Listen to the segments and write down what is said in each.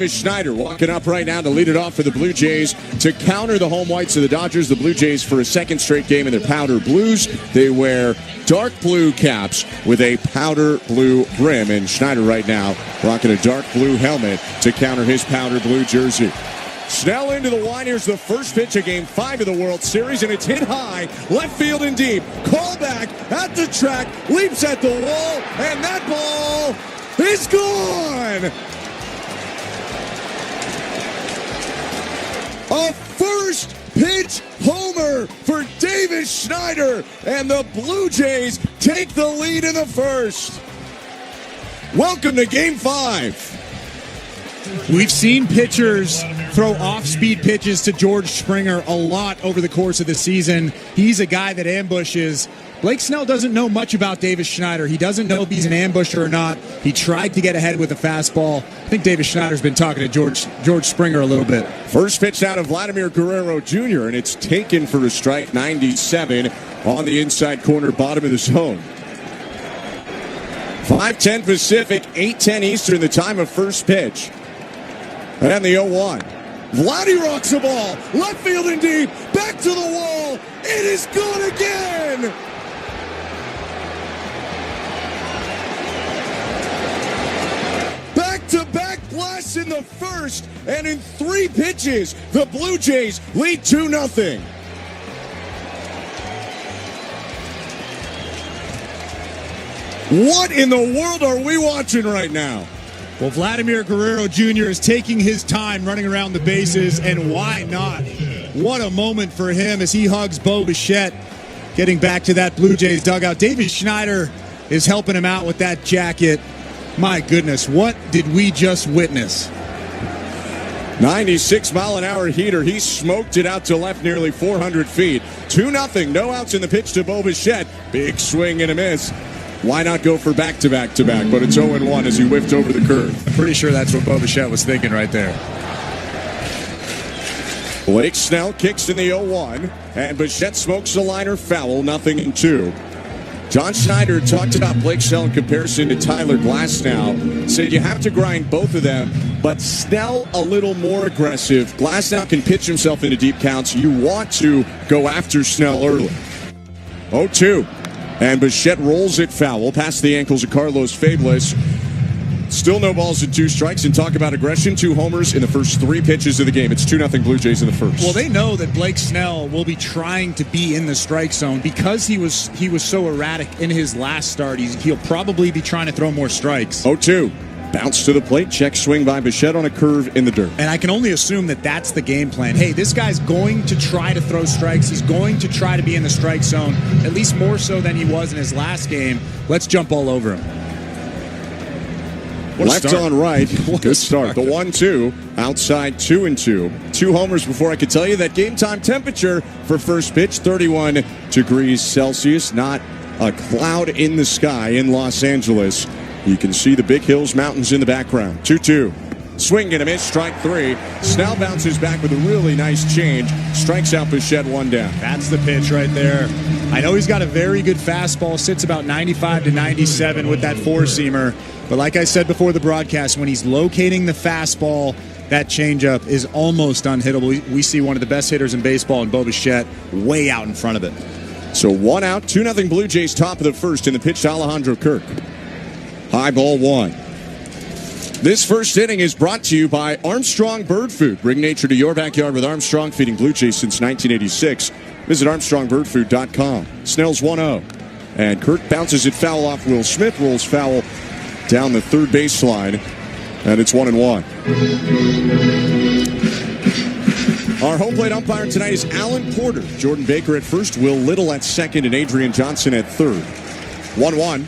Schneider walking up right now to lead it off for the Blue Jays to counter the home whites of the Dodgers. The Blue Jays for a second straight game in their powder blues. They wear dark blue caps with a powder blue brim. And Schneider right now rocking a dark blue helmet to counter his powder blue jersey. Snell into the line. Here's the first pitch of Game 5 of the World Series, and it's hit high, left field and deep. Call back at the track, leaps at the wall, and that ball is gone! A first pitch homer for Davis Schneider, and the Blue Jays take the lead in the first. Welcome to Game 5. We've seen pitchers throw off-speed pitches to George Springer a lot over the course of the season. He's a guy that ambushes. Blake Snell doesn't know much about Davis Schneider. He doesn't know if he's an ambusher or not. He tried to get ahead with a fastball. I think Davis Schneider's been talking to George Springer a little bit. First pitch out of Vladimir Guerrero Jr., and it's taken for a strike, 97 on the inside corner, bottom of the zone. 5:10 Pacific, 8:10 Eastern, the time of first pitch. And the 0-1. Vladdy rocks the ball. Left field and deep. Back to the wall. It is gone again. Back-to-back blasts in the first. And in 3 pitches, the Blue Jays lead 2-0. What in the world are we watching right now? Well, Vladimir Guerrero Jr. is taking his time running around the bases, and why not? What a moment for him as he hugs Bo Bichette, getting back to that Blue Jays dugout. Davis Schneider is helping him out with that jacket. My goodness, what did we just witness? 96-mile-an-hour heater. He smoked it out to left nearly 400 feet. 2-0, no outs in the pitch to Bo Bichette. Big swing and a miss. Why not go for back-to-back-to-back? But it's 0-1 as he whiffed over the curve. I'm pretty sure that's what Bo Bichette was thinking right there. Blake Snell kicks in the 0-1, and Bichette smokes the liner foul, 0-2. John Schneider talked about Blake Snell in comparison to Tyler Glasnow. Said you have to grind both of them, but Snell a little more aggressive. Glasnow can pitch himself into deep counts. You want to go after Snell early. 0-2. And Bichette rolls it foul past the ankles of Carlos Fabulous. Still no balls and 2 strikes. And talk about aggression, 2 homers in the first 3 pitches of the game. It's 2-0 Blue Jays in the first. Well, they know that Blake Snell will be trying to be in the strike zone because he was so erratic in his last start. He'll probably be trying to throw more strikes. 0-2. Bounce to the plate, check swing by Bichette on a curve in the dirt. And I can only assume that that's the game plan. Hey, this guy's going to try to throw strikes. He's going to try to be in the strike zone, at least more so than he was in his last game. Let's jump all over him. Left on right. Good start. The 1-2, outside 2-2. 2 homers before I could tell you that game time temperature for first pitch, 31 degrees Celsius. Not a cloud in the sky in Los Angeles. You can see the big hills, mountains in the background. 2-2. Swing and a miss, strike 3. Snell bounces back with a really nice change. Strikes out Bichette, 1 down. That's the pitch right there. I know he's got a very good fastball, sits about 95 to 97 with that 4-seamer. But like I said before the broadcast, when he's locating the fastball, that changeup is almost unhittable. We see one of the best hitters in baseball in Bo Bichette way out in front of it. So 1 out, 2-0 Blue Jays, top of the first in the pitch to Alejandro Kirk. High ball 1. This first inning is brought to you by Armstrong Bird Food. Bring nature to your backyard with Armstrong, feeding Blue Jays since 1986. Visit ArmstrongBirdFood.com. Snell's 1-0. And Kirk bounces it foul off Will Smith, rolls foul down the third baseline, and it's 1-1. Our home plate umpire tonight is Alan Porter. Jordan Baker at first, Will Little at second, and Adrian Johnson at third. 1-1.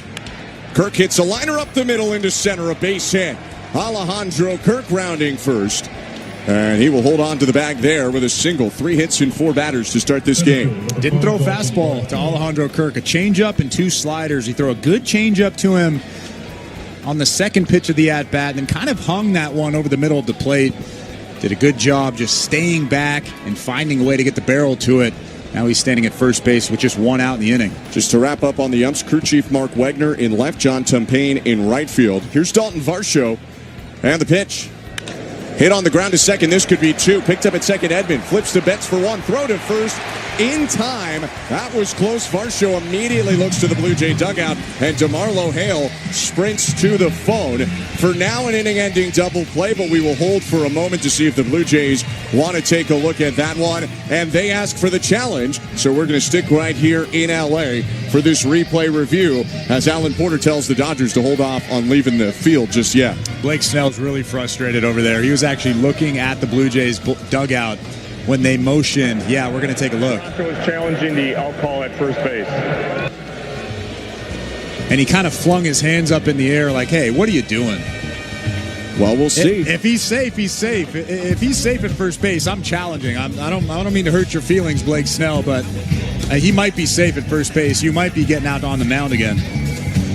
Kirk hits a liner up the middle into center, a base hit. Alejandro Kirk rounding first. And he will hold on to the bag there with a single. 3 hits and 4 batters to start this game. Didn't throw a fastball to Alejandro Kirk. A changeup and 2 sliders. He threw a good changeup to him on the second pitch of the at-bat, and then kind of hung that one over the middle of the plate. Did a good job just staying back and finding a way to get the barrel to it. Now he's standing at first base with just 1 out in the inning. Just to wrap up on the umps, crew chief Mark Wegner in left, John Tumpain in right field. Here's Dalton Varsho, and the pitch. Hit on the ground to second. This could be two. Picked up at second. Edman flips to Betts for one. Throw to first in time. That was close. Varsho immediately looks to the Blue Jay dugout, and DeMarlo Hale sprints to the phone. For now, an inning-ending double play, but we will hold for a moment to see if the Blue Jays want to take a look at that one. And they ask for the challenge, so we're going to stick right here in L.A. for this replay review as Alan Porter tells the Dodgers to hold off on leaving the field just yet. Blake Snell's really frustrated over there. He was actually looking at the Blue Jays dugout when they motioned, yeah, we're going to take a look. Was challenging the out call at first base. And he kind of flung his hands up in the air like, hey, what are you doing? Well, we'll see. If he's safe, he's safe. If he's safe at first base, I'm challenging. I don't mean to hurt your feelings, Blake Snell, but he might be safe at first base. You might be getting out on the mound again.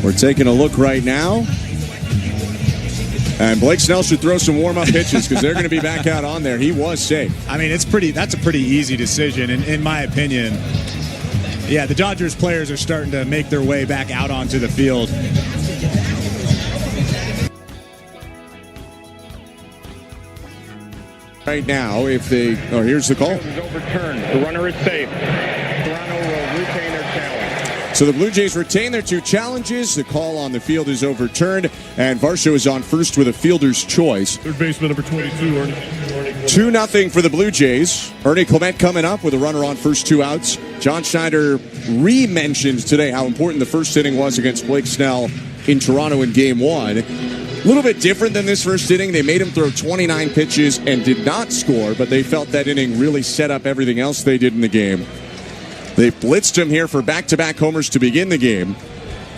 We're taking a look right now. And Blake Snell should throw some warm-up pitches because they're going to be back out on there. He was safe. I mean, that's a pretty easy decision, in my opinion. Yeah, the Dodgers players are starting to make their way back out onto the field. Right now, if they... Oh, here's the call. Is overturned. The runner is safe. Toronto will retain their challenge. So the Blue Jays retain their two challenges. The call on the field is overturned, and Varsho is on first with a fielder's choice. Third baseman number 22, Ernie. 2-0 for the Blue Jays. Ernie Clement coming up with a runner on first, 2 outs. John Schneider re-mentioned today how important the first inning was against Blake Snell in Toronto in Game 1. A little bit different than this first inning. They made him throw 29 pitches and did not score, but they felt that inning really set up everything else they did in the game. They blitzed him here for back-to-back homers to begin the game.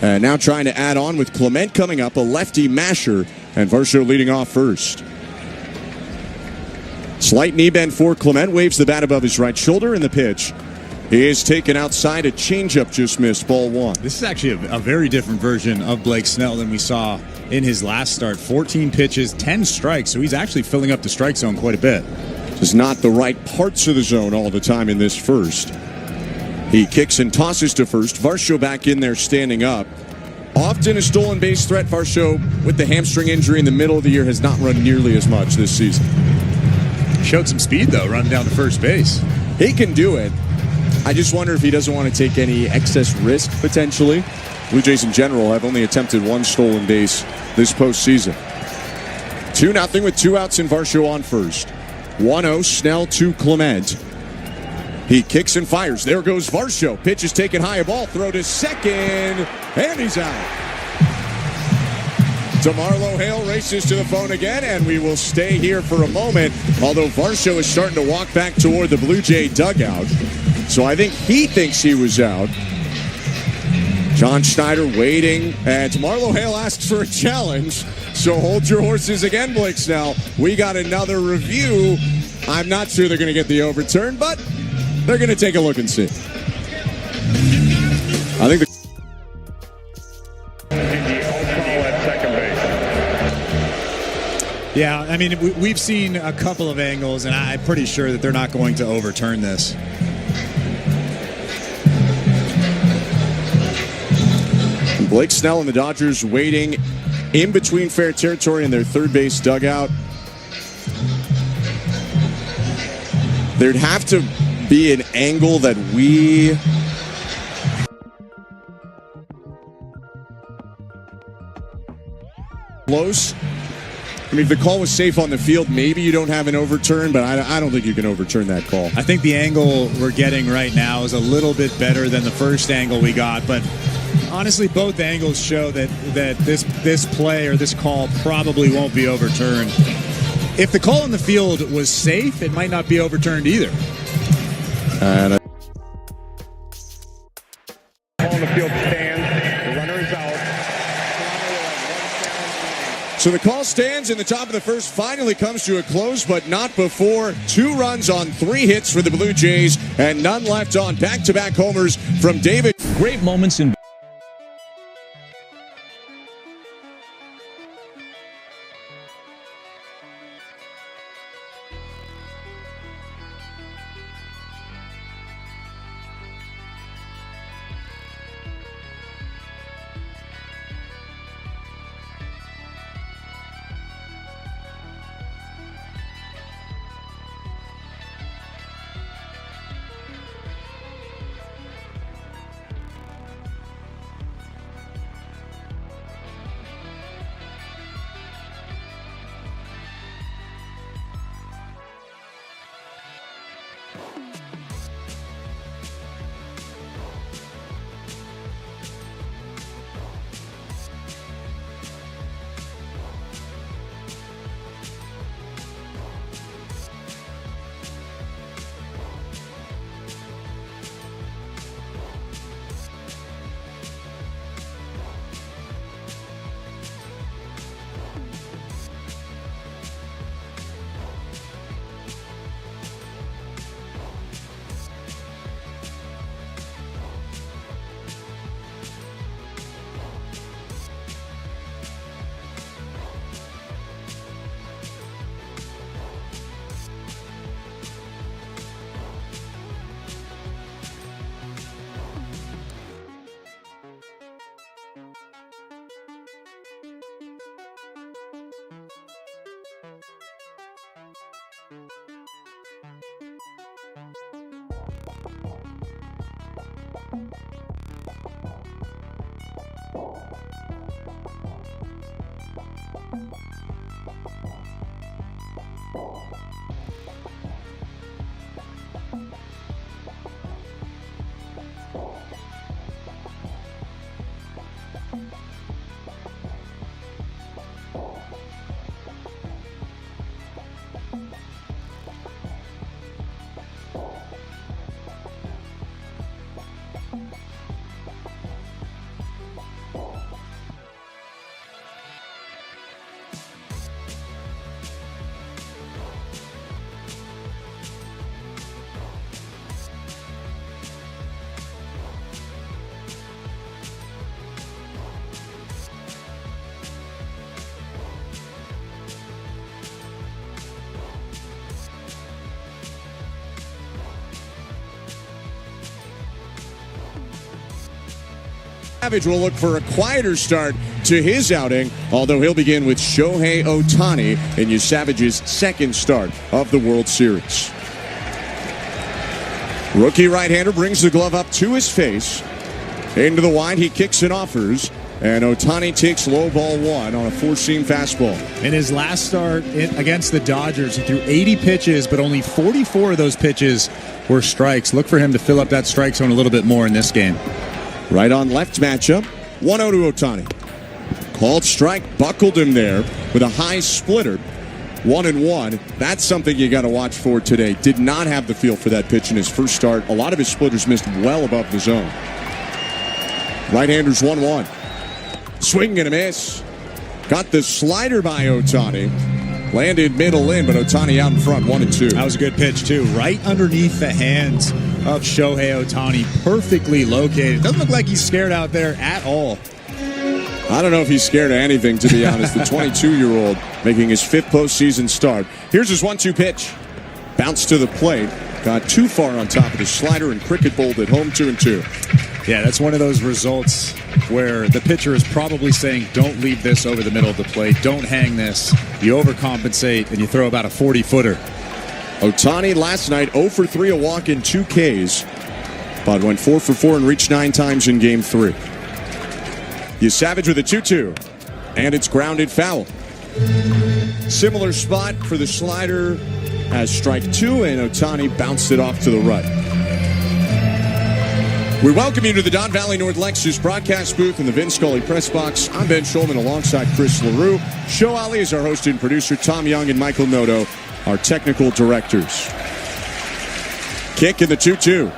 And now trying to add on with Clement coming up, a lefty masher, and Varsho leading off first. Slight knee bend for Clement, waves the bat above his right shoulder, and the pitch is taken outside. A changeup just missed, ball one. This is actually a very different version of Blake Snell than we saw in his last start. 14 pitches, 10 strikes, so he's actually filling up the strike zone quite a bit. Just not the right parts of the zone all the time in this first. He kicks and tosses to first. Varsho back in there standing up. Often a stolen base threat. Varsho, with the hamstring injury in the middle of the year, has not run nearly as much this season. Showed some speed, though, running down to first base. He can do it. I just wonder if he doesn't want to take any excess risk, potentially. Blue Jays in general have only attempted one stolen base this postseason. 2-0 with 2 outs in Varsho on first. 1-0, Snell to Clement. He kicks and fires. There goes Varsho. Pitch is taken high, a ball throw to second, and he's out. DeMarlo Hale races to the phone again, and we will stay here for a moment, although Varsho is starting to walk back toward the Blue Jay dugout. So I think he thinks he was out. John Schneider waiting, and DeMarlo Hale asks for a challenge. So hold your horses again, Blake Snell. We got another review. I'm not sure they're going to get the overturn, but they're going to take a look and see. I think the Yeah, I mean, we've seen a couple of angles, and I'm pretty sure that they're not going to overturn this. Blake Snell and the Dodgers waiting in between fair territory in their third base dugout. There'd have to be an angle that we... close. I mean, if the call was safe on the field, maybe you don't have an overturn, but I don't think you can overturn that call. I think the angle we're getting right now is a little bit better than the first angle we got, but honestly, both angles show that this play or this call probably won't be overturned. If the call on the field was safe, it might not be overturned either. And Call on the field stands. The runner is out. so the call stands, and the top of the first finally comes to a close, but not before 2 runs on 3 hits for the Blue Jays, and none left on. Back-to-back homers from David. Great moments in Savage will look for a quieter start to his outing, although he'll begin with Shohei Ohtani in Savage's second start of the World Series. Rookie right-hander brings the glove up to his face. Into the wide, he kicks and offers, and Ohtani takes low ball one on a four-seam fastball. In his last start against the Dodgers, he threw 80 pitches, but only 44 of those pitches were strikes. Look for him to fill up that strike zone a little bit more in this game. Right on left matchup, 1-0 to Ohtani. Called strike, buckled him there with a high splitter. 1-1. That's something you got to watch for today. Did not have the feel for that pitch in his first start. A lot of his splitters missed well above the zone. Right-handers 1-1. Swing and a miss. Got the slider by Ohtani. Landed middle in, but Ohtani out in front, 1-2. That was a good pitch, too. Right underneath the hands of Shohei Ohtani. Perfectly located. Doesn't look like he's scared out there at all. I don't know if he's scared of anything, to be honest. The 22-year-old making his fifth postseason start. Here's his 1-2 pitch. Bounce to the plate. Got too far on top of the slider and cricket bowled at home, 2-2. Yeah, that's one of those results where the pitcher is probably saying, don't leave this over the middle of the plate. Don't hang this. You overcompensate, and you throw about a 40-footer. Ohtani last night 0 for 3, a walk and 2 Ks. But went 4 for 4 and reached 9 times in Game 3. Savage with a 2-2. And it's grounded foul. Similar spot for the slider as strike 2, and Ohtani bounced it off to the right. We welcome you to the Don Valley North Lexus broadcast booth in the Vin Scully press box. I'm Ben Schulman alongside Chris LaRue. Show Ali is our host and producer. Tom Young and Michael Noto, our technical directors. Kick in the 2-2.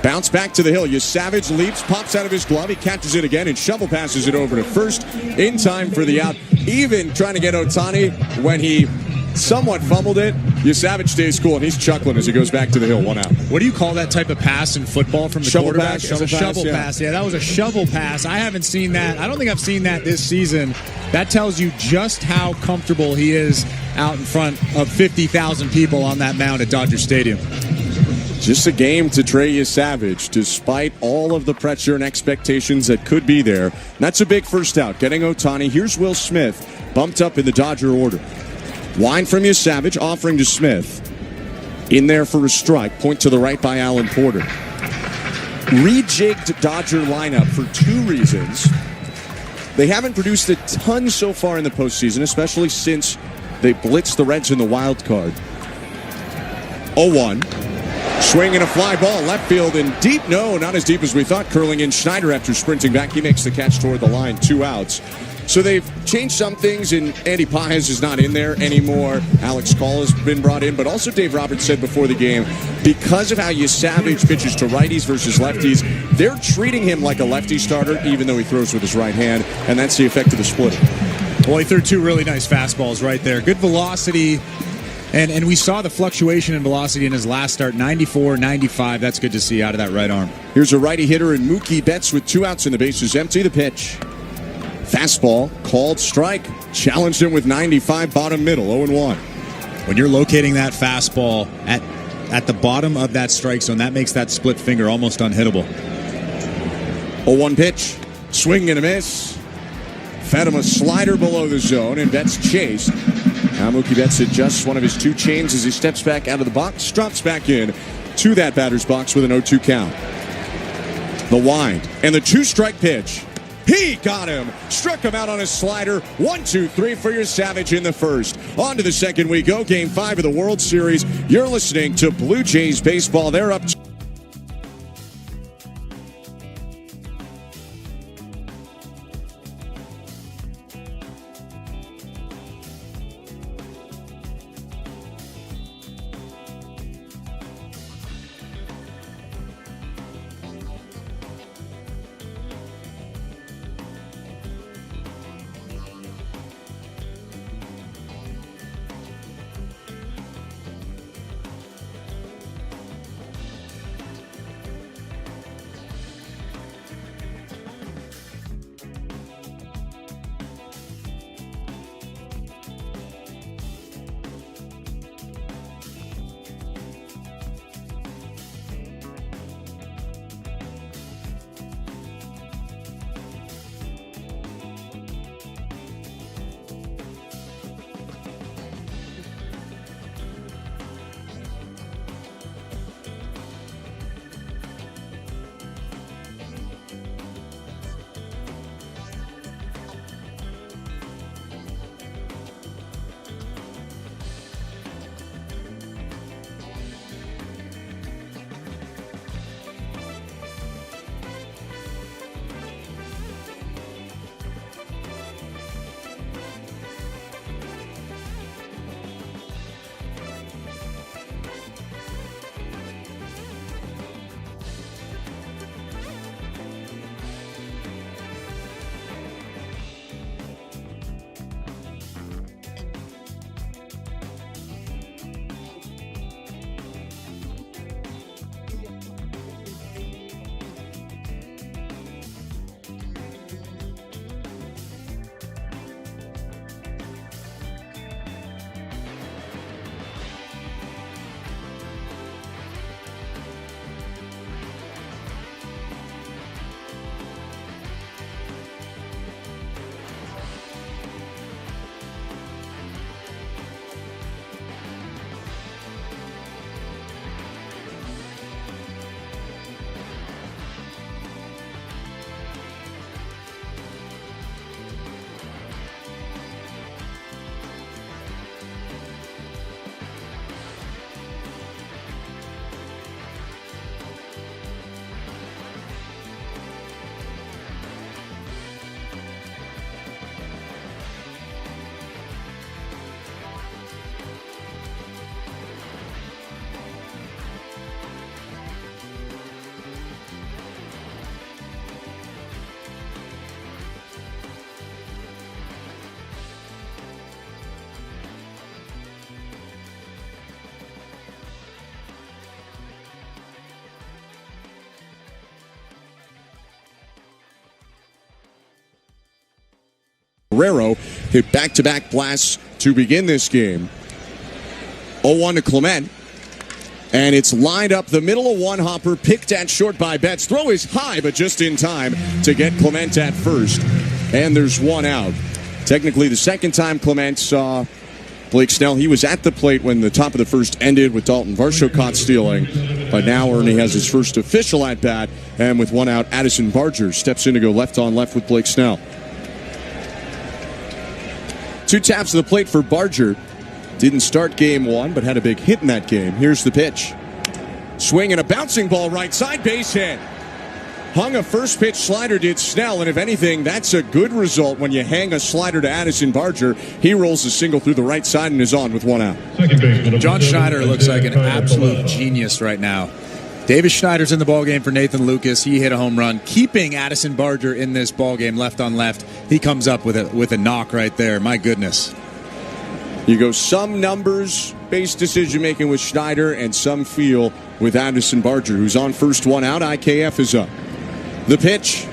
Bounce back to the hill. Savage leaps, pops out of his glove. He catches it again and shovel passes it over to first in time for the out. Even trying to get Ohtani when he somewhat fumbled it. Savage stays cool, and he's chuckling as he goes back to the hill, 1 out. What do you call that type of pass in football from the shovel quarterback? Pass, shovel pass. Yeah, that was a shovel pass. I haven't seen that. I don't think I've seen that this season. That tells you just how comfortable he is out in front of 50,000 people on that mound at Dodger Stadium. Just a game to Trey Savage, despite all of the pressure and expectations that could be there. And that's a big first out, getting Ohtani. Here's Will Smith, bumped up in the Dodger order. Wind from Savage, offering to Smith. In there for a strike. Point to the right by Alan Porter. Rejigged Dodger lineup for 2 reasons. They haven't produced a ton so far in the postseason, especially since they blitzed the Reds in the wild card. 0-1. Swing and a fly ball, left field and deep. No, not as deep as we thought. Curling in Schneider after sprinting back. He makes the catch toward the line. 2 outs. So they've changed some things, and Andy Pages is not in there anymore. Alex Call has been brought in, but also Dave Roberts said before the game, because of how you savage pitches to righties versus lefties, they're treating him like a lefty starter, even though he throws with his right hand, and that's the effect of the splitter. Well, he threw 2 really nice fastballs right there. Good velocity, and we saw the fluctuation in velocity in his last start, 94, 95. That's good to see out of that right arm. Here's a righty hitter in Mookie Betts with 2 outs and the bases empty. The pitch. Fastball, called strike, challenged him with 95, bottom middle, 0-1. When you're locating that fastball at the bottom of that strike zone, that makes that split finger almost unhittable. 0-1 pitch, swing and a miss. Fed him a slider below the zone, and Betts chased. Now Mookie Betts adjusts one of his 2 chains as he steps back out of the box, drops back in to that batter's box with an 0-2 count. The wind, and the 2-strike pitch. He got him. Struck him out on a slider. 1-2-3 for your Savage in the first. On to the second we go. Game 5 of the World Series. You're listening to Blue Jays Baseball. They're up Guerrero hit back-to-back blasts to begin this game. 0-1 to Clement. And it's lined up the middle of one hopper, picked at short by Betts. Throw is high, but just in time to get Clement at first. And there's 1 out. Technically, the second time Clement saw Blake Snell, he was at the plate when the top of the first ended with Dalton Varsho caught stealing. But now Ernie has his first official at-bat. And with 1 out, Addison Barger steps in to go left on left with Blake Snell. 2 taps to the plate for Barger. Didn't start game 1, but had a big hit in that game. Here's the pitch. Swing and a bouncing ball right side, base hit. Hung a first pitch slider, did Snell, and if anything, that's a good result when you hang a slider to Addison Barger. He rolls a single through the right side and is on with one out. John Schneider looks like an absolute genius right now. Davis Schneider's in the ballgame for Nathan Lucas. He hit a home run, keeping Addison Barger in this ballgame left on left. He comes up with a knock right there. My goodness. You go some numbers-based decision-making with Schneider and some feel with Addison Barger, who's on first, one out. IKF is up. The pitch.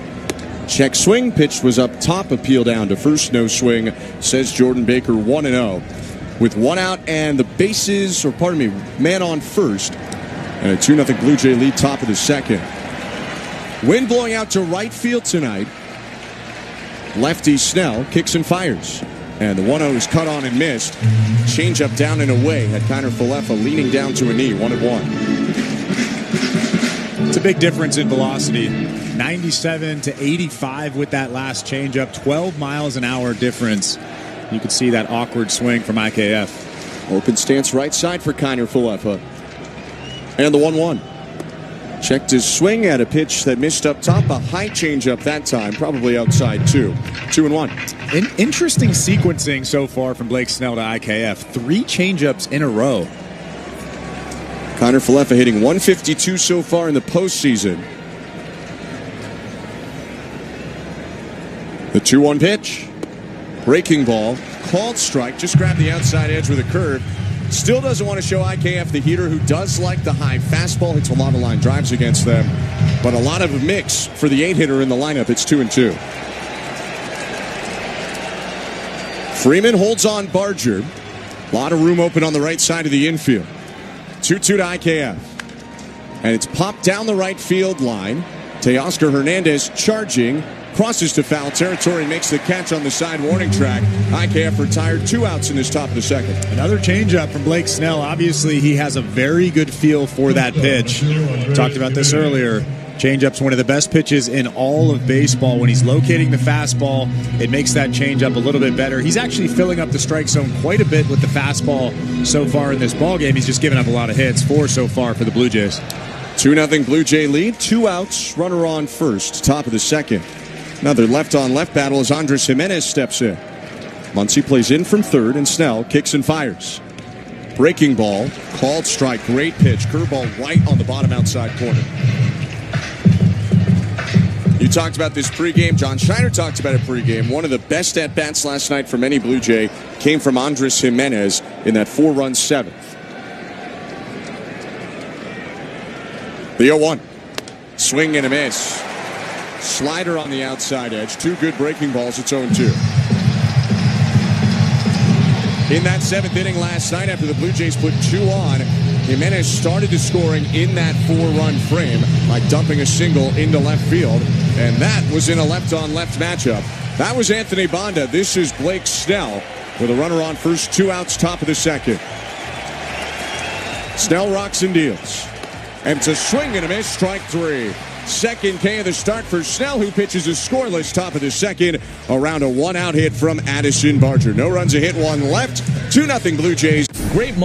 Check swing. Pitch was up top. Appeal down to first. No swing, says Jordan Baker. 1-0. With one out and the bases, or pardon me, man on first. And a 2-0 Blue Jay lead, top of the second. Wind blowing out to right field tonight. Lefty Snell kicks and fires. And the 1-0 is cut on and missed. Change up down and away. Had Kiner Falefa leaning down to a knee. 1-1. It's a big difference in velocity. 97 to 85 with that last changeup. 12 miles an hour difference. You can see that awkward swing from IKF. Open stance right side for Kiner Falefa. And the 1-1. Checked his swing at a pitch that missed up top. A high changeup that time. Probably outside 2-1. Interesting sequencing so far from Blake Snell to IKF. 3 changeups in a row. Kiner Falefa hitting 152 so far in the postseason. The 2-1 pitch. Breaking ball. Called strike. Just grabbed the outside edge with a curve. Still doesn't want to show IKF the heater, who does like the high fastball. Hits a lot of line drives against them. But a lot of a mix for the 8-hitter in the lineup. It's 2-2. Freeman holds on Barger. A lot of room open on the right side of the infield. 2-2 to IKF. And it's popped down the right field line. Teoscar Hernandez charging. Crosses to foul territory, makes the catch on the side warning track. IKF retired, 2 outs in this top of the second. Another changeup from Blake Snell. Obviously, he has a very good feel for that pitch. Talked about this earlier. Changeup's one of the best pitches in all of baseball. When he's locating the fastball, it makes that changeup a little bit better. He's actually filling up the strike zone quite a bit with the fastball so far in this ballgame. He's just given up a lot of hits, 4 so far for the Blue Jays. 2-0 Blue Jay lead, 2 outs, runner on first, top of the second. Another left-on-left battle as Andres Jimenez steps in. Muncy plays in from third, and Snell kicks and fires. Breaking ball, called strike, great pitch. Curveball right on the bottom outside corner. You talked about this pregame. John Schneider talked about it pregame. One of the best at-bats last night from any Blue Jay came from Andres Jimenez in that 4-run seventh. The 0-1. Swing and a miss. Slider on the outside edge. 2 good breaking balls. It's 0-2. In that 7th inning last night, after the Blue Jays put 2 on, Jimenez started the scoring in that 4-run frame by dumping a single into left field, and that was in a left-on-left matchup. That was Anthony Banda. This is Blake Snell with a runner on first, 2 outs, top of the second. Snell rocks and deals. And it's a swing and a miss, strike 3. Second K of the start for Snell, who pitches a scoreless top of the second around a 1-out hit from Addison Barger. No runs, a hit, 1 left. 2-0 Blue Jays. Great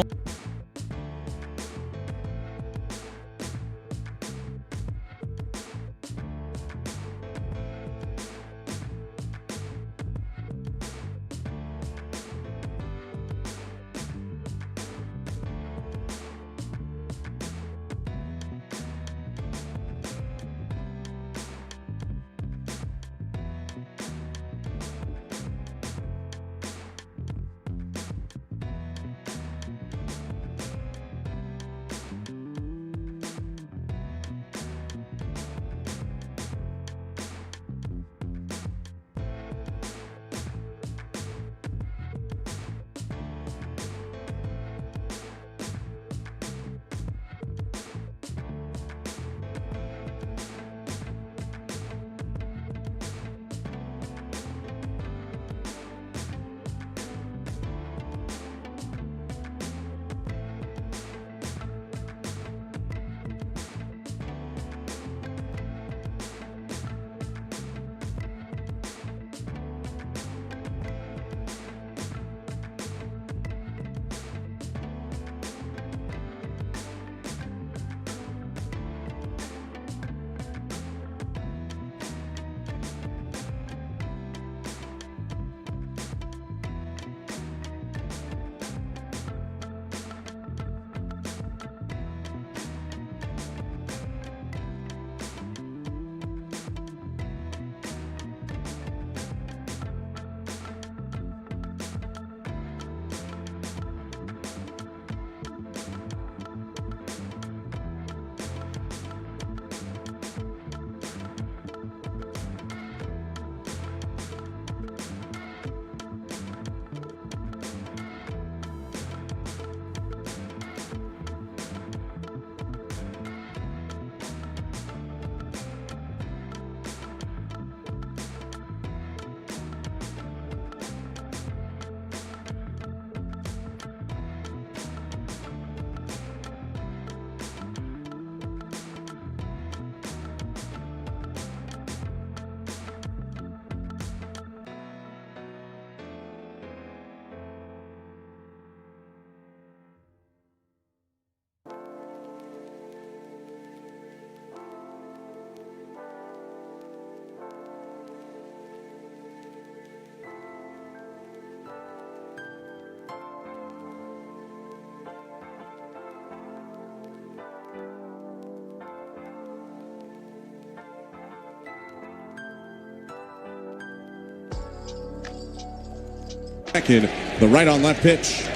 second. The right on left pitch.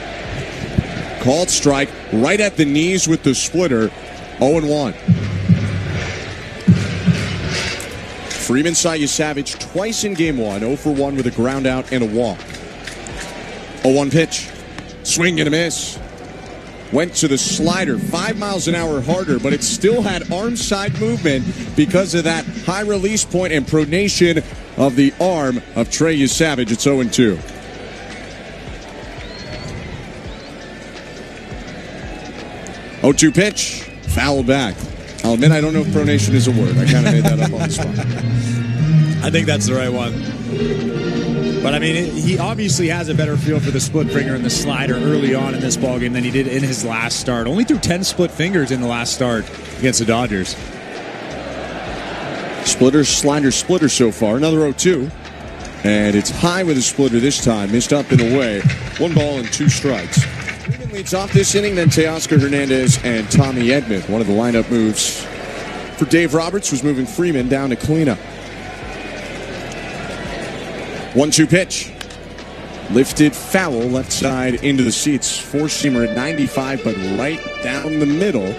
Called strike right at the knees with the splitter. 0-1. Freeman saw Savage twice in game 1. 0 for 1 with a ground out and a walk. 0-1 pitch. Swing and a miss. Went to the slider, 5 miles an hour harder, but it still had arm side movement because of that high release point and pronation of the arm of Trey Savage. It's 0-2. Oh, 2 pitch. Foul back. I'll admit I don't know if pronation is a word. I kind of made that up on the spot. I think that's the right one. But, I mean, he obviously has a better feel for the split finger and the slider early on in this ballgame than he did in his last start. Only threw 10 split fingers in the last start against the Dodgers. Splitter, slider, splitter so far. Another 0-2. And it's high with a splitter this time. Missed up and away. 1 ball and 2 strikes. Freeman leads off this inning, then Teoscar Hernandez and Tommy Edman. One of the lineup moves for Dave Roberts was moving Freeman down to cleanup. 1-2 pitch. Lifted foul left side into the seats. Four-seamer at 95, but right down the middle.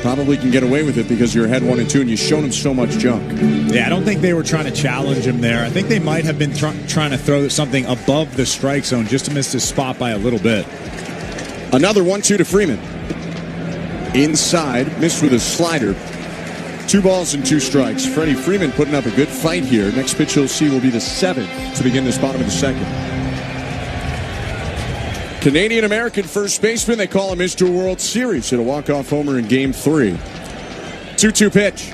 Probably can get away with it because you're ahead 1-2 and you've shown him so much junk. Yeah, I don't think they were trying to challenge him there. I think they might have been trying to throw something above the strike zone just to miss his spot by a little bit. Another 1-2 to Freeman. Inside, missed with a slider. 2 balls and 2 strikes. Freddie Freeman putting up a good fight here. Next pitch you'll see will be the 7th to begin this bottom of the second. Canadian-American first baseman, they call him Mr. World Series. Hit a walk-off homer in Game 3. 2-2 pitch.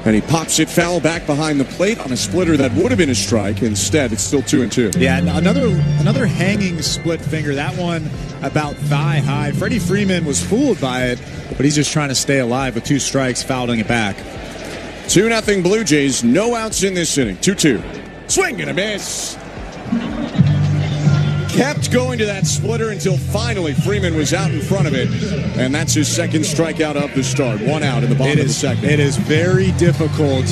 And he pops it foul back behind the plate on a splitter that would have been a strike. Instead, it's still 2-2. Yeah, another hanging split finger. That one about thigh high. Freddie Freeman was fooled by it, but he's just trying to stay alive with 2 strikes, fouling it back. 2-0 Blue Jays. No outs in this inning. 2-2. Swing and a miss. Kept going to that splitter until finally Freeman was out in front of it. And that's his second strikeout of the start. 1 out in the bottom of the second. It is very difficult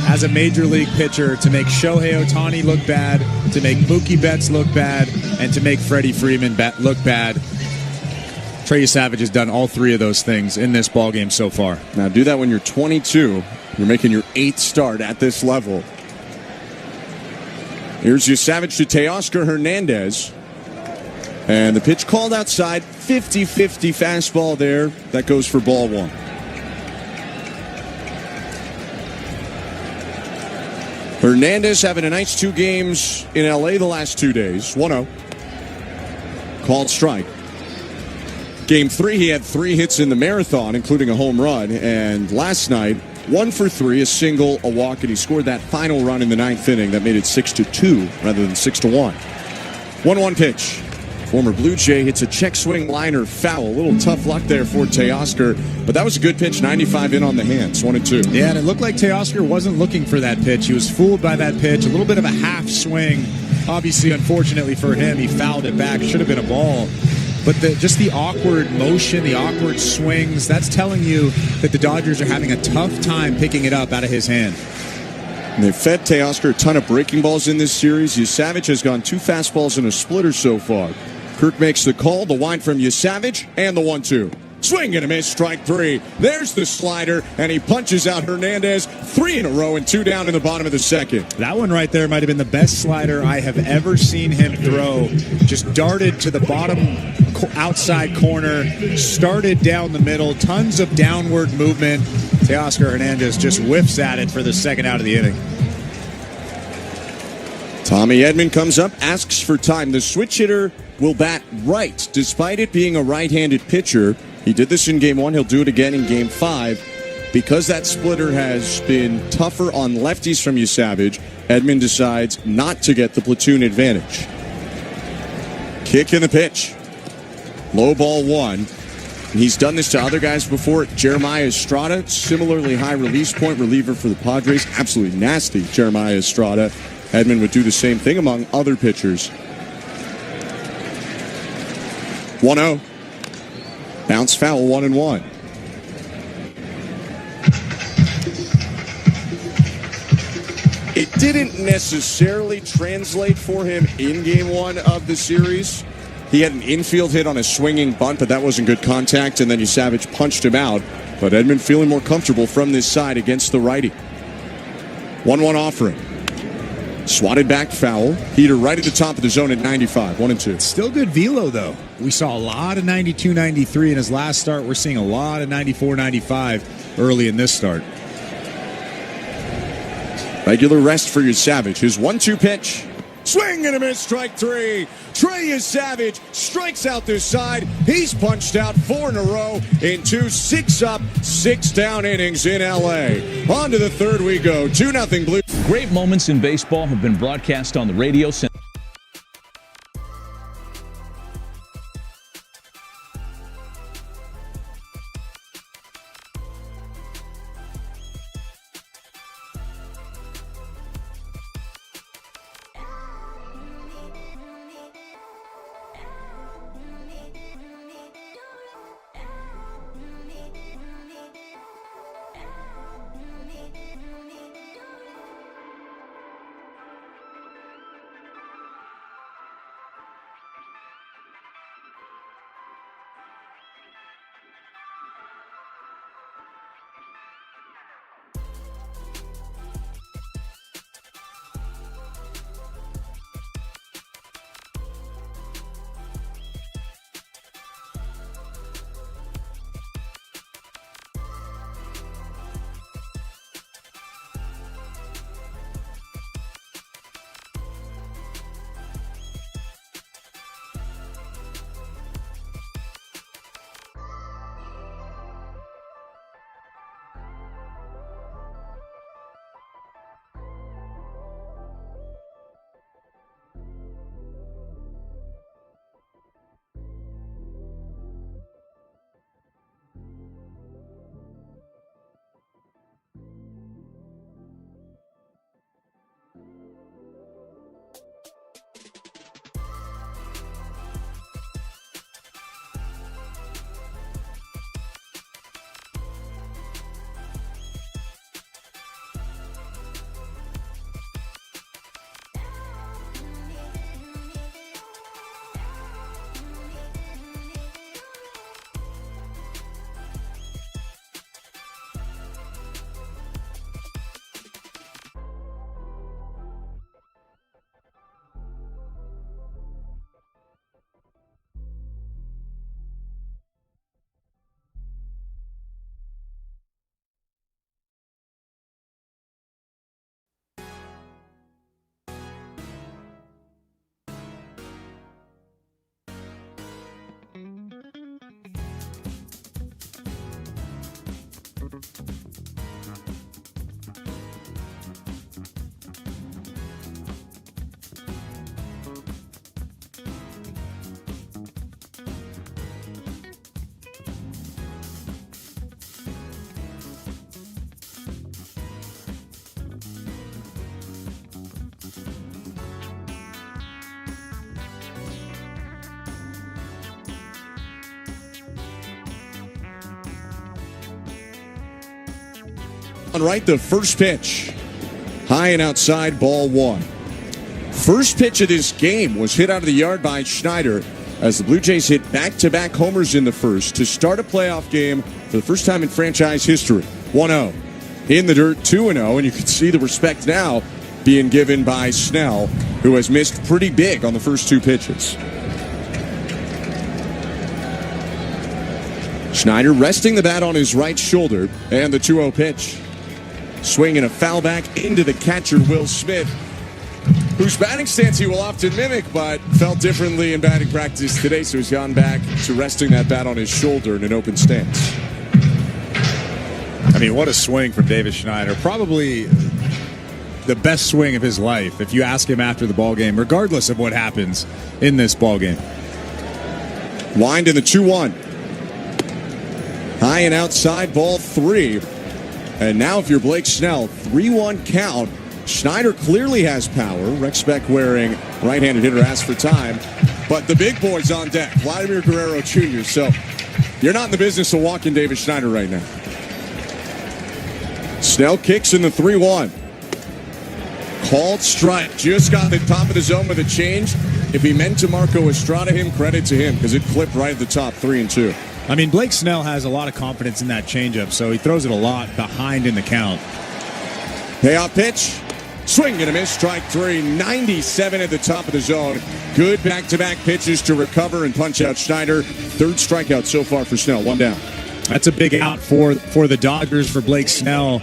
as a major league pitcher to make Shohei Ohtani look bad, to make Mookie Betts look bad, and to make Freddie Freeman look bad. Trey Savage has done all 3 of those things in this ballgame so far. Now do that when you're 22. You're making your 8th start at this level. Here's Savage to Teoscar Hernandez. And the pitch called outside. 50-50 fastball there. That goes for ball 1. Hernandez having a nice 2 games in L.A. the last 2 days. 1-0. Called strike. Game 3, he had 3 hits in the marathon, including a home run. And last night, 1 for 3, a single, a walk, and he scored that final run in the 9th inning that made it 6-2 rather than 6-1. 1-1 pitch. Former Blue Jay hits a check swing liner foul. A little tough luck there for Teoscar, but that was a good pitch. 95 in on the hands. 1-2. Yeah, and it looked like Teoscar wasn't looking for that pitch. He was fooled by that pitch. A little bit of a half swing. Obviously, unfortunately for him, he fouled it back. Should have been a ball. But just the awkward motion, the awkward swings, that's telling you that the Dodgers are having a tough time picking it up out of his hand. And they've fed Teoscar a ton of breaking balls in this series. Savage has gone 2 fastballs and a splitter so far. Kirk makes the call, the wind from Savage, and the 1-2. Swing and a miss, strike 3. There's the slider, and he punches out Hernandez. 3 in a row and 2 down in the bottom of the second. That one right there might have been the best slider I have ever seen him throw. Just darted to the bottom outside corner, started down the middle, tons of downward movement. Teoscar Hernandez just whiffs at it for the second out of the inning. Tommy Edman comes up, asks for time. The switch hitter will bat right, despite it being a right-handed pitcher. He did this in Game 1. He'll do it again in Game 5. Because that splitter has been tougher on lefties from Savage, Edman decides not to get the platoon advantage. Kick in the pitch. Low ball 1. He's done this to other guys before. Jeremiah Estrada, similarly high release point reliever for the Padres. Absolutely nasty, Jeremiah Estrada. Edman would do the same thing among other pitchers. 1-0. Bounce foul, 1-1. It didn't necessarily translate for him in game one of the series. He had an infield hit on a swinging bunt, but that wasn't good contact, and then Savage punched him out. But Edman feeling more comfortable from this side against the righty. 1-1 offering. Swatted back foul. Heater right at the top of the zone at 95. 1-2. Still good velo, though. We saw a lot of 92, 93 in his last start. We're seeing a lot of 94, 95 early in this start. Regular rest for Savage. His 1-2 pitch. Swing and a miss, strike three. Trey Savage strikes out this side. He's punched out 4 in a row in 2 6-up, 6-down innings in L.A. On to the third we go. 2-0 Blue. Great moments in baseball have been broadcast on the radio since. Right, the first pitch. High and outside, ball 1. First pitch of this game was hit out of the yard by Schneider as the Blue Jays hit back-to-back homers in the first to start a playoff game for the first time in franchise history. 1-0. In the dirt, 2-0, and you can see the respect now being given by Snell, who has missed pretty big on the first 2 pitches. Schneider resting the bat on his right shoulder, and the 2-0 pitch. Swing and a foul back into the catcher, Will Smith, whose batting stance he will often mimic, but felt differently in batting practice today, so he's gone back to resting that bat on his shoulder in an open stance. I mean, what a swing from Davis Schneider. Probably the best swing of his life, if you ask him after the ballgame, regardless of what happens in this ballgame. Lined in the 2-1. High and outside, ball 3. And now if you're Blake Snell, 3-1 count. Schneider clearly has power. Rex Beck wearing right-handed hitter asks for time. But the big boy's on deck, Vladimir Guerrero Jr. So you're not in the business of walking Davis Schneider right now. Snell kicks in the 3-1. Called strike. Just got the top of the zone with a change. If he meant to Marco Estrada him, credit to him because it clipped right at the top, 3-2. I mean, Blake Snell has a lot of confidence in that changeup, so he throws it a lot behind in the count. Payoff pitch. Swing and a miss. Strike 3. 97 at the top of the zone. Good back-to-back pitches to recover and punch out Schneider. Third strikeout so far for Snell. One down. That's a big out for the Dodgers for Blake Snell,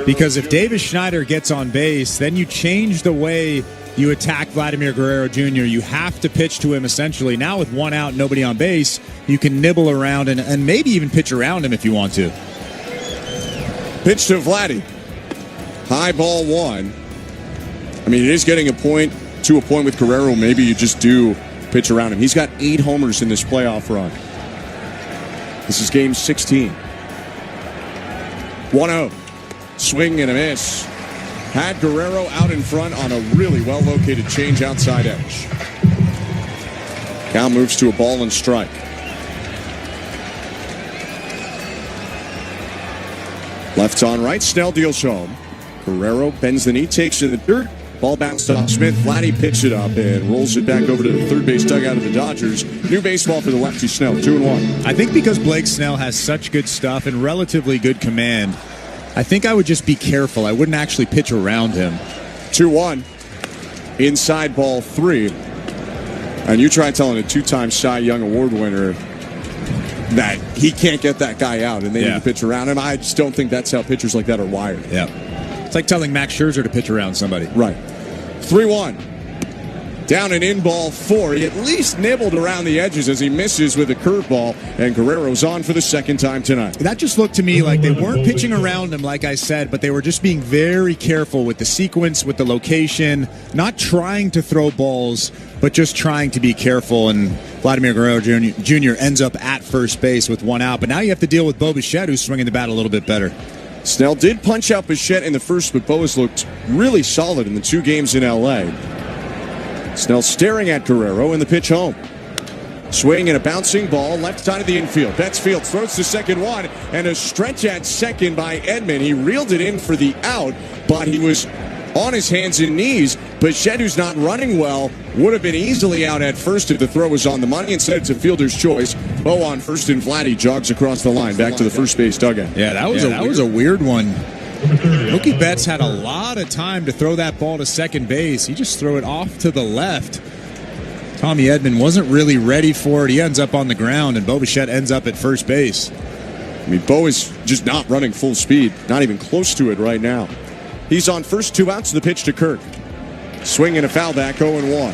because if Davis Schneider gets on base, then you change the way you attack Vladimir Guerrero Jr. You have to pitch to him essentially. Now with one out, nobody on base, you can nibble around and maybe even pitch around him if you want to. Pitch to Vladdy. High ball one. I mean, it is getting a point with Guerrero. Maybe you just do pitch around him. He's got 8 homers in this playoff run. This is game 16. 1-0. Swing and a miss. Had Guerrero out in front on a really well-located change outside edge. Count moves to a ball and strike. Left on right. Snell deals home. Guerrero bends the knee, takes it in the dirt. Ball bounced off Smith. Vladdy pitched it up and rolls it back over to the third base dugout of the Dodgers. New baseball for the lefty Snell, 2-1. I think because Blake Snell has such good stuff and relatively good command, I think I would just be careful. I wouldn't actually pitch around him. 2-1. Inside ball 3. And you try telling a 2-time Cy Young Award winner that he can't get that guy out and they need to pitch around him. I just don't think that's how pitchers like that are wired. Yeah. It's like telling Max Scherzer to pitch around somebody. Right. 3-1. Down and in ball 4. He at least nibbled around the edges as he misses with a curveball, and Guerrero's on for the second time tonight. That just looked to me like they weren't pitching around him, like I said, but they were just being very careful with the sequence, with the location, not trying to throw balls, but just trying to be careful. And Vladimir Guerrero Jr. ends up at first base with one out. But now you have to deal with Bo Bichette, who's swinging the bat a little bit better. Snell did punch out Bichette in the first, but Bo has looked really solid in the 2 games in L.A. Snell staring at Guerrero, and the pitch home. Swing and a bouncing ball, left side of the infield. Betts fields, throws the second one, and a stretch at second by Edman. He reeled it in for the out, but he was on his hands and knees. Bichette, who's not running well, would have been easily out at first if the throw was on the money. Instead, it's a fielder's choice. Bo on first, and Vladdy jogs across the line back to the first base dugout. Yeah, that was a weird one. Mookie Betts had a lot of time to throw that ball to second base. He just threw it off to the left. Tommy Edman wasn't really ready for it. He ends up on the ground, and Bo Bichette ends up at first base. I mean, Bo is just not running full speed, not even close to it right now. He's on first, 2 outs, the pitch to Kirk. Swing and a foul back, 0-1.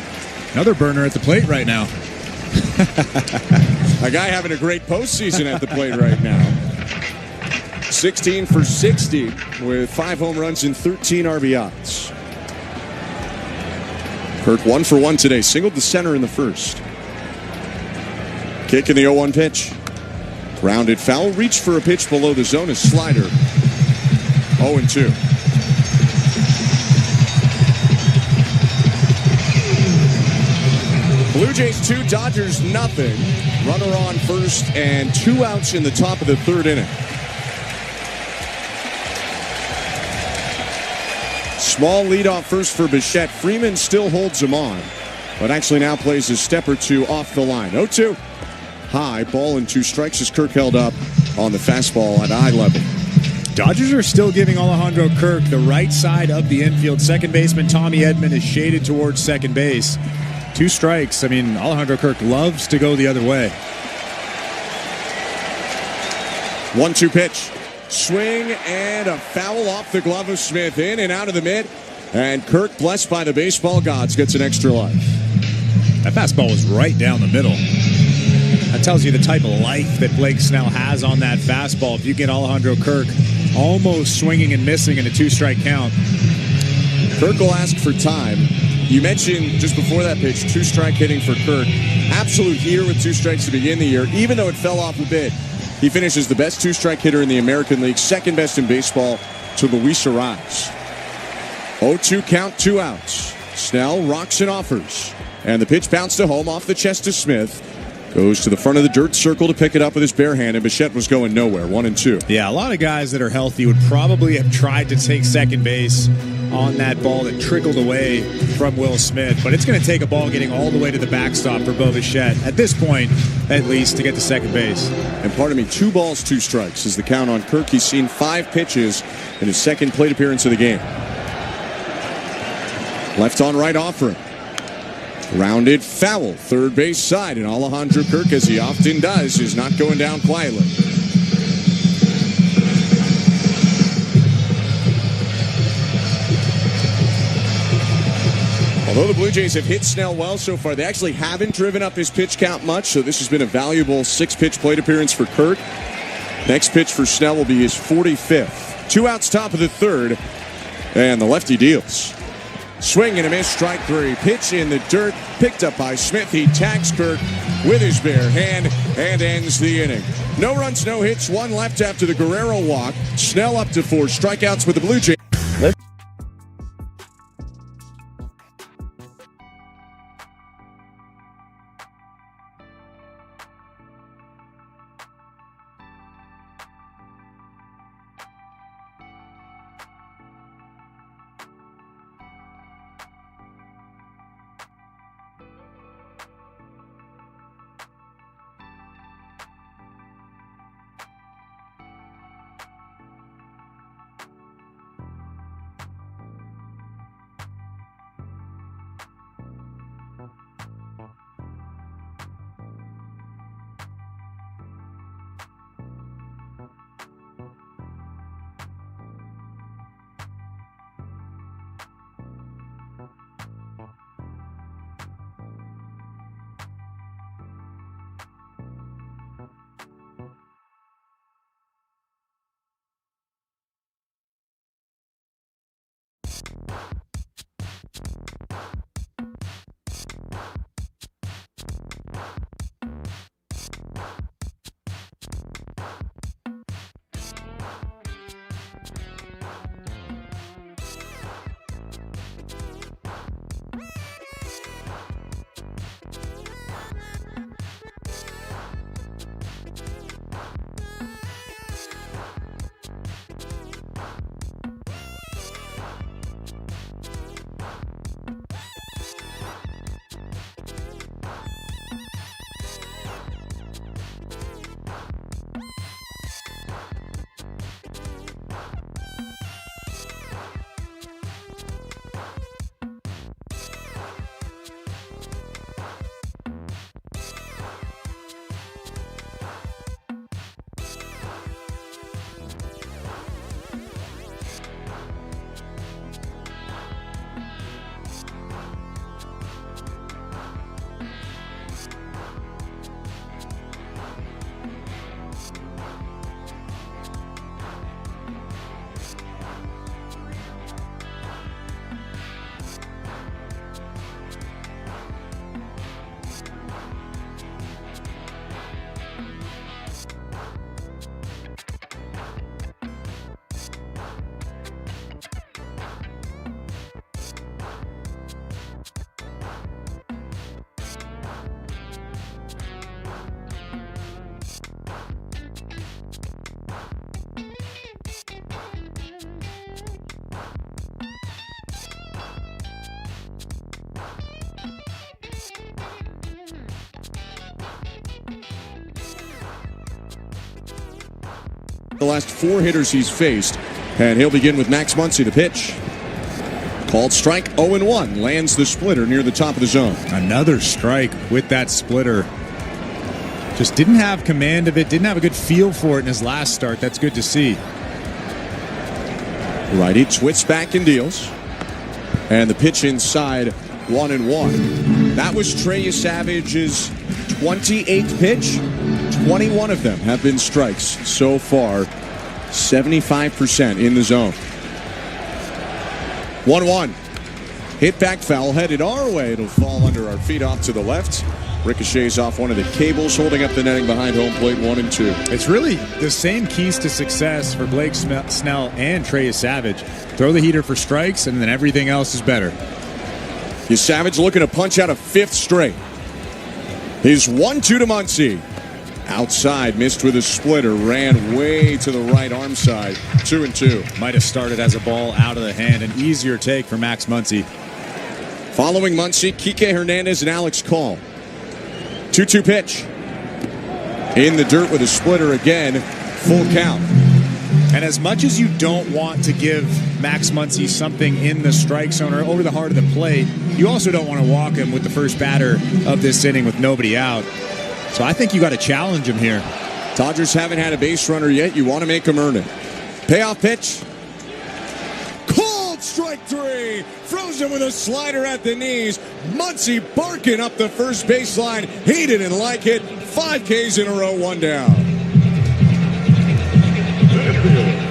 Another burner at the plate right now. A guy having a great postseason at the plate right now. 16 for 60 with 5 home runs and 13 RBIs. Kirk 1 for 1 today. Singled to center in the first. Kick in the 0-1 pitch. Grounded foul. Reach for a pitch below the zone. A slider. 0-2. Blue Jays 2, Dodgers nothing. Runner on first and 2 outs in the top of the 3rd inning. Small leadoff first for Bichette. Freeman still holds him on, but actually now plays a step or 2 off the line. 0-2. High, ball and 2 strikes as Kirk held up on the fastball at eye level. Dodgers are still giving Alejandro Kirk the right side of the infield. Second baseman Tommy Edman is shaded towards second base. 2 strikes. I mean, Alejandro Kirk loves to go the other way. 1-2 pitch. Swing and a foul off the glove of Smith. In and out of the mid. And Kirk, blessed by the baseball gods, gets an extra life. That fastball was right down the middle. That tells you the type of life that Blake Snell has on that fastball. If you get Alejandro Kirk almost swinging and missing in a 2-strike count. Kirk will ask for time. You mentioned just before that pitch, 2-strike hitting for Kirk. Absolute heater with 2 strikes to begin the year, even though it fell off a bit. He finishes the best 2-strike hitter in the American League, second best in baseball to Luis Arraez. 0-2 count, 2 outs. Snell rocks and offers. And the pitch bounced to home off the chest of Smith. Goes to the front of the dirt circle to pick it up with his bare hand, and Bichette was going nowhere, 1-2. Yeah, a lot of guys that are healthy would probably have tried to take second base. on that ball that trickled away from Will Smith. But it's going to take a ball getting all the way to the backstop for Bo Bichette, at this point, at least, to get to second base. And pardon me, 2 balls, 2 strikes is the count on Kirk. He's seen 5 pitches in his second plate appearance of the game. Left on right offering. Rounded foul, third base side, and Alejandro Kirk, as he often does, is not going down quietly. Although the Blue Jays have hit Snell well so far, they actually haven't driven up his pitch count much, so this has been a valuable 6-pitch plate appearance for Kirk. Next pitch for Snell will be his 45th. 2 outs, top of the third, and the lefty deals. Swing and a miss, strike 3. Pitch in the dirt, picked up by Smith. He tags Kirk with his bare hand and ends the inning. No runs, no hits, 1 left after the Guerrero walk. Snell up to 4 strikeouts with the Blue Jays. The last 4 hitters he's faced, and he'll begin with Max Muncy, the pitch. Called strike, 0-1, lands the splitter near the top of the zone. Another strike with that splitter. Just didn't have command of it, didn't have a good feel for it in his last start. That's good to see. Righty twists back and deals. And the pitch inside, 1-1. That was Trey Savage's 28th pitch. 21 of them have been strikes so far. 75% in the zone. 1-1. Hit back foul, headed our way. It'll fall under our feet off to the left. Ricochets off one of the cables, holding up the netting behind home plate, 1-2. It's really the same keys to success for Blake Snell and Trey Savage. Throw the heater for strikes, and then everything else is better. Savage looking to punch out a 5th straight. His 1-2 to Muncy. Outside, missed with a splitter, ran way to the right arm side. 2-2. Might have started as a ball out of the hand. An easier take for Max Muncy. Following Muncy, Kike Hernandez and Alex Call. 2-2 pitch. In the dirt with a splitter again. Full count. And as much as you don't want to give Max Muncy something in the strike zone or over the heart of the plate, you also don't want to walk him with the first batter of this inning with nobody out. So I think you got to challenge him here. Dodgers haven't had a base runner yet. You want to make him earn it. Payoff pitch. Called strike 3. Frozen with a slider at the knees. Muncy barking up the first baseline. He didn't like it. 5 Ks in a row, 1 down.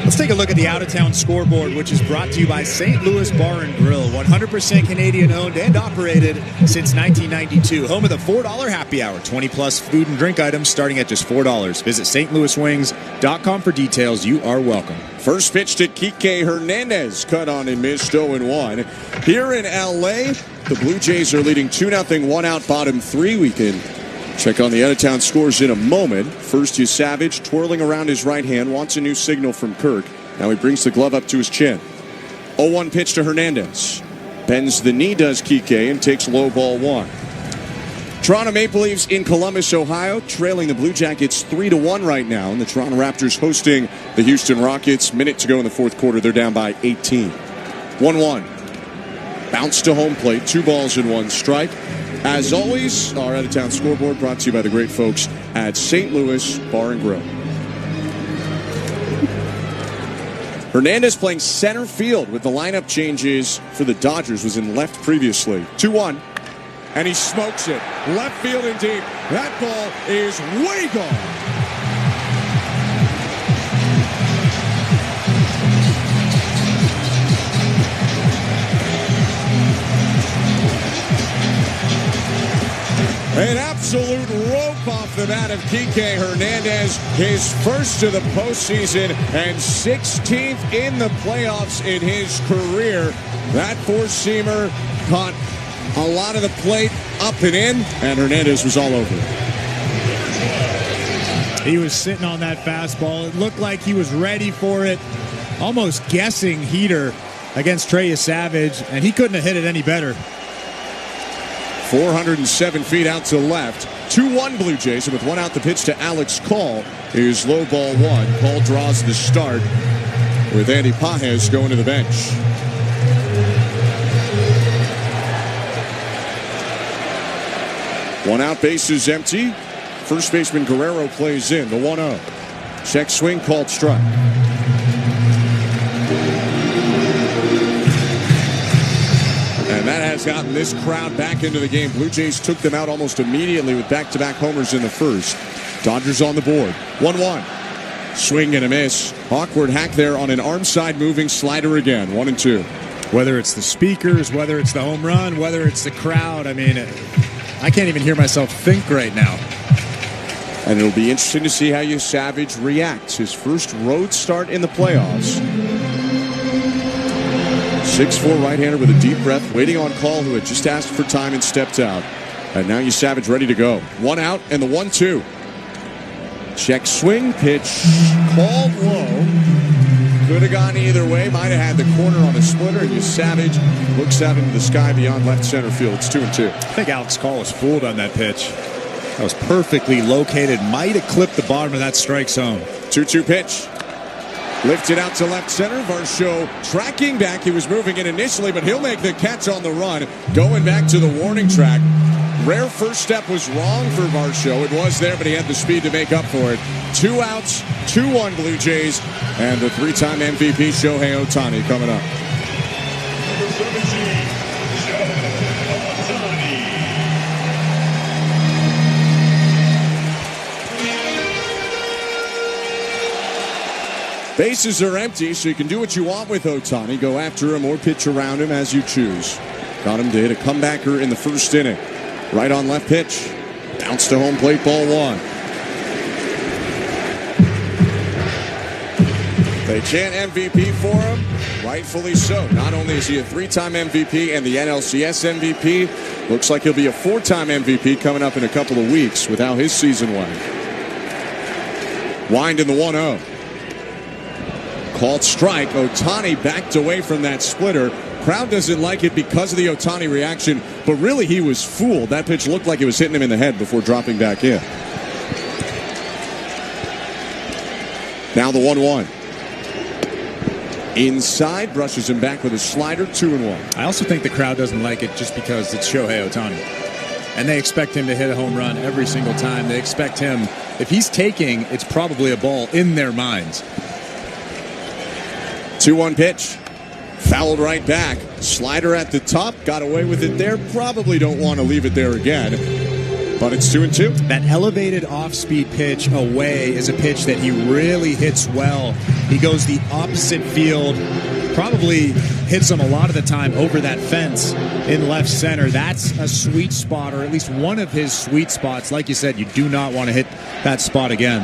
Let's take a look at the out-of-town scoreboard, which is brought to you by St. Louis Bar and Grill, 100% Canadian-owned and operated since 1992. Home of the $4 happy hour, 20-plus food and drink items starting at just $4. Visit stlouiswings.com for details. You are welcome. First pitch to Kike Hernandez, cut on and missed, 0-1. Here in L.A., the Blue Jays are leading 2-0, 1 out, bottom 3. We can check on the out-of-town scores in a moment. First is Savage, twirling around his right hand, wants a new signal from Kirk. Now he brings the glove up to his chin. 0-1 pitch to Hernandez. Bends the knee, does Kike, and takes low ball 1. Toronto Maple Leafs in Columbus, Ohio, trailing the Blue Jackets 3-1 right now. And the Toronto Raptors hosting the Houston Rockets. Minute to go in the fourth quarter. They're down by 18. 1-1. Bounce to home plate. 2 balls and 1 strike. As always, our out-of-town scoreboard brought to you by the great folks at St. Louis Bar and Grill. Hernandez playing center field with the lineup changes for the Dodgers. Was in left previously. 2-1. And he smokes it. Left field and deep. That ball is way gone. An absolute rope off the bat of Kike Hernandez. His first of the postseason and 16th in the playoffs in his career. That four-seamer caught a lot of the plate up and in, and Hernandez was all over it. He was sitting on that fastball. It looked like he was ready for it, almost guessing heater against Trey Savage, and he couldn't have hit it any better. 407 feet out to left. 2-1 Blue Jays, and with 1 out, the pitch to Alex Call is low ball 1. Call draws the start with Andy Pages going to the bench. One out, base is empty. First baseman Guerrero plays in the 1-0. Check swing, called strike. And that has gotten this crowd back into the game. Blue Jays took them out almost immediately with back-to-back homers in the first. Dodgers on the board. 1-1. Swing and a miss. Awkward hack there on an arm side moving slider again. 1-2. Whether it's the speakers, whether it's the home run, whether it's the crowd, I mean, I can't even hear myself think right now. And it'll be interesting to see how Savage reacts. His first road start in the playoffs. 6'4" right-hander with a deep breath, waiting on Call, who had just asked for time and stepped out. And now Savage ready to go. 1 out and the 1-2. Check swing, pitch called low. Could have gone either way. Might have had the corner on a splitter. And Savage looks out into the sky beyond left center field. It's 2-2. I think Alex Call was fooled on that pitch. That was perfectly located. Might have clipped the bottom of that strike zone. 2-2 pitch. Lifted out to left center. Varsho tracking back. He was moving in initially, but he'll make the catch on the run. Going back to the warning track. Rare first step was wrong for Varsho. It was there, but he had the speed to make up for it. 2 outs, 2-1 Blue Jays, and the 3-time MVP Shohei Ohtani coming up. Bases are empty, so you can do what you want with Ohtani. Go after him or pitch around him as you choose. Got him to hit a comebacker in the first inning. Right on left pitch. Bounce to home plate, ball 1. They chant MVP for him. Rightfully so. Not only is he a 3-time MVP and the NLCS MVP, looks like he'll be a 4-time MVP coming up in a couple of weeks with how his season went. Wind in the 1-0. Called strike. Ohtani backed away from that splitter. Crowd doesn't like it because of the Ohtani reaction, but really he was fooled. That pitch looked like it was hitting him in the head before dropping back in. Now the 1-1. Inside, brushes him back with a slider, 2-1. I also think the crowd doesn't like it just because it's Shohei Ohtani. And they expect him to hit a home run every single time. They expect him, if he's taking, it's probably a ball in their minds. 2-1 pitch. Fouled right back. Slider at the top. Got away with it there. Probably don't want to leave it there again. But it's 2-2. That elevated off-speed pitch away is a pitch that he really hits well. He goes the opposite field. Probably hits him a lot of the time over that fence in left center. That's a sweet spot, or at least one of his sweet spots. Like you said, you do not want to hit that spot again.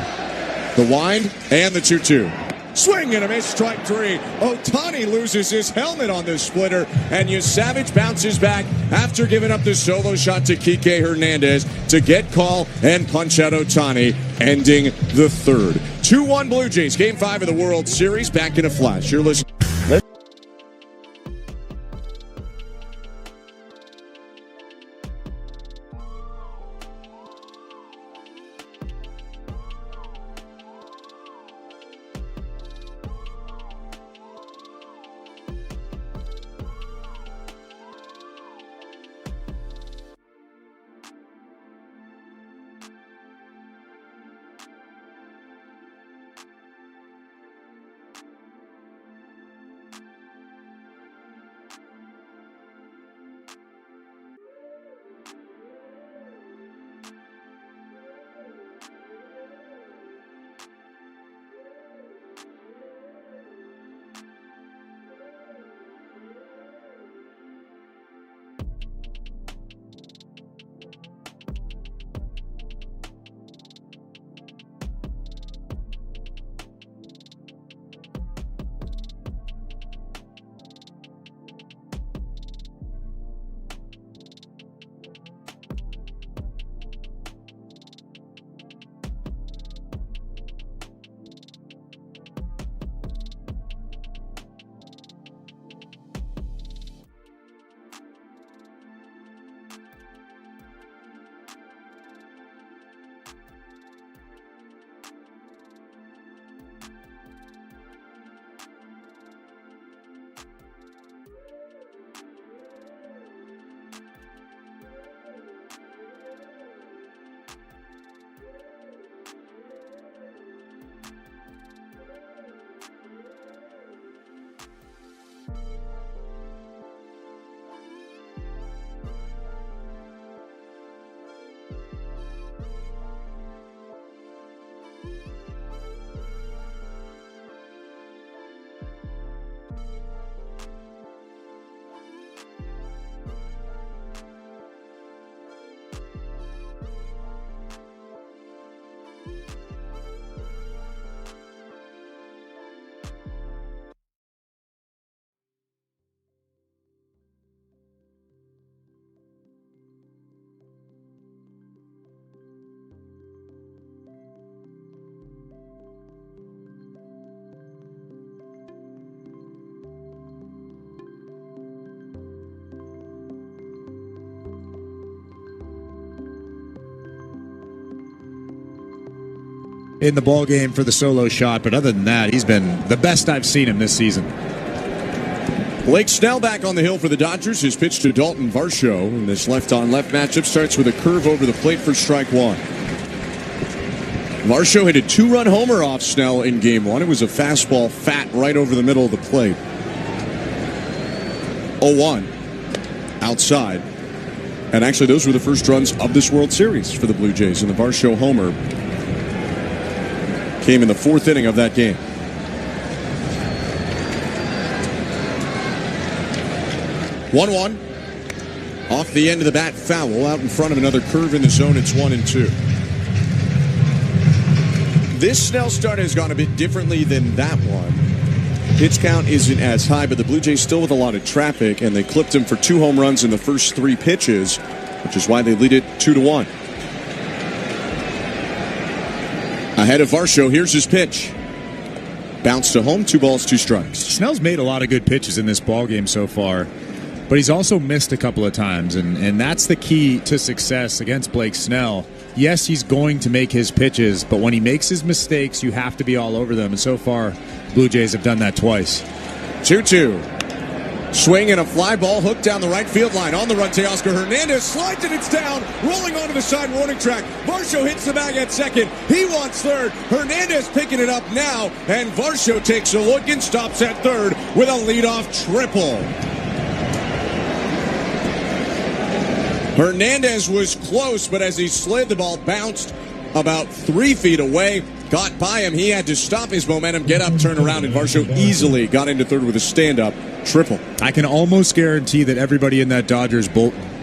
The wind and the 2-2. Swing and a miss, strike 3. Ohtani loses his helmet on this splitter, and Savage bounces back after giving up the solo shot to Kike Hernandez to get call and punch out Ohtani, ending the third. 2-1 Blue Jays, Game 5 of the World Series. Back in a flash. You're listening. In the ball game for the solo shot, but other than that, he's been the best I've seen him this season. Blake Snell back on the hill for the Dodgers. His pitch to Dalton Varsho. And this left-on-left matchup starts with a curve over the plate for strike 1. Varsho hit a 2-run homer off Snell in Game 1. It was a fastball fat right over the middle of the plate. 0-1 outside. And actually, those were the first runs of this World Series for the Blue Jays. And the Varsho homer came in the 4th inning of that game. One off the end of the bat, foul out in front of another curve in the zone. It's 1-2. This Snell start has gone a bit differently than that one. Pitch count isn't as high, but the Blue Jays still with a lot of traffic, and they clipped him for 2 home runs in the first 3 pitches, which is why they lead it 2-1. Ahead of Varsho, here's his pitch. Bounce to home, 2 balls, 2 strikes. Snell's made a lot of good pitches in this ballgame so far, but he's also missed a couple of times, and that's the key to success against Blake Snell. Yes, he's going to make his pitches, but when he makes his mistakes, you have to be all over them, and so far, Blue Jays have done that twice. 2-2. Swing and a fly ball hooked down the right field line. On the run, Teoscar Hernandez slides and it's down. Rolling onto the side warning track. Varsho hits the bag at second. He wants third. Hernandez picking it up now. And Varsho takes a look and stops at third with a leadoff triple. Hernandez was close, but as he slid, the ball bounced about 3 feet away. Got by him. He had to stop his momentum, get up, turn around, and Varsho easily got into third with a stand-up triple. I can almost guarantee that everybody in that Dodgers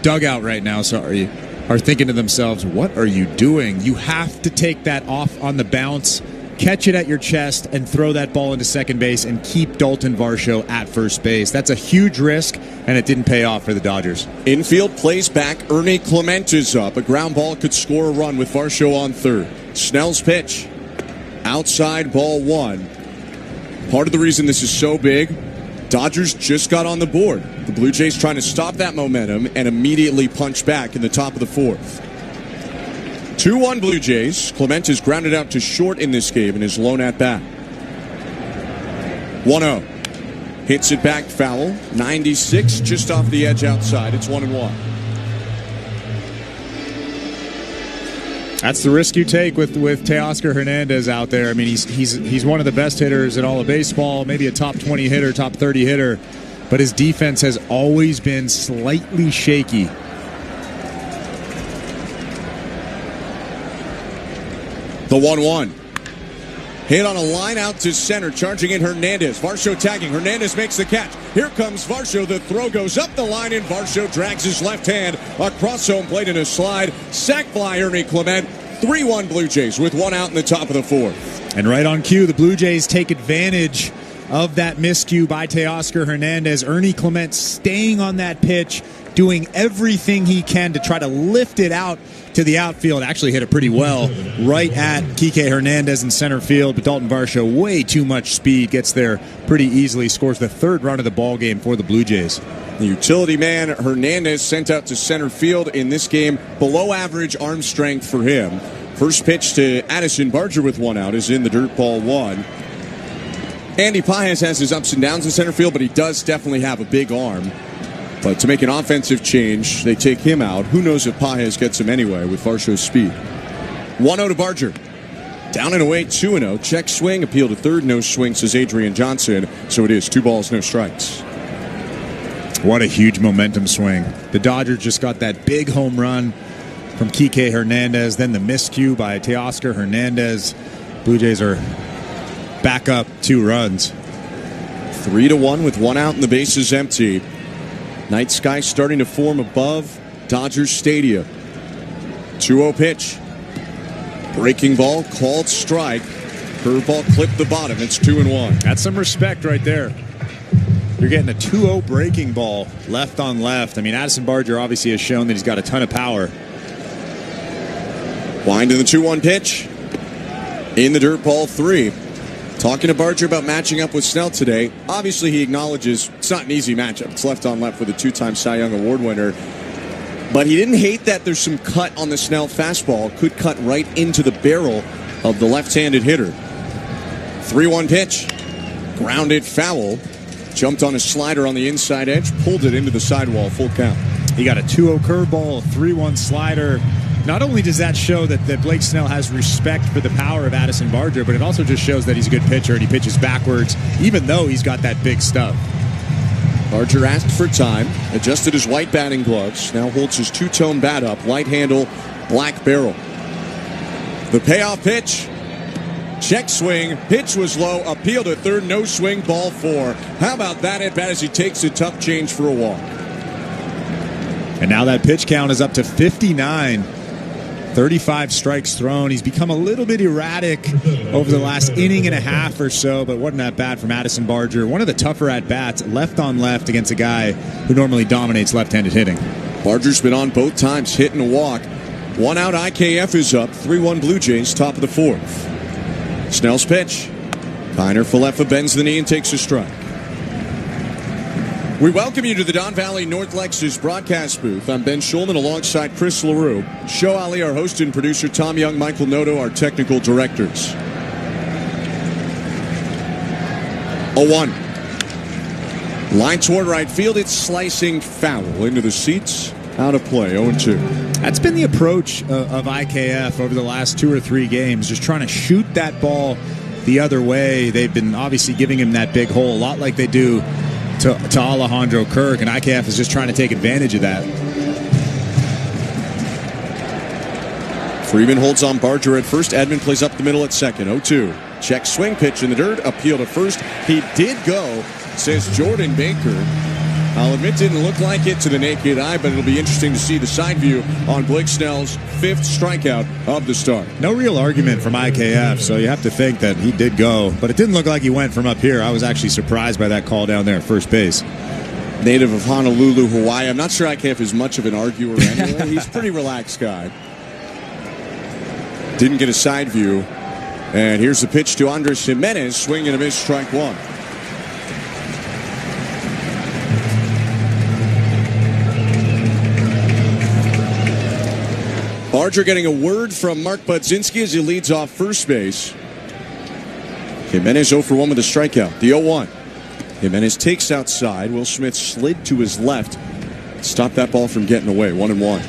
dugout right now, are thinking to themselves, what are you doing? You have to take that off on the bounce, catch it at your chest, and throw that ball into second base and keep Dalton Varsho at first base. That's a huge risk, and it didn't pay off for the Dodgers. Infield plays back. Ernie Clement is up. A ground ball could score a run with Varsho on third. Snell's pitch. Outside, ball 1. Part of the reason this is so big, Dodgers just got on the board. The Blue Jays trying to stop that momentum and immediately punch back in the top of the 4th. 2-1 Blue Jays. Clement is grounded out to short in this game in his lone at-bat. 1-0. Hits it back foul. 96 just off the edge outside. It's 1-1. That's the risk you take with Teoscar Hernandez out there. I mean, he's one of the best hitters in all of baseball, maybe a top 20 hitter, top 30 hitter, but his defense has always been slightly shaky. The 1-1. Hit on a line out to center, charging in Hernandez. Varsho tagging. Hernandez makes the catch. Here comes Varsho. The throw goes up the line, and Varsho drags his left hand across home plate in a slide. Sac fly, Ernie Clement. 3-1 Blue Jays with 1 out in the top of the 4th. And right on cue, the Blue Jays take advantage of that miscue by Teoscar Hernandez. Ernie Clement staying on that pitch, doing everything he can to try to lift it out to the outfield. Actually hit it pretty well right at Kike Hernandez in center field, but Dalton Varsho, way too much speed, gets there pretty easily, scores the 3rd run of the ball game for the Blue Jays. The utility man Hernandez sent out to center field in this game. Below average arm strength for him. First pitch to Addison Barger with 1 out is in the dirt, ball 1. Andy Paez has his ups and downs in center field, but he does definitely have a big arm. But to make an offensive change, they take him out. Who knows if Paez gets him anyway with Varsho's speed. 1-0 to Barger. Down and away, 2-0. Check swing, appeal to third. No swing, says Adrian Johnson. So it is 2 balls, no strikes. What a huge momentum swing. The Dodgers just got that big home run from Kike Hernandez, then the miscue by Teoscar Hernandez. Blue Jays are back up 2 runs. 3-1 with 1 out and the bases empty. Night sky starting to form above Dodgers Stadium. 2-0 pitch. Breaking ball, called strike. Curveball clipped the bottom. It's 2-1. That's some respect right there. You're getting a 2-0 breaking ball left on left. I mean, Addison Barger obviously has shown that he's got a ton of power. Wind in the 2-1 pitch. In the dirt, ball 3. Talking to Barger about matching up with Snell today. Obviously, he acknowledges it's not an easy matchup. It's left on left with a 2-time Cy Young Award winner. But he didn't hate that there's some cut on the Snell fastball. Could cut right into the barrel of the left-handed hitter. 3-1 pitch. Grounded foul. Jumped on a slider on the inside edge. Pulled it into the sidewall. Full count. He got a 2-0 curveball, a 3-1 slider. Not only does that show that Blake Snell has respect for the power of Addison Barger, but it also just shows that he's a good pitcher and he pitches backwards, even though he's got that big stuff. Barger asked for time, adjusted his white batting gloves, now holds his 2-tone bat up, light handle, black barrel. The payoff pitch, check swing, pitch was low, appeal to third, no swing, ball 4. How about that at bat as he takes a tough change for a walk? And now that pitch count is up to 59. 35 strikes thrown. He's become a little bit erratic over the last inning and a half or so, but wasn't that bad from Addison Barger. One of the tougher at-bats, left on left against a guy who normally dominates left-handed hitting. Barger's been on both times, hit and a walk. 1 out, IKF is up. 3-1 Blue Jays, top of the 4th. Snell's pitch. Piner Falefa bends the knee and takes a strike. We welcome you to the Don Valley North Lexus broadcast booth. I'm Ben Schulman alongside Chris LaRue. Show Ali, our host and producer, Tom Young, Michael Noto, our technical directors. 0-1. Line toward right field. It's slicing foul into the seats. Out of play, 0-2. That's been the approach of IKF over the last 2 or 3 games, just trying to shoot that ball the other way. They've been obviously giving him that big hole, a lot like they do to Alejandro Kirk, and IKF is just trying to take advantage of that. Freeman holds on Barger at first. Edmund plays up the middle at second, 0-2. Check swing pitch in the dirt, appeal to first. He did go, says Jordan Baker. I'll admit, didn't look like it to the naked eye, but it'll be interesting to see the side view on Blake Snell's 5th strikeout of the start. No real argument from IKF, so you have to think that he did go, but it didn't look like he went from up here. I was actually surprised by that call down there at first base. Native of Honolulu, Hawaii. I'm not sure IKF is much of an arguer anyway. He's a pretty relaxed guy. Didn't get a side view. And here's the pitch to Andres Jimenez. Swing and a miss, strike one. Barger getting a word from Mark Budzinski as he leads off first base. Jimenez 0 for 1 with a strikeout. The 0-1. Jimenez takes outside. Will Smith slid to his left. Stop that ball from getting away. 1-1.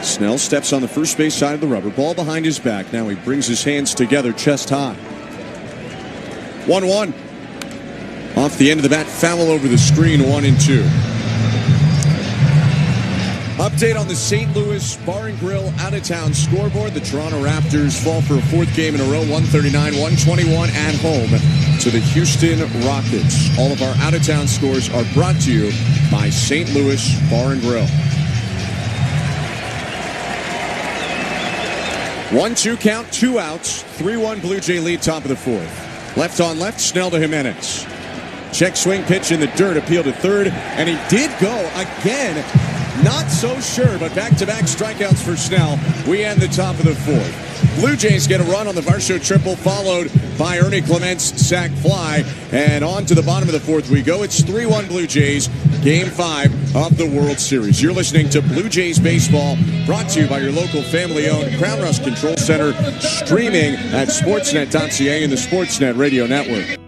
Snell steps on the first base side of the rubber. Ball behind his back. Now he brings his hands together chest high. 1-1. Off the end of the bat, foul over the screen, 1-2. Update on the St. Louis Bar and Grill out-of-town scoreboard. The Toronto Raptors fall for a 4th game in a row, 139-121 at home to the Houston Rockets. All of our out-of-town scores are brought to you by St. Louis Bar and Grill. 1-2 count, 2 outs, 3-1 Blue Jay lead, top of the 4th. Left on left, Snell to Jimenez. Check swing pitch in the dirt, appeal to third, and he did go again. Not so sure, but back-to-back strikeouts for Snell. We end the top of the 4th. Blue Jays get a run on the Varsho triple, followed by Ernie Clement's sac fly. And on to the bottom of the 4th we go. It's 3-1 Blue Jays, Game 5 of the World Series. You're listening to Blue Jays Baseball, brought to you by your local family-owned Crown Rust Control Center, streaming at sportsnet.ca and the Sportsnet Radio Network.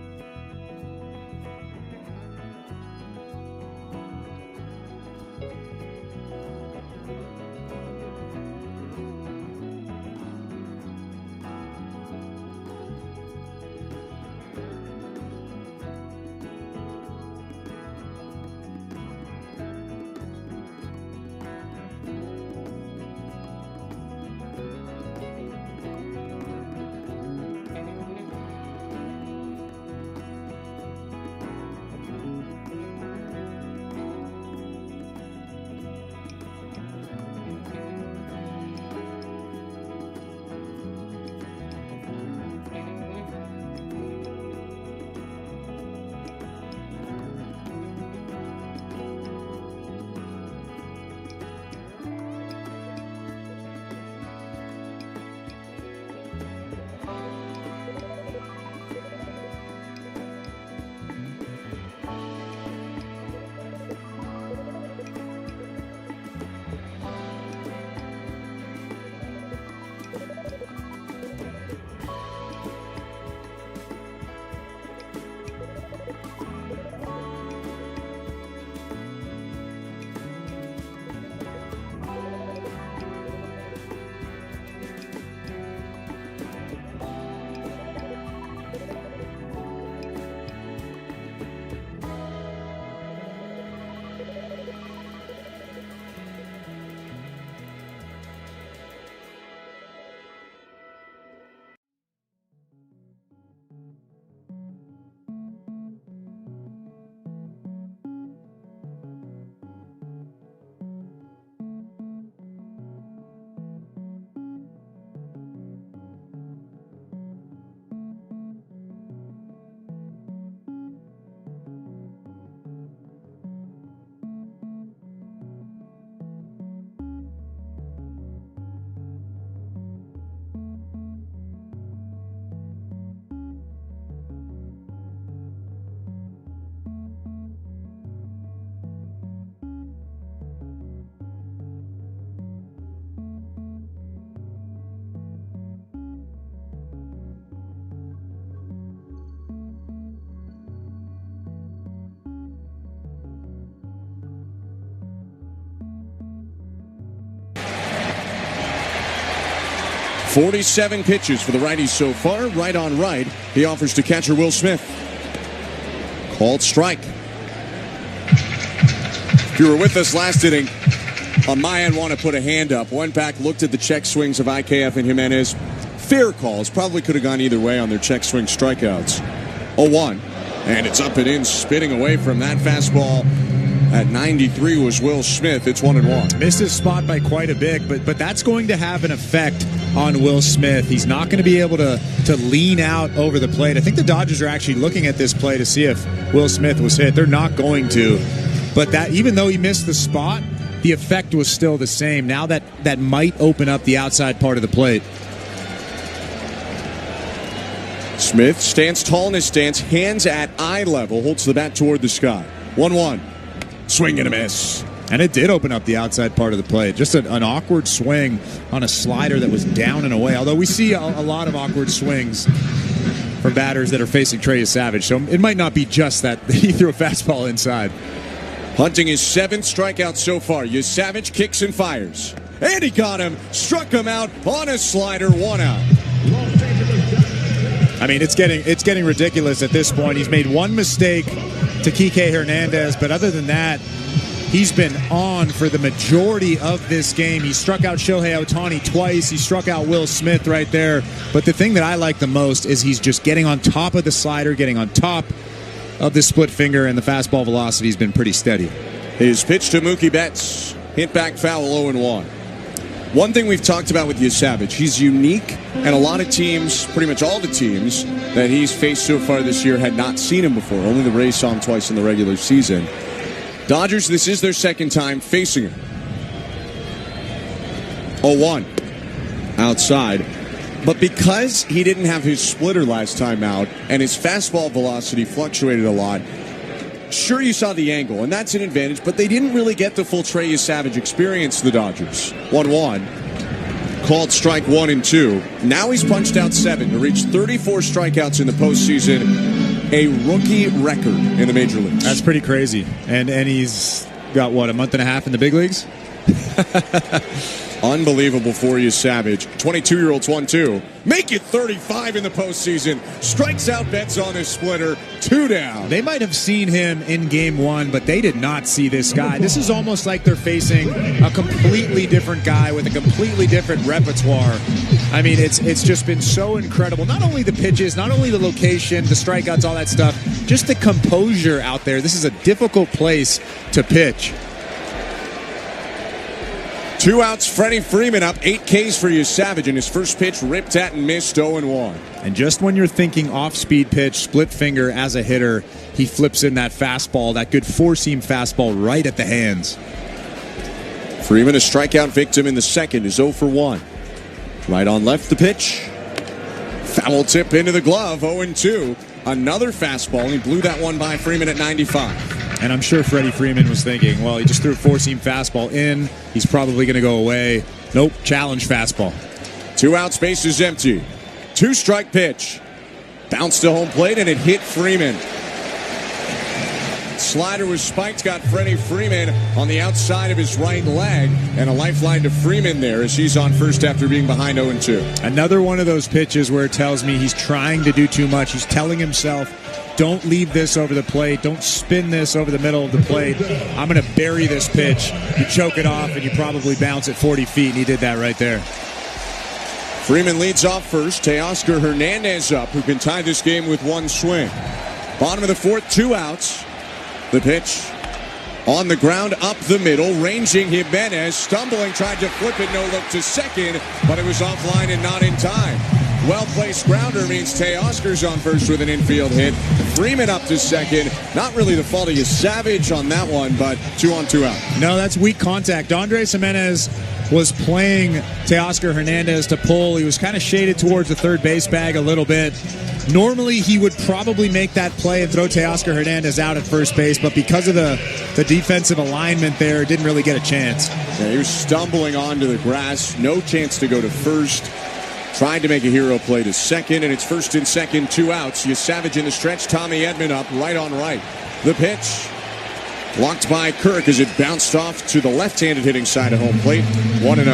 47 pitches for the righty so far. Right on right. He offers to catcher Will Smith. Called strike. If you were with us last inning, on my end, want to put a hand up. Went back, looked at the check swings of IKF and Jimenez. Fair calls. Probably could have gone either way on their check swing strikeouts. 0-1. And it's up and in, spinning away from that fastball. At 93 was Will Smith. It's 1-1. Missed his spot by quite a bit, but that's going to have an effect on Will Smith. He's not going to be able to lean out over the plate. I think the Dodgers are actually looking at this play to see if Will Smith was hit. They're not going to. But that, even though he missed the spot, the effect was still the same. Now that might open up the outside part of the plate. Smith stands tall in his stance, hands at eye level, holds the bat toward the sky. 1-1. Swing and a miss. And it did open up the outside part of the plate. Just an awkward swing on a slider that was down and away. Although we see a lot of awkward swings from batters that are facing Trey Savage. So it might not be just that he threw a fastball inside. Hunting his 7th strikeout so far. Savage kicks and fires. And he got him. Struck him out on a slider. 1 out. I mean, it's getting ridiculous at this point. He's made one mistake to Kike Hernandez, but other than that, he's been on for the majority of this game. He struck out Shohei Ohtani twice. He struck out Will Smith right there. But the thing that I like the most is he's just getting on top of the slider, getting on top of the split finger, and the fastball velocity has been pretty steady. His pitch to Mookie Betts. Hit back foul, 0-1. One thing we've talked about with Savage, he's unique, and a lot of teams, pretty much all the teams that he's faced so far this year had not seen him before. Only the Rays saw him twice in the regular season. Dodgers, this is their second time facing him. 0-1. Outside. But because he didn't have his splitter last time out, and his fastball velocity fluctuated a lot, sure, you saw the angle, and that's an advantage, but they didn't really get the full Trey Savage experience, the Dodgers. 1-1. Called strike 1 and 2. Now he's punched out 7 to reach 34 strikeouts in the postseason, a rookie record in the major leagues. That's pretty crazy. And he's got, what, a month and a half in the big leagues? Unbelievable for you, Savage. 22-year-old's 1-2. Make it 35 in the postseason. Strikes out Betts on his splitter. 2 down. They might have seen him in game 1, but they did not see this guy. This is almost like they're facing a completely different guy with a completely different repertoire. I mean, it's just been so incredible. Not only the pitches, not only the location, the strikeouts, all that stuff, just the composure out there. This is a difficult place to pitch. 2 outs, Freddie Freeman up 8 Ks for Savage, and his first pitch ripped at and missed 0-1. And just when you're thinking off-speed pitch, split finger as a hitter, he flips in that fastball, that good four-seam fastball right at the hands. Freeman, a strikeout victim in the second, is 0 for 1. Right on left, the pitch. Foul tip into the glove, 0-2. Another fastball, he blew that one by Freeman at 95. And I'm sure Freddie Freeman was thinking, well, he just threw a four-seam fastball in. He's probably going to go away. Nope, challenge fastball. 2 outs, bases empty. 2-strike pitch. Bounced to home plate, and it hit Freeman. Slider was spiked, got Freddie Freeman on the outside of his right leg, and a lifeline to Freeman there as he's on first after being behind 0-2. Another one of those pitches where it tells me he's trying to do too much. He's telling himself, don't leave this over the plate. Don't spin this over the middle of the plate. I'm going to bury this pitch. You choke it off, and you probably bounce at 40 feet, and he did that right there. Freeman leads off first. Teoscar Hernandez up, who can tie this game with 1 swing. Bottom of the 4th, 2 outs. The pitch on the ground, up the middle, ranging Jimenez, stumbling, tried to flip it, no look to second, but it was offline and not in time. Well-placed grounder means Teoscar's on first with an infield hit. Freeman up to second. Not really the fault of Savage on that one, but 2 on 2 out. No, that's weak contact. Andres Jimenez was playing Teoscar Hernandez to pull. He was kind of shaded towards the third base bag a little bit. Normally, he would probably make that play and throw Teoscar Hernandez out at first base, but because of the defensive alignment there, didn't really get a chance. Yeah, he was stumbling onto the grass. No chance to go to first. Tried to make a hero play to second, and it's first and second, 2 outs. Savage in the stretch. Tommy Edman up right on right. The pitch blocked by Kirk as it bounced off to the left-handed hitting side of home plate. 1-0.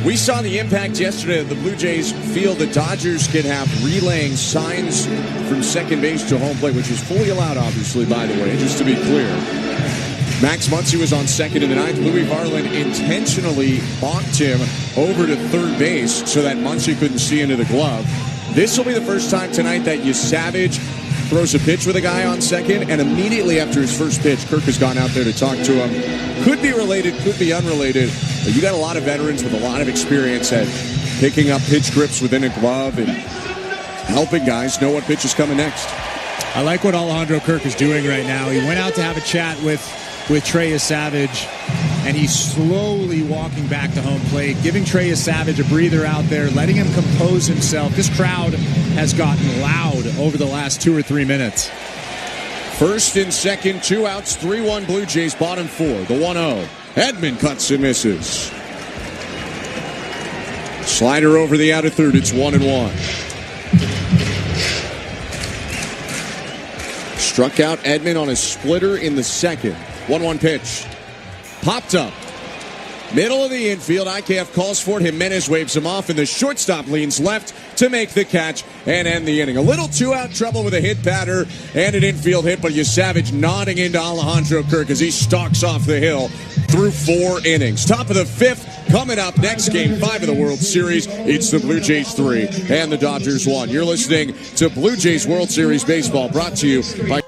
We saw the impact yesterday that the Blue Jays feel the Dodgers can have relaying signs from second base to home plate, which is fully allowed, obviously, by the way, just to be clear. Max Muncy was on second in the ninth. Louis Varland intentionally balked him over to third base so that Muncy couldn't see into the glove. This will be the first time tonight that Savage throws a pitch with a guy on second, and immediately after his first pitch, Kirk has gone out there to talk to him. Could be related, could be unrelated, but you got a lot of veterans with a lot of experience at picking up pitch grips within a glove and helping guys know what pitch is coming next. I like what Alejandro Kirk is doing right now. He went out to have a chat with Trey Savage, and he's slowly walking back to home plate, giving Trey Savage a breather out there, letting him compose himself. This crowd has gotten loud over the last 2 or 3 minutes. First and second, 2 outs, 3-1 Blue Jays, bottom 4. The 1-0. Edman cuts and misses. Slider over the out of third. It's 1-1. Struck out Edman on a splitter in the second. 1-1 pitch. Popped up. Middle of the infield. IKF calls for it. Jimenez waves him off, and the shortstop leans left to make the catch and end the inning. A little 2-out trouble with a hit batter and an infield hit, but Savage nodding into Alejandro Kirk as he stalks off the hill through 4 innings. Top of the 5th. Coming up next, Game 5 of the World Series. It's the Blue Jays 3 and the Dodgers 1. You're listening to Blue Jays World Series Baseball, brought to you by...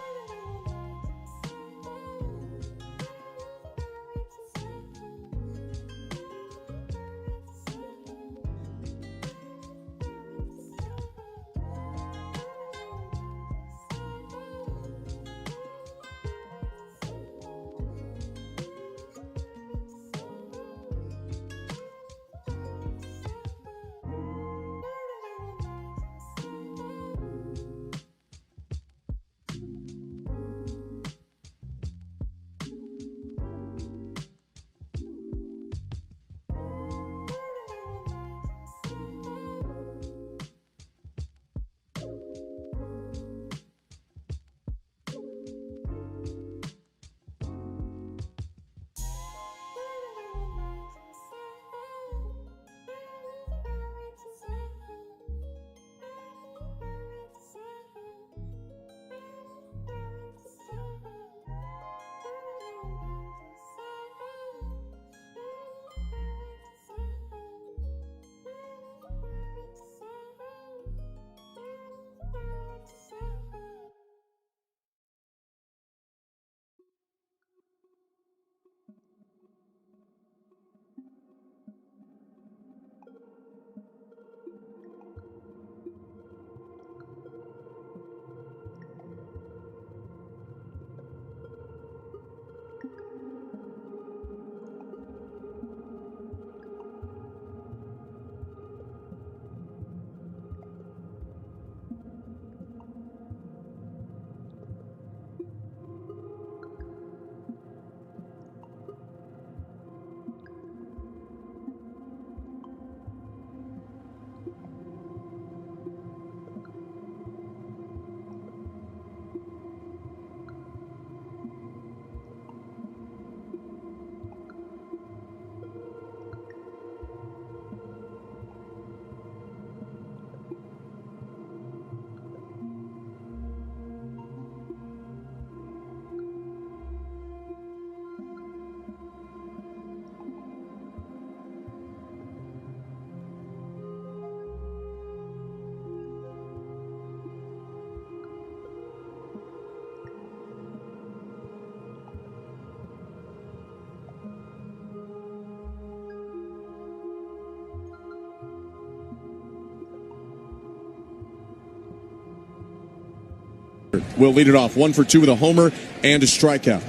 will lead it off. 1 for 2 with a homer and a strikeout.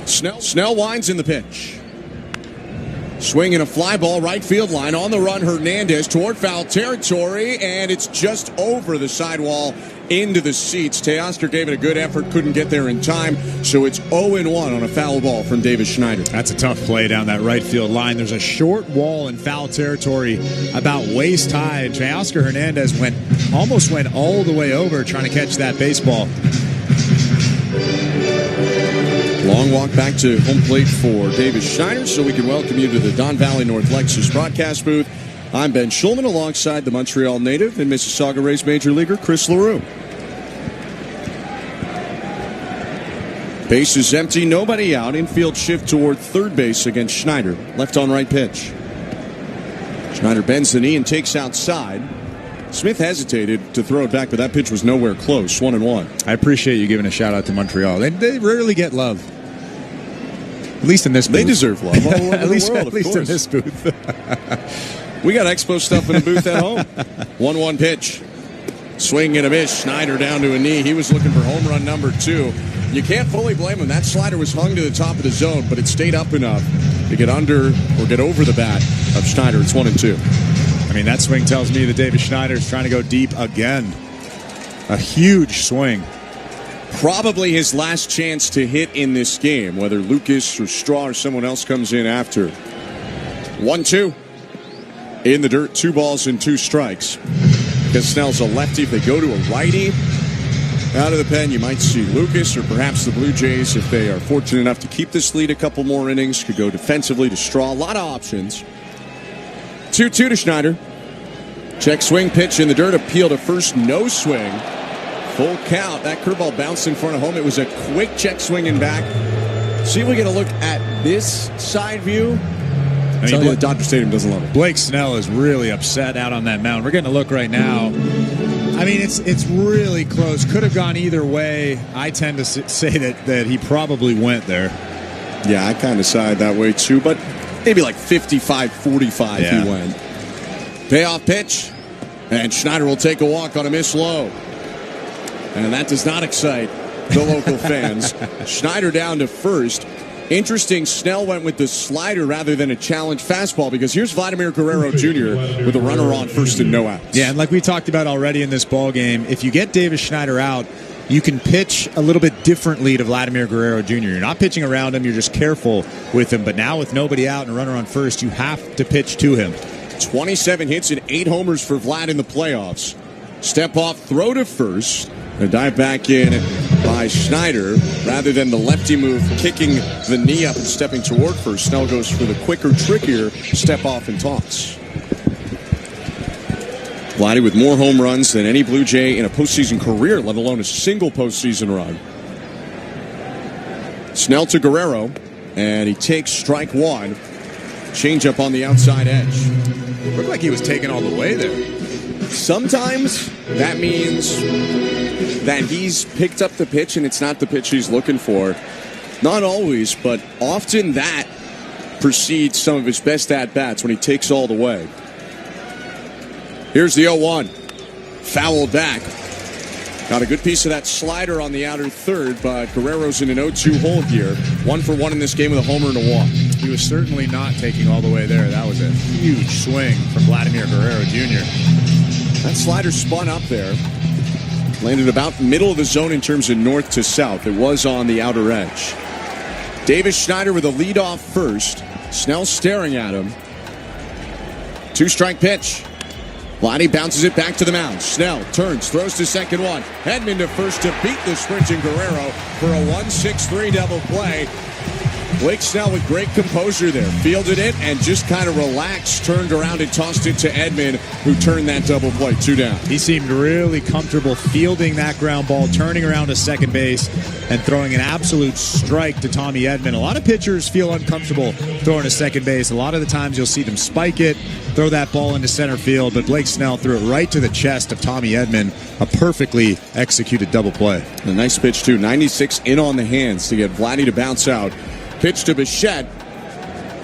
Snell winds in the pitch. Swinging a fly ball, right field line. On the run, Hernandez toward foul territory, and it's just over the sidewall into the seats. Teoscar gave it a good effort, couldn't get there in time, so it's 0-1 on a foul ball from Davis Schneider. That's a tough play down that right field line. There's a short wall in foul territory about waist high, and Teoscar Hernandez almost went all the way over trying to catch that baseball. Long walk back to home plate for Davis Schneider, so we can welcome you to the Don Valley North Lexus broadcast booth. I'm Ben Schulman alongside the Montreal native and Mississauga Rays major leaguer Chris LaRue. Base is empty, nobody out. Infield shift toward third base against Schneider. Left on right pitch. Schneider bends the knee and takes outside. Smith hesitated to throw it back, but that pitch was nowhere close. 1-1. I appreciate you giving a shout out to Montreal. They rarely get love. At least in this booth. They deserve love all over at least, the world, at least in this booth. We got Expo stuff in the booth at home. 1-1 pitch. Swing and a miss. Schneider down to a knee. He was looking for home run number 2. You can't fully blame him. That slider was hung to the top of the zone, but it stayed up enough to get under or get over the bat of Schneider. It's 1-2. I mean, that swing tells me that Davis Schneider is trying to go deep again. A huge swing. Probably his last chance to hit in this game, whether Lucas or Straw or someone else comes in after. 1-2. In the dirt, 2 balls and 2 strikes. Because Snell's a lefty. If they go to a righty, out of the pen, you might see Lucas or perhaps the Blue Jays, if they are fortunate enough to keep this lead a couple more innings, could go defensively to Straw. A lot of options. 2-2 to Schneider. Check swing pitch in the dirt. Appeal to first. No swing. Full count. That curveball bounced in front of home. It was a quick check swing and back. See if we get a look at this side view. I tell you, the Dodger Stadium doesn't love it. Blake Snell is really upset out on that mound. We're getting a look right now. I mean, it's really close. Could have gone either way. I tend to say that he probably went there. Yeah, I kind of side that way too, but maybe like 55-45 he went. Payoff pitch, and Schneider will take a walk on a miss low. And that does not excite the local fans. Schneider down to first. Interesting, Snell went with the slider rather than a challenge fastball, because here's Vladimir Guerrero Jr. with a runner on first and no outs. Yeah, and like we talked about already in this ball game, if you get Davis Schneider out, you can pitch a little bit differently to Vladimir Guerrero Jr. You're not pitching around him, you're just careful with him. But now with nobody out and a runner on first, you have to pitch to him. 27 hits and 8 homers for Vlad in the playoffs. Step off, throw to first. A dive back in by Schneider. Rather than the lefty move, kicking the knee up and stepping toward first, Snell goes for the quicker, trickier step off and toss. Vladdy with more home runs than any Blue Jay in a postseason career, let alone a single postseason run. Snell to Guerrero, and he takes strike 1. Changeup on the outside edge. Looked like he was taken all the way there. Sometimes that means that he's picked up the pitch and it's not the pitch he's looking for. Not always, but often that precedes some of his best at-bats when he takes all the way. Here's the 0-1. Fouled back. Got a good piece of that slider on the outer third, but Guerrero's in an 0-2 hole here. 1 for 1 in this game with a homer and a walk. He was certainly not taking all the way there. That was a huge swing from Vladimir Guerrero Jr. That slider spun up there. Landed about middle of the zone in terms of north to south. It was on the outer edge. Davis Schneider with a lead off first. Snell staring at him. 2-strike pitch. Vladdy bounces it back to the mound. Snell turns, throws to second 1. Hedman to first to beat the sprinting Guerrero for a 1-6-3 double play. Blake Snell with great composure there. Fielded it and just kind of relaxed, turned around and tossed it to Edman, who turned that double play. 2 down. He seemed really comfortable fielding that ground ball, turning around to second base, and throwing an absolute strike to Tommy Edman. A lot of pitchers feel uncomfortable throwing to second base. A lot of the times you'll see them spike it, throw that ball into center field, but Blake Snell threw it right to the chest of Tommy Edman. A perfectly executed double play. A nice pitch, too. 96 in on the hands to get Vladdy to bounce out. Pitch to Bichette.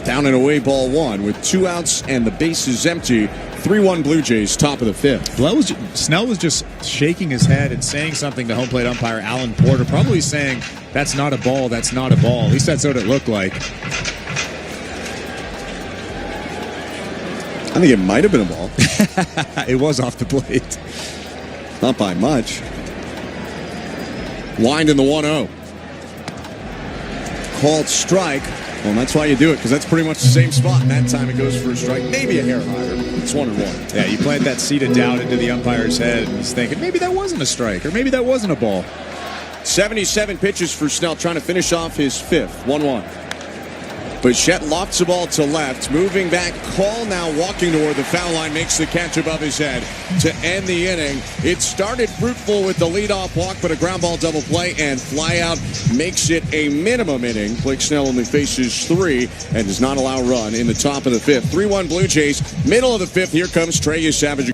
Down and away, ball 1 with 2 outs and the base is empty. 3-1 Blue Jays, top of the 5th. Snell was just shaking his head and saying something to home plate umpire Alan Porter, probably saying, "That's not a ball, that's not a ball." At least that's what it looked like. I think it might have been a ball. It was off the plate. Not by much. Lined in the 1-0. Called strike. Well, that's why you do it, because that's pretty much the same spot. And that time it goes for a strike, maybe a hair higher. It's 1-1. Yeah, you plant that seed of doubt into the umpire's head, and he's thinking, maybe that wasn't a strike, or maybe that wasn't a ball. 77 pitches for Snell, trying to finish off his fifth. 1-1. Bichette lofts the ball to left, moving back. Call now walking toward the foul line, makes the catch above his head to end the inning. It started fruitful with the leadoff walk, but a ground ball double play and fly out makes it a minimum inning. Blake Snell only faces 3 and does not allow a run in the top of the 5th. 3-1 Blue Jays, middle of the 5th. Here comes Trey Savage.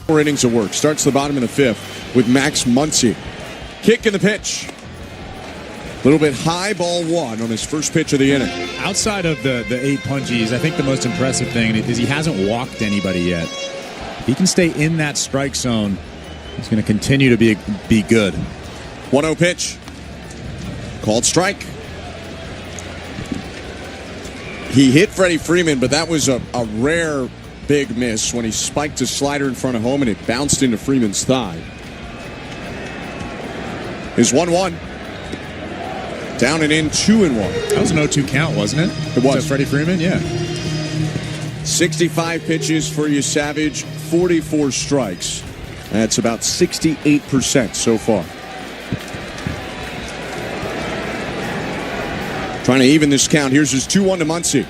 Four innings of work. Starts the bottom of the 5th with Max Muncy. Kick in the pitch. A little bit high, ball 1 on his first pitch of the inning. Outside of the 8 punchies, I think the most impressive thing is he hasn't walked anybody yet. He can stay in that strike zone. He's going to continue to be good. 1-0 pitch. Called strike. He hit Freddie Freeman, but that was a rare big miss when he spiked a slider in front of home and it bounced into Freeman's thigh. Is 1-1. Down and in, 2-1. That was an 0-2 count, wasn't it? It was. To Freddie Freeman, yeah. 65 pitches for you, Savage. 44 strikes. That's about 68% so far. Trying to even this count. Here's his 2-1 to Muncy.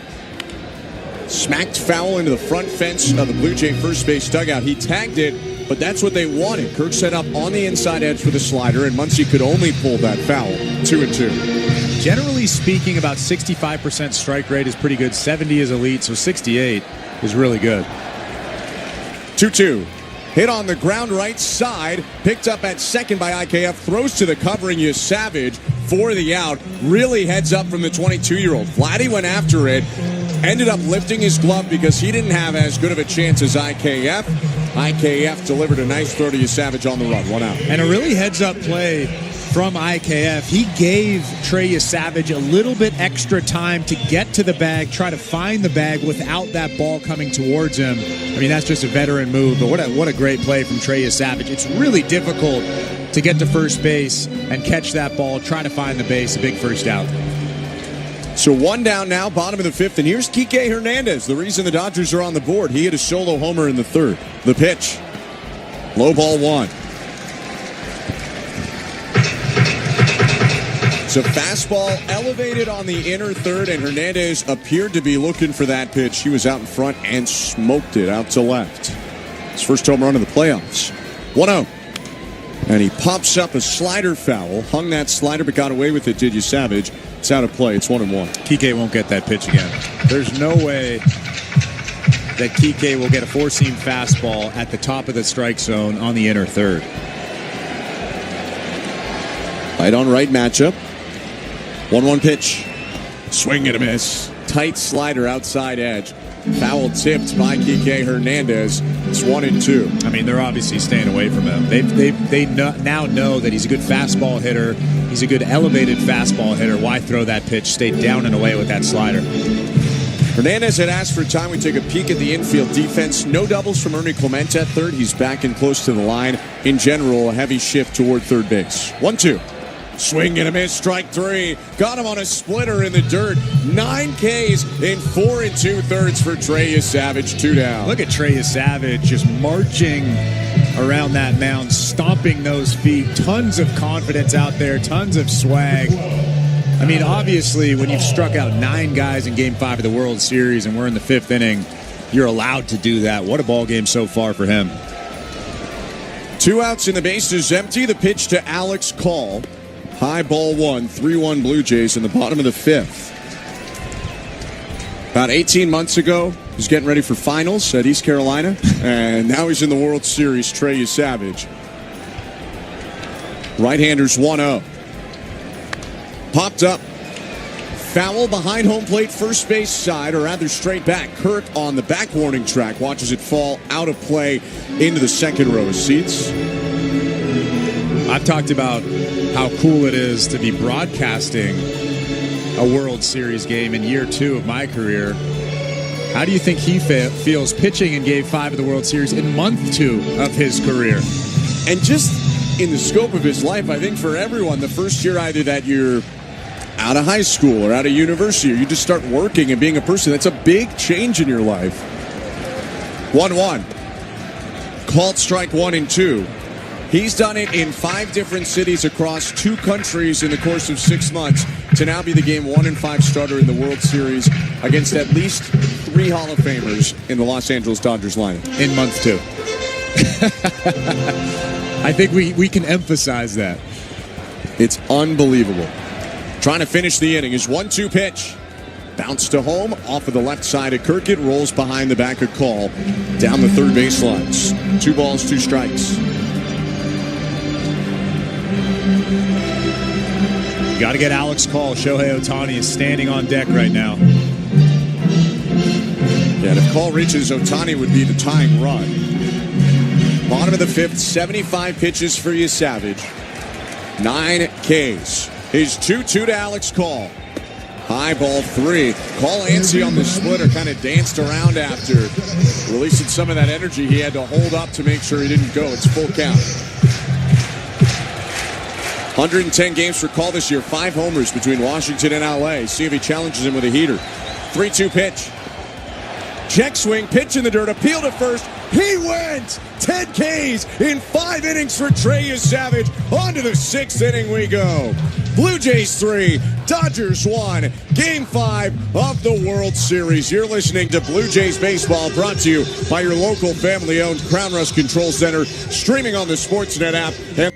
Smacked foul into the front fence of the Blue Jay first base dugout. He tagged it, but that's what they wanted. Kirk set up on the inside edge for the slider, and Muncy could only pull that foul. 2-2. Generally speaking, about 65% strike rate is pretty good. 70 is elite, so 68 is really good. 2-2. Hit on the ground right side. Picked up at second by IKF. Throws to the covering you Savage for the out. Really heads up from the 22-year-old. Vladdy went after it. Ended up lifting his glove because he didn't have as good of a chance as IKF. IKF delivered a nice throw to you Savage on the run. 1 out. And a really heads-up play from IKF, he gave Trey Savage a little bit extra time to get to the bag, try to find the bag without that ball coming towards him. I mean, that's just a veteran move, but what a great play from Trey Savage. It's really difficult to get to first base and catch that ball, try to find the base, a big first out. So one down now, bottom of the fifth, and here's Kike Hernandez, the reason the Dodgers are on the board. He hit a solo homer in the third. The pitch. Low ball one. So fastball elevated on the inner third, and Hernandez appeared to be looking for that pitch. He was out in front and smoked it out to left. His first home run of the playoffs. 1-0. And he pops up a slider foul. Hung that slider, but got away with it, did you, Savage? It's out of play. It's 1-1. Kike won't get that pitch again. There's no way that Kike will get a four-seam fastball at the top of the strike zone on the inner third. Right on right matchup. 1-1 pitch. Swing and a miss. Tight slider outside edge. Foul tipped by Kike Hernandez. It's 1-2. I mean, they're obviously staying away from him. They now know that he's a good fastball hitter. He's a good elevated fastball hitter. Why throw that pitch? Stay down and away with that slider. Hernandez had asked for time. We take a peek at the infield defense. No doubles from Ernie Clemente at third. He's back and close to the line. In general, a heavy shift toward third base. 1-2. Swing and a miss, strike three. Got him on a splitter in the dirt. 9 Ks in 4 2/3 for Trey Savage. 2 down. Look at Trey Savage just marching around that mound, stomping those feet. Tons of confidence out there, tons of swag. I mean, obviously, when you've struck out 9 guys in Game 5 of the World Series and we're in the 5th inning, you're allowed to do that. What a ball game so far for him. 2 outs and the base is empty. The pitch to Alex Call. High ball 1, 3-1 Blue Jays in the bottom of the 5th. About 18 months ago, he was getting ready for finals at East Carolina, and now he's in the World Series. Trey Savage. Right-handers 1-0. Popped up. Foul behind home plate, first base side, or rather straight back. Kirk on the back warning track watches it fall out of play into the second row of seats. I've talked about how cool it is to be broadcasting a World Series game in year 2 of my career. How do you think he feels pitching in Game 5 of the World Series in month 2 of his career? And just in the scope of his life, I think for everyone, the first year either that you're out of high school or out of university, or you just start working and being a person, that's a big change in your life. 1-1. Called strike 1 and 2. He's done it in 5 different cities across 2 countries in the course of 6 months to now be the Game 1 and 5 starter in the World Series against at least 3 Hall of Famers in the Los Angeles Dodgers lineup. In month 2. I think we can emphasize that. It's unbelievable. Trying to finish the inning is 1-2 pitch. Bounce to home, off of the left side of Kirkett, rolls behind the back of Call, down the third base lines. 2 balls, 2 strikes. You got to get Alex Call. Shohei Ohtani is standing on deck right now. Yeah, and if Call reaches, Ohtani would be the tying run. Bottom of the 5th, 75 pitches for you, Savage. 9 Ks. His 2-2 to Alex Call. High ball 3. Call antsy on the splitter, kind of danced around after, releasing some of that energy he had to hold up to make sure he didn't go. It's full count. 110 games for Call this year, 5 homers between Washington and LA. See if he challenges him with a heater. 3-2 pitch. Check swing, pitch in the dirt, appeal to first. He went! 10 Ks in 5 innings for Trey Savage. On to the 6th inning we go. Blue Jays 3, Dodgers 1. Game 5 of the World Series. You're listening to Blue Jays Baseball, brought to you by your local family-owned Crown Rust Control Center, streaming on the Sportsnet app and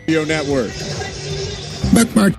Radio Network. Bookmark.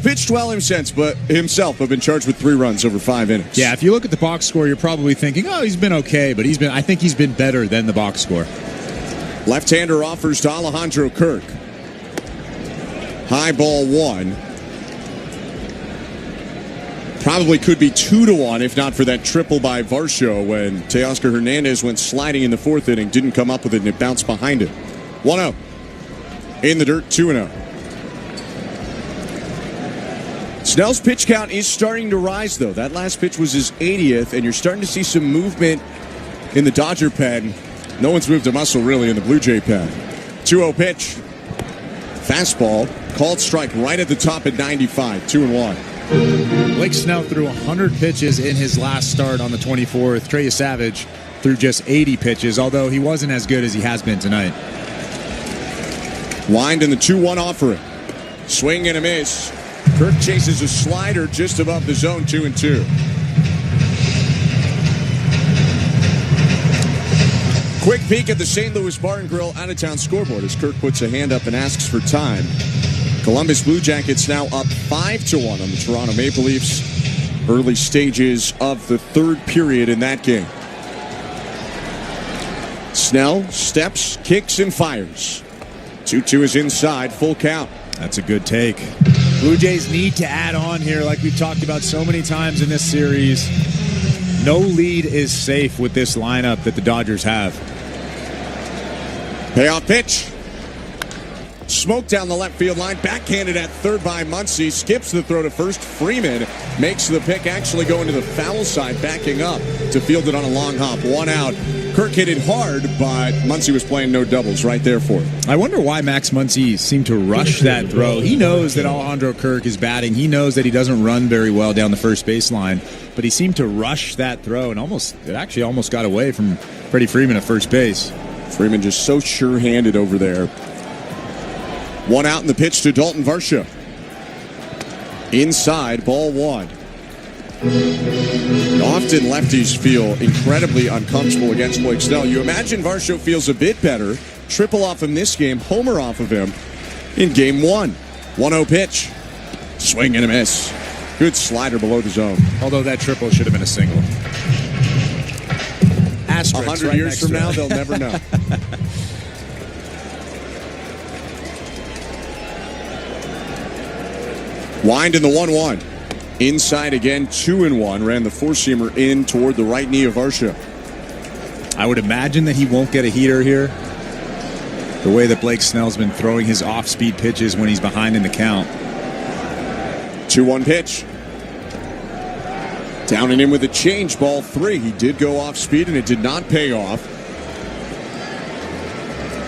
Pitched well himself, but been charged with 3 runs over 5 innings. Yeah, if you look at the box score, you're probably thinking, oh, he's been okay, but I think he's been better than the box score. Left-hander offers to Alejandro Kirk. High ball 1. Probably could be 2-1 if not for that triple by Varsho when Teoscar Hernandez went sliding in the 4th inning, didn't come up with it, and it bounced behind it. 1-0. In the dirt, 2-0. Snell's pitch count is starting to rise, though. That last pitch was his 80th, and you're starting to see some movement in the Dodger pen. No one's moved a muscle, really, in the Blue Jay pen. 2-0 pitch. Fastball. Called strike right at the top at 95. 2-1. Blake Snell threw 100 pitches in his last start on the 24th. Trey Savage threw just 80 pitches, although he wasn't as good as he has been tonight. Wind in the 2-1 offering. Swing and a miss. Kirk chases a slider just above the zone, 2-2. Quick peek at the St. Louis Bar and Grill out-of-town scoreboard as Kirk puts a hand up and asks for time. Columbus Blue Jackets now up 5-1 on the Toronto Maple Leafs. Early stages of the 3rd period in that game. Snell steps, kicks, and fires. 2-2 is inside, full count. That's a good take. Blue Jays need to add on here like we've talked about so many times in this series. No lead is safe with this lineup that the Dodgers have. Payoff pitch. Smoke down the left field line. Backhanded at third by Muncy. Skips the throw to first. Freeman makes the pick, actually going to the foul side, backing up to field it on a long hop. 1 out. Kirk hit it hard, but Muncy was playing no doubles right there for it. I wonder why Max Muncy seemed to rush that throw. He knows that Alejandro Kirk is batting. He knows that he doesn't run very well down the first baseline, but he seemed to rush that throw, and it actually almost got away from Freddie Freeman at first base. Freeman just so sure-handed over there. 1 out in the pitch to Dalton Varsho. Inside, ball 1. Often lefties feel incredibly uncomfortable against Blake Snell. You imagine Varsho feels a bit better. Triple off him this game, homer off of him in game 1. 1-0 pitch. Swing and a miss. Good slider below the zone. Although that triple should have been a single. 100 years from now, they'll never know. Wind in the 1-1. Inside again, 2-1. Ran the 4-seamer in toward the right knee of Varsho. I would imagine that he won't get a heater here. The way that Blake Snell's been throwing his off-speed pitches when he's behind in the count. 2-1 pitch. Down and in with a change, ball 3. He did go off speed and it did not pay off.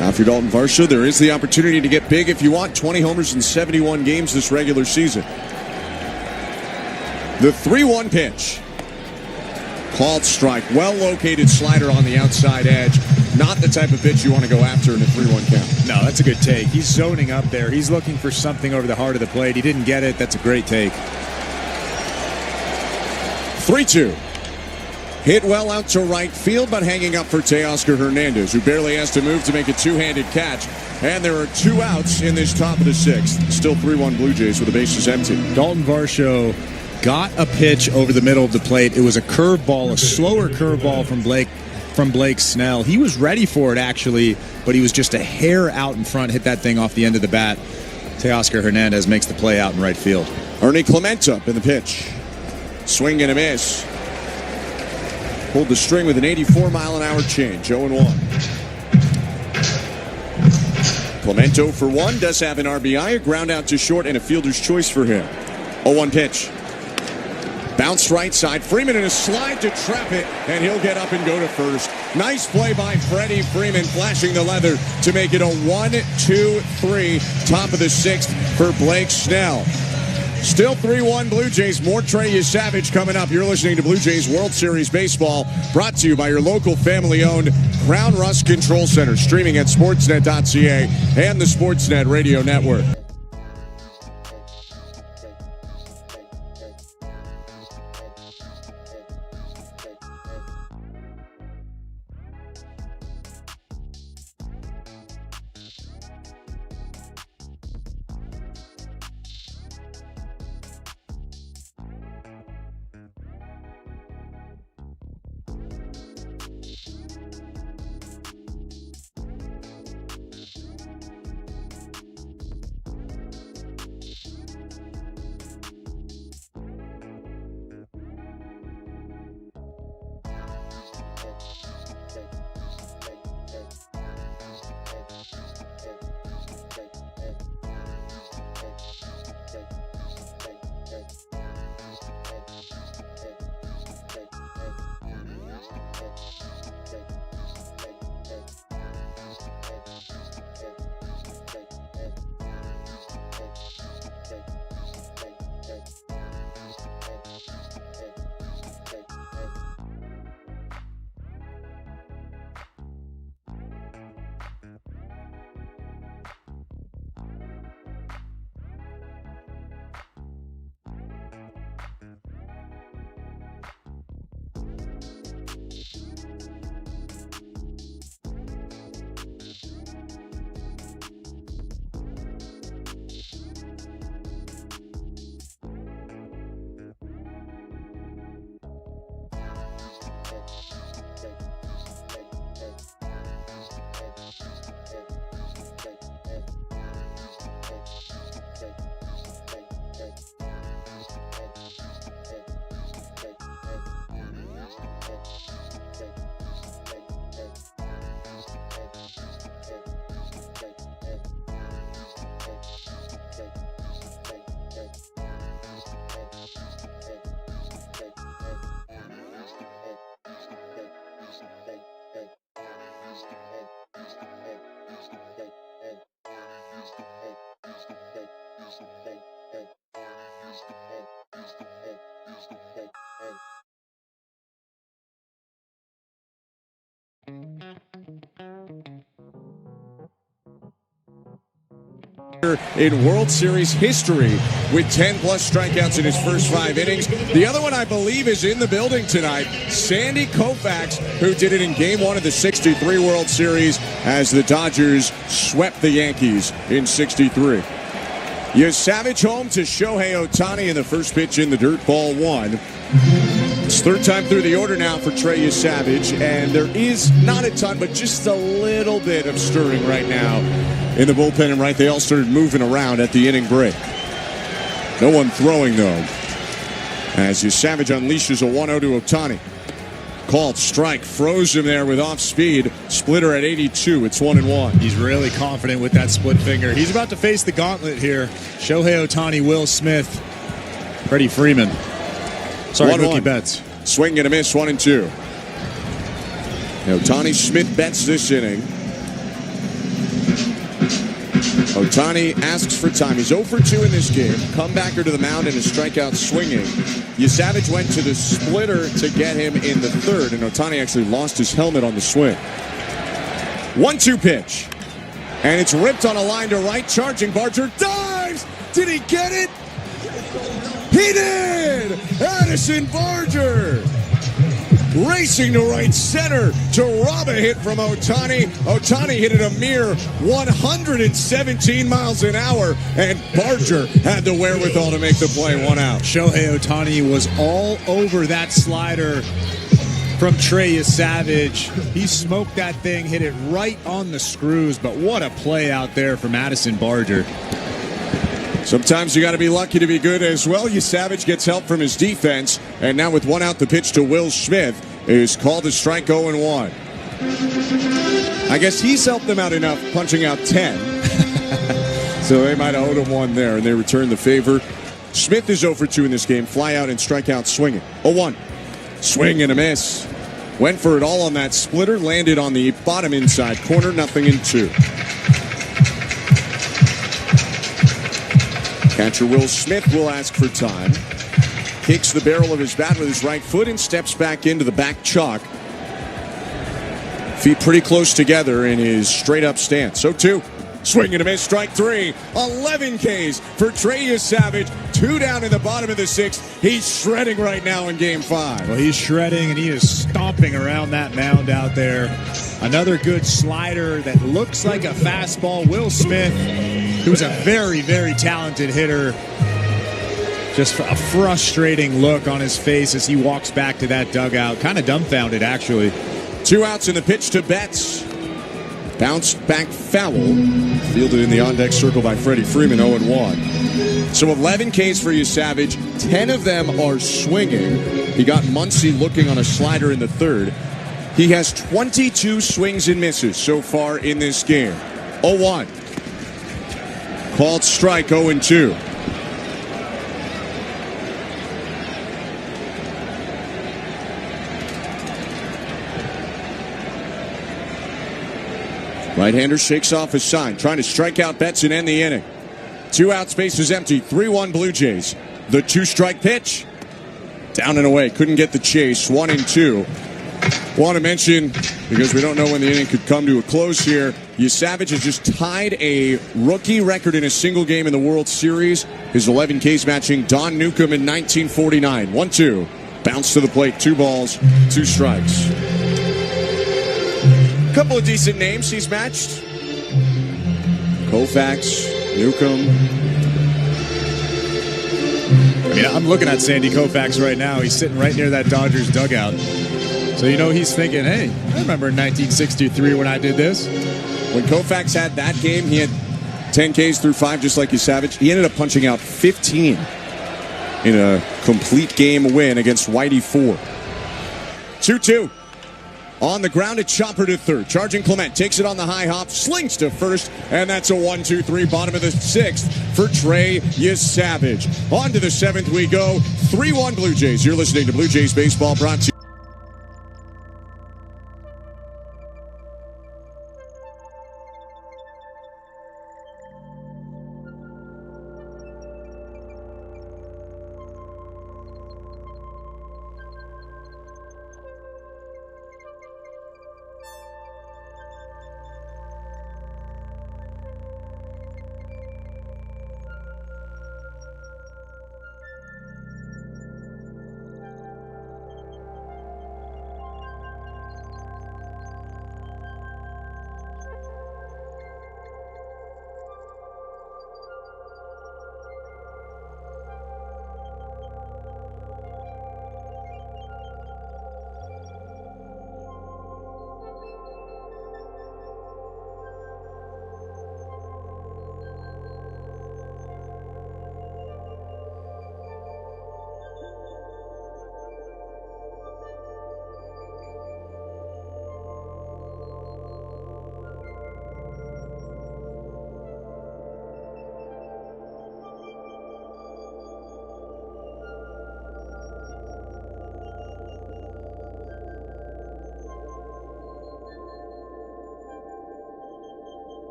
After Dalton Varsho, there is the opportunity to get big if you want. 20 homers in 71 games this regular season. The 3-1 pitch. Called strike. Well-located slider on the outside edge. Not the type of pitch you want to go after in a 3-1 count. No, that's a good take. He's zoning up there. He's looking for something over the heart of the plate. He didn't get it. That's a great take. 3-2. Hit well out to right field, but hanging up for Teoscar Hernandez, who barely has to move to make a two-handed catch. And there are 2 outs in this top of the 6th. Still 3-1 Blue Jays with the bases empty. Dalton Varsho got a pitch over the middle of the plate. It was a curveball, a slower curveball from Blake Snell. He was ready for it, actually, but he was just a hair out in front, hit that thing off the end of the bat. Teoscar Hernandez makes the play out in right field. Ernie Clement up in the pitch. Swing and a miss. Pulled the string with an 84-mile-an-hour change. 0-1. Clement 0 for 1. Does have an RBI, a ground out to short, and a fielder's choice for him. 0-1 pitch. Bounce right side. Freeman in a slide to trap it, and he'll get up and go to first. Nice play by Freddie Freeman, flashing the leather to make it a 1-2-3, top of the sixth for Blake Snell. Still 3-1 Blue Jays. More Trey Savage coming up. You're listening to Blue Jays World Series Baseball, brought to you by your local family-owned Crown Rust Control Center, streaming at sportsnet.ca and the Sportsnet Radio Network. In World Series history with 10-plus strikeouts in his first 5 innings. The other one, I believe, is in the building tonight. Sandy Koufax, who did it in Game 1 of the 63 World Series as the Dodgers swept the Yankees in 63. Savage home to Shohei Ohtani in the first pitch in the dirt, ball 1. It's third time through the order now for Trey Savage, and there is not a ton, but just a little bit of stirring right now in the bullpen. And they all started moving around at the inning break. No one throwing, though, as Savage unleashes a 1-0 to Ohtani. Called strike, froze him there with off speed. Splitter at 82. It's 1-1. He's really confident with that split finger. He's about to face the gauntlet here. Shohei Ohtani, Will Smith, Freddie Freeman. Sorry, Mookie Betts. Swing and a miss, 1-2. Ohtani Smith bets this inning. Ohtani asks for time. He's 0 for 2 in this game. Comebacker to the mound and a strikeout swinging. Savage went to the splitter to get him in the third, and Ohtani actually lost his helmet on the swing. 1-2 pitch. And it's ripped on a line to right. Charging Barger. Dives! Did he get it? He did! Addison Barger racing to right center to rob a hit from Ohtani. Ohtani hit it a mere 117 miles an hour, and Barger had the wherewithal to make the play. 1 out. Shohei Ohtani was all over that slider from Trey Savage. He smoked that thing, hit it right on the screws, but what a play out there from Addison Barger. Sometimes you got to be lucky to be good as well. Savage gets help from his defense, and now with 1 out, the pitch to Will Smith is called a strike. 0-1. I guess he's helped them out enough, punching out 10. So they might have owed him 1 there, and they return the favor Smith is 0 for 2 in this game. Fly out and strike out swinging. 0-1. Swing and a miss. Went for it all on that splitter. Landed on the bottom inside corner. 0-2. Catcher Will Smith will ask for time. Kicks the barrel of his bat with his right foot and steps back into the back chalk. Feet pretty close together in his straight-up stance. 0-2. Swing and a miss, strike 3. 11 Ks for Trey Savage. 2 down in the bottom of the 6th. He's shredding right now in Game 5. Well, he's shredding, and he is stomping around that mound out there. Another good slider that looks like a fastball. Will Smith, who's a very, very talented hitter. Just a frustrating look on his face as he walks back to that dugout. Kind of dumbfounded, actually. 2 outs in the pitch to Betts. Bounced back foul. Fielded in the on-deck circle by Freddie Freeman, 0-1. So 11 Ks for Savage. 10 of them are swinging. He got Muncy looking on a slider in the 3rd. He has 22 swings and misses so far in this game. 0-1. Called strike, 0-2. Right-hander shakes off his sign, trying to strike out Betts and end the inning. 2 outs, base is empty. 3-1 Blue Jays. The 2-strike pitch. Down and away. Couldn't get the chase. 1-2. Want to mention, because we don't know when the inning could come to a close here, Savage has just tied a rookie record in a single game in the World Series. His 11 Ks matching Don Newcomb in 1949. 1-2. Bounce to the plate. 2 balls, 2 strikes. Couple of decent names he's matched. Koufax, Newcomb. I mean, I'm looking at Sandy Koufax right now. He's sitting right near that Dodgers dugout. So, he's thinking, hey, I remember in 1963 when I did this. When Koufax had that game, he had 10 Ks through 5, just like Savage. He ended up punching out 15 in a complete game win against Whitey 4. 2-2. On the ground, it's Chopper to 3rd. Charging Clement takes it on the high hop, slings to 1st, and that's a 1-2-3, bottom of the 6th for Trey Savage. On to the 7th we go. 3-1 Blue Jays. You're listening to Blue Jays Baseball, brought to you.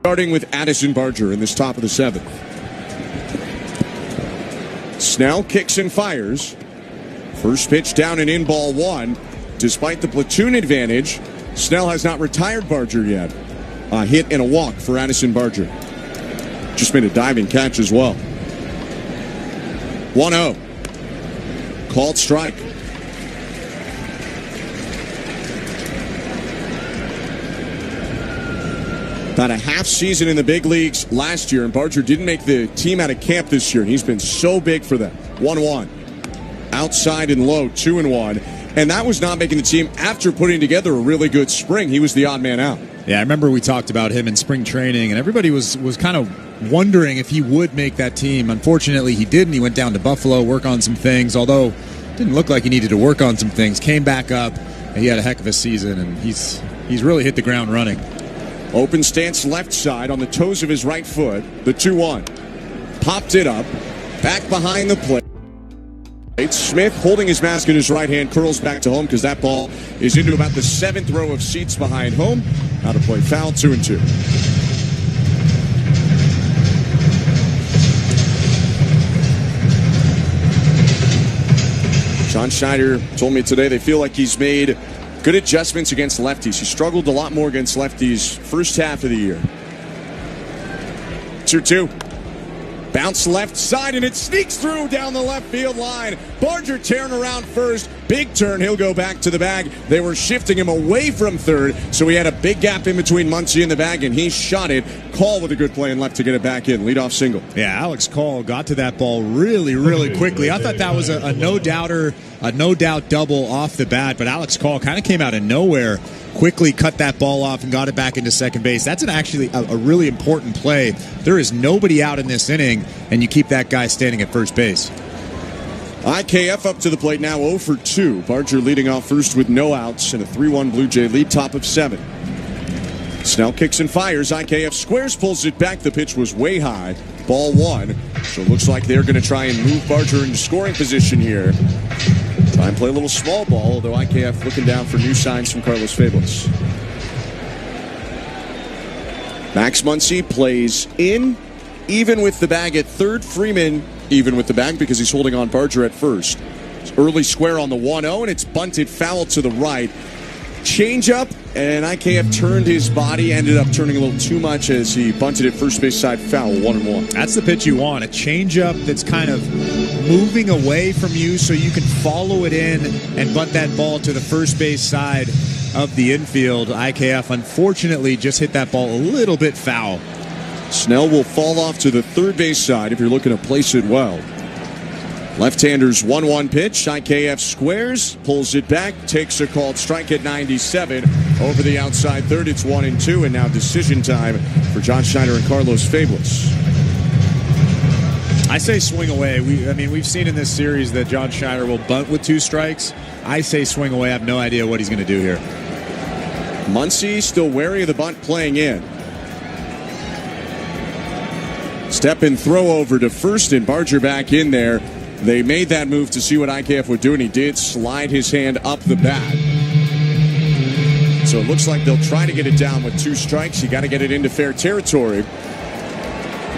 Starting with Addison Barger in this top of the 7th. Snell kicks and fires. First pitch down and in, ball 1. Despite the platoon advantage, Snell has not retired Barger yet. A hit and a walk for Addison Barger. Just made a diving catch as well. 1-0. Called strike. About a half season in the big leagues last year, and Barger didn't make the team out of camp this year. He's been so big for them. 1-1. Outside and low, 2-1. And that was not making the team after putting together a really good spring. He was the odd man out. Yeah, I remember we talked about him in spring training, and everybody was kind of wondering if he would make that team. Unfortunately, he didn't. He went down to Buffalo, work on some things, although it didn't look like he needed to work on some things. Came back up, and he had a heck of a season, and he's really hit the ground running. Open stance left side on the toes of his right foot. The 2-1. Popped it up. Back behind the plate. Smith holding his mask in his right hand, curls back to home because that ball is into about the 7th row of seats behind home. Out of play foul, 2-2. John Schneider told me today they feel like he's made good adjustments against lefties. He struggled a lot more against lefties first half of the year. 2-2. Bounce left side, and it sneaks through down the left field line. Barger tearing around first. Big turn. He'll go back to the bag. They were shifting him away from third, so he had a big gap in between Muncy and the bag, and he shot it. Call with a good play and left to get it back in. Leadoff single. Yeah, Alex Call got to that ball really quickly. I thought that was a no-doubter, a no-doubt double off the bat, but Alex Call kind of came out of nowhere, quickly cut that ball off and got it back into second base. That's actually a really important play. There is nobody out in this inning, and you keep that guy standing at first base. IKF up to the plate now, 0 for 2. Barger leading off first with no outs and a 3-1 Blue Jay lead, top of 7. Snell kicks and fires. IKF squares, pulls it back. The pitch was way high. Ball 1. So it looks like they're going to try and move Barger into scoring position here. Try and play a little small ball, although IKF looking down for new signs from Carlos Fabos. Max Muncy plays in, even with the bag at third. Freeman even with the bag because he's holding on Barger at first. Early square on the 1-0, and it's bunted foul to the right. Changeup, and IKF turned his body, ended up turning a little too much as he bunted it first base side foul, 1-1. That's the pitch you want, a changeup that's kind of moving away from you so you can follow it in and bunt that ball to the first base side of the infield. IKF unfortunately just hit that ball a little bit foul. Snell will fall off to the third base side if you're looking to place it well. Left-hander's 1-1 pitch. IKF squares, pulls it back, takes a called strike at 97. Over the outside third, it's 1-2, and now decision time for John Schneider and Carlos Fabos. I say swing away. We've seen in this series that John Schneider will bunt with 2 strikes. I say swing away. I have no idea what he's going to do here. Muncy still wary of the bunt playing in. Step and throw over to first, and Barger back in there. They made that move to see what IKF would do, and he did slide his hand up the bat. So it looks like they'll try to get it down with 2 strikes. You got to get it into fair territory.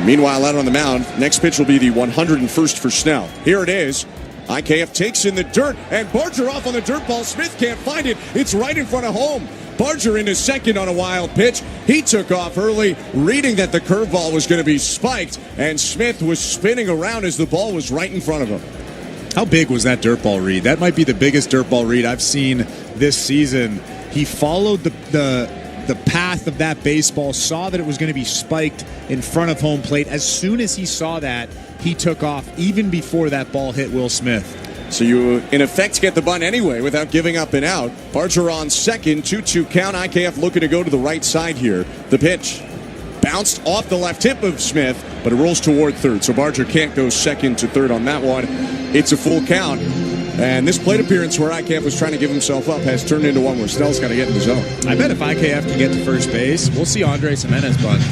Meanwhile, out on the mound, next pitch will be the 101st for Snell. Here it is. IKF takes in the dirt, and Barger off on the dirt ball. Smith can't find it. It's right in front of home. Barger into second on a wild pitch. He took off early, reading that the curveball was going to be spiked, and Smith was spinning around as the ball was right in front of him. How big was that dirt ball read? That might be the biggest dirt ball read I've seen this season. He followed the path of that baseball, saw that it was going to be spiked in front of home plate. As soon as he saw that, he took off even before that ball hit Will Smith. So you, in effect, get the bunt anyway without giving up and out. Barger on second, 2-2 count. IKF looking to go to the right side here. The pitch bounced off the left hip of Smith, but it rolls toward third. So Barger can't go second to third on that one. It's a full count. And this plate appearance where IKF was trying to give himself up has turned into one where Snell's got to get in the zone. I bet if IKF can get to first base, we'll see Andres Jimenez bunt.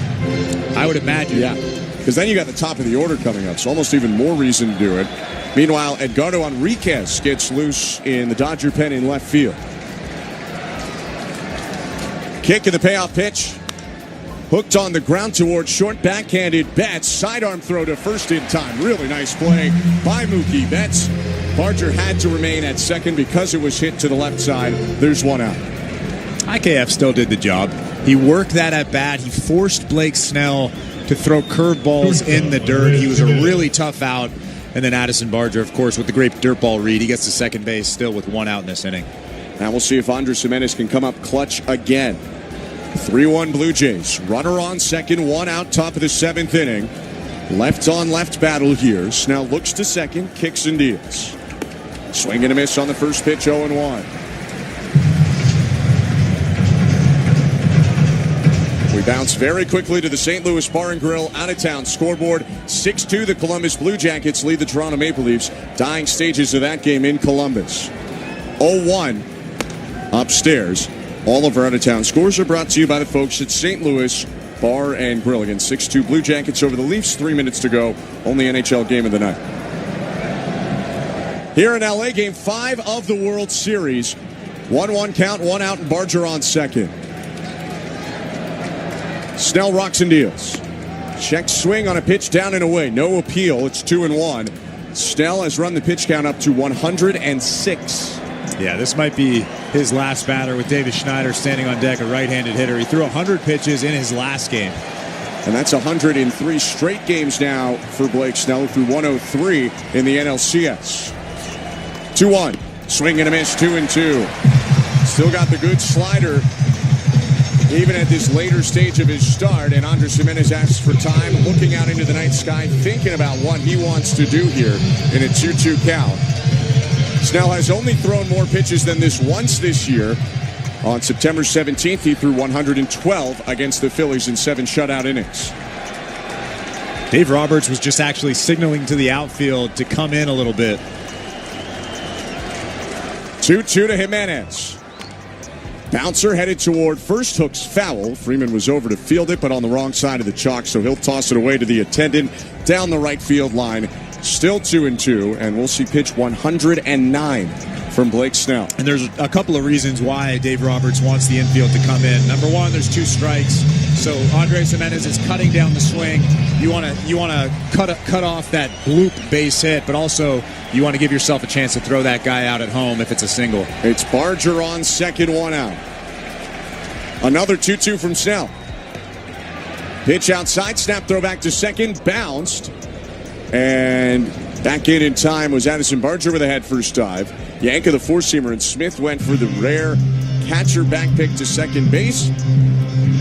I would imagine. Yeah, because then you got the top of the order coming up, so almost even more reason to do it. Meanwhile, Edgardo Enriquez gets loose in the Dodger pen in left field. Kick in the payoff pitch. Hooked on the ground towards short, backhanded Betts. Sidearm throw to first in time. Really nice play by Mookie Betts. Barger had to remain at second because it was hit to the left side. There's one out. IKF still did the job. He worked that at bat. He forced Blake Snell to throw curveballs in the dirt. He was a really tough out. And then Addison Barger, of course, with the great dirt ball read. He gets to second base still with one out in this inning. Now we'll see if Andres Gimenez can come up clutch again. 3-1 Blue Jays. Runner on second, one out, top of the seventh inning. Left on left battle here. Snell looks to second, kicks and deals. Swing and a miss on the first pitch, 0-1. We bounce very quickly to the St. Louis Bar and Grill out-of-town scoreboard. 6-2, the Columbus Blue Jackets lead the Toronto Maple Leafs. Dying stages of that game in Columbus. 0-1 upstairs. All of our out-of-town scores are brought to you by the folks at St. Louis Bar and Grill. Again, 6-2 Blue Jackets over the Leafs. 3 minutes to go. Only NHL game of the night. Here in L.A., Game 5 of the World Series. 1-1 count, one out, and Barger on second. Snell rocks and deals. Check swing on a pitch down and away. No appeal. It's 2-1. Snell has run the pitch count up to 106. Yeah, this might be his last batter with Davis Schneider standing on deck, a right-handed hitter. He threw 100 pitches in his last game. And that's 103 straight games now for Blake Snell, through 103 in the NLCS. 2-1. Swing and a miss, 2-2. Still got the good slider, even at this later stage of his start. And Andres Gimenez asks for time, looking out into the night sky, thinking about what he wants to do here in a 2-2 count. Snell has only thrown more pitches than this once this year. On September 17th, he threw 112 against the Phillies in 7 shutout innings. Dave Roberts was just actually signaling to the outfield to come in a little bit. 2-2 to Gimenez. Bouncer headed toward first, hooks foul. Freeman was over to field it, but on the wrong side of the chalk, so he'll toss it away to the attendant down the right field line. Still 2-2, and we'll see pitch 109 from Blake Snell. And there's a couple of reasons why Dave Roberts wants the infield to come in. Number one, there's 2 strikes, so Andres Gimenez is cutting down the swing. You want to cut off that bloop base hit, but also you want to give yourself a chance to throw that guy out at home if it's a single. It's Barger on second, one out. Another 2-2 from Snell. Pitch outside, snap throw back to second, bounced. And back in time was Addison Barger with a head first dive. Yank of the four-seamer, and Smith went for the rare catcher back pick to second base.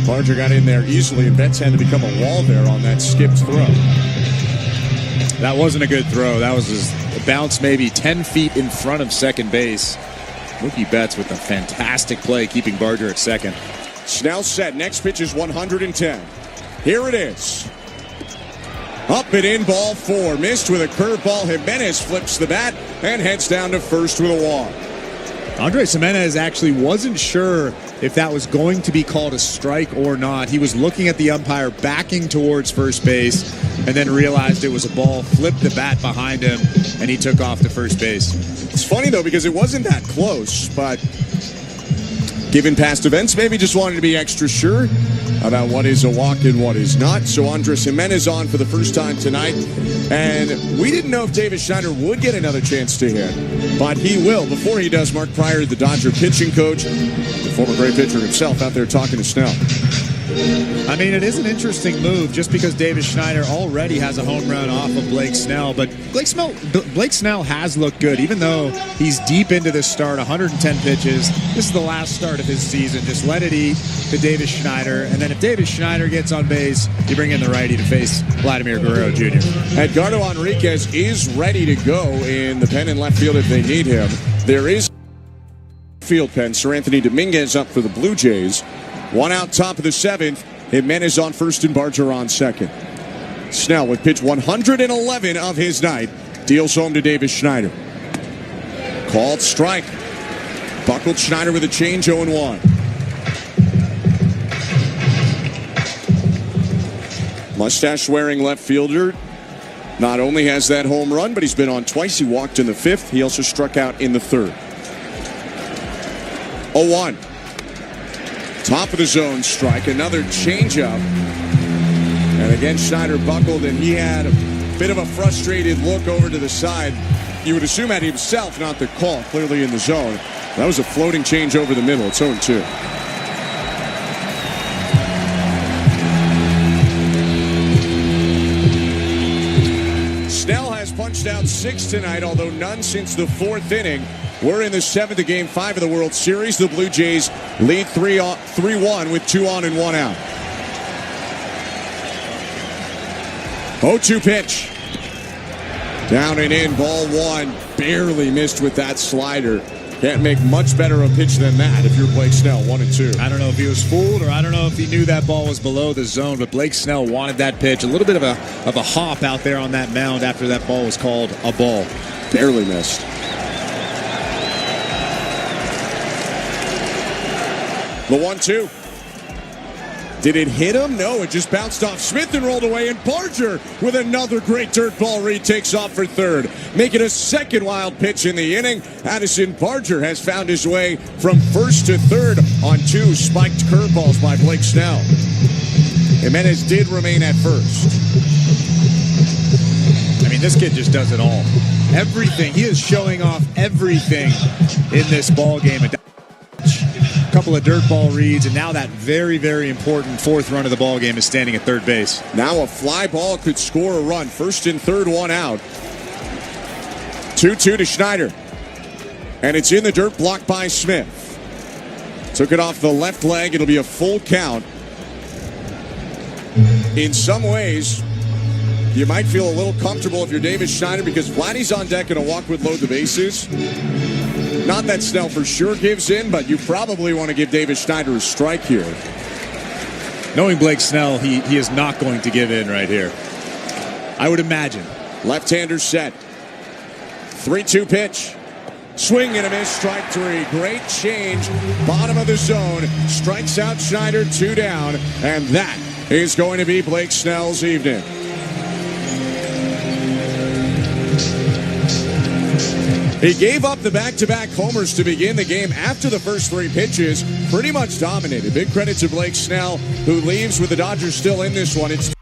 Barger got in there easily, and Betts had to become a wall there on that skipped throw. That wasn't a good throw. That was a bounce maybe 10 feet in front of second base. Mookie Betts with a fantastic play, keeping Barger at second. Snell set. Next pitch is 110. Here it is. Up and in, ball 4. Missed with a curveball. Gimenez flips the bat and heads down to first with a walk. Andres Gimenez actually wasn't sure if that was going to be called a strike or not. He was looking at the umpire, backing towards first base, and then realized it was a ball, flipped the bat behind him, and he took off to first base. It's funny, though, because it wasn't that close, but given past events, maybe just wanted to be extra sure about what is a walk and what is not. So Andres Gimenez on for the first time tonight. And we didn't know if Davis Schneider would get another chance to hit, but he will. Before he does, Mark Pryor, the Dodger pitching coach, the former great pitcher himself, out there talking to Snell. I mean, it is an interesting move just because Davis Schneider already has a home run off of Blake Snell. But Blake Snell has looked good, even though he's deep into this start, 110 pitches. This is the last start of his season. Just let it eat to Davis Schneider. And then if Davis Schneider gets on base, you bring in the righty to face Vladimir Guerrero Jr. Edgardo Enriquez is ready to go in the pen and left field if they need him. There is field pen. Sir Anthony Dominguez up for the Blue Jays. One out, top of the seventh. Gimenez on first and Barger on second. Snell with pitch 111 of his night deals home to Davis Schneider. Called strike. Buckled Schneider with a change, 0-1. Mustache-wearing left fielder not only has that home run, but he's been on twice. He walked in the fifth. He also struck out in the third. 0-1. Top of the zone strike. Another changeup Again, Schneider buckled, and he had a bit of a frustrated look over to the side. You would assume at himself, not the call, clearly in the zone. That was a floating change over the middle. It's 0-2. Snell has punched out 6 tonight, although none since the 4th inning. We're in the 7th of Game 5 of the World Series. The Blue Jays lead 3-1 with 2 on and 1 out. 0-2 pitch. Down and in, ball 1. Barely missed with that slider. Can't make much better a pitch than that if you're Blake Snell, 1-2. I don't know if he was fooled, or I don't know if he knew that ball was below the zone, but Blake Snell wanted that pitch. A little bit of a hop out there on that mound after that ball was called a ball. Barely missed. The 1-2. Did it hit him? No, it just bounced off Smith and rolled away, and Barger with another great dirt ball read takes off for third. Making a second wild pitch in the inning, Addison Barger has found his way from first to third on 2 spiked curveballs by Blake Snell. Jimenez did remain at first. I mean, this kid just does it all. Everything. He is showing off everything in this ball game. A couple of dirt ball reads, and now that very, very important 4th run of the ball game is standing at third base. Now a fly ball could score a run. First and third, 1 out. 2-2 to Schneider. And it's in the dirt, blocked by Smith. Took it off the left leg. It'll be a full count. In some ways, you might feel a little comfortable if you're Davis Schneider, because Vladdy's on deck and a walk would load the bases. Not that Snell for sure gives in, but you probably want to give Davis Schneider a strike here. Knowing Blake Snell, he is not going to give in right here, I would imagine. Left-hander set. 3-2 pitch. Swing and a miss, strike 3. Great change. Bottom of the zone. Strikes out Schneider, 2 down. And that is going to be Blake Snell's evening. He gave up the back-to-back homers to begin the game after the first 3 pitches. Pretty much dominated. Big credit to Blake Snell, who leaves with the Dodgers still in this one. It's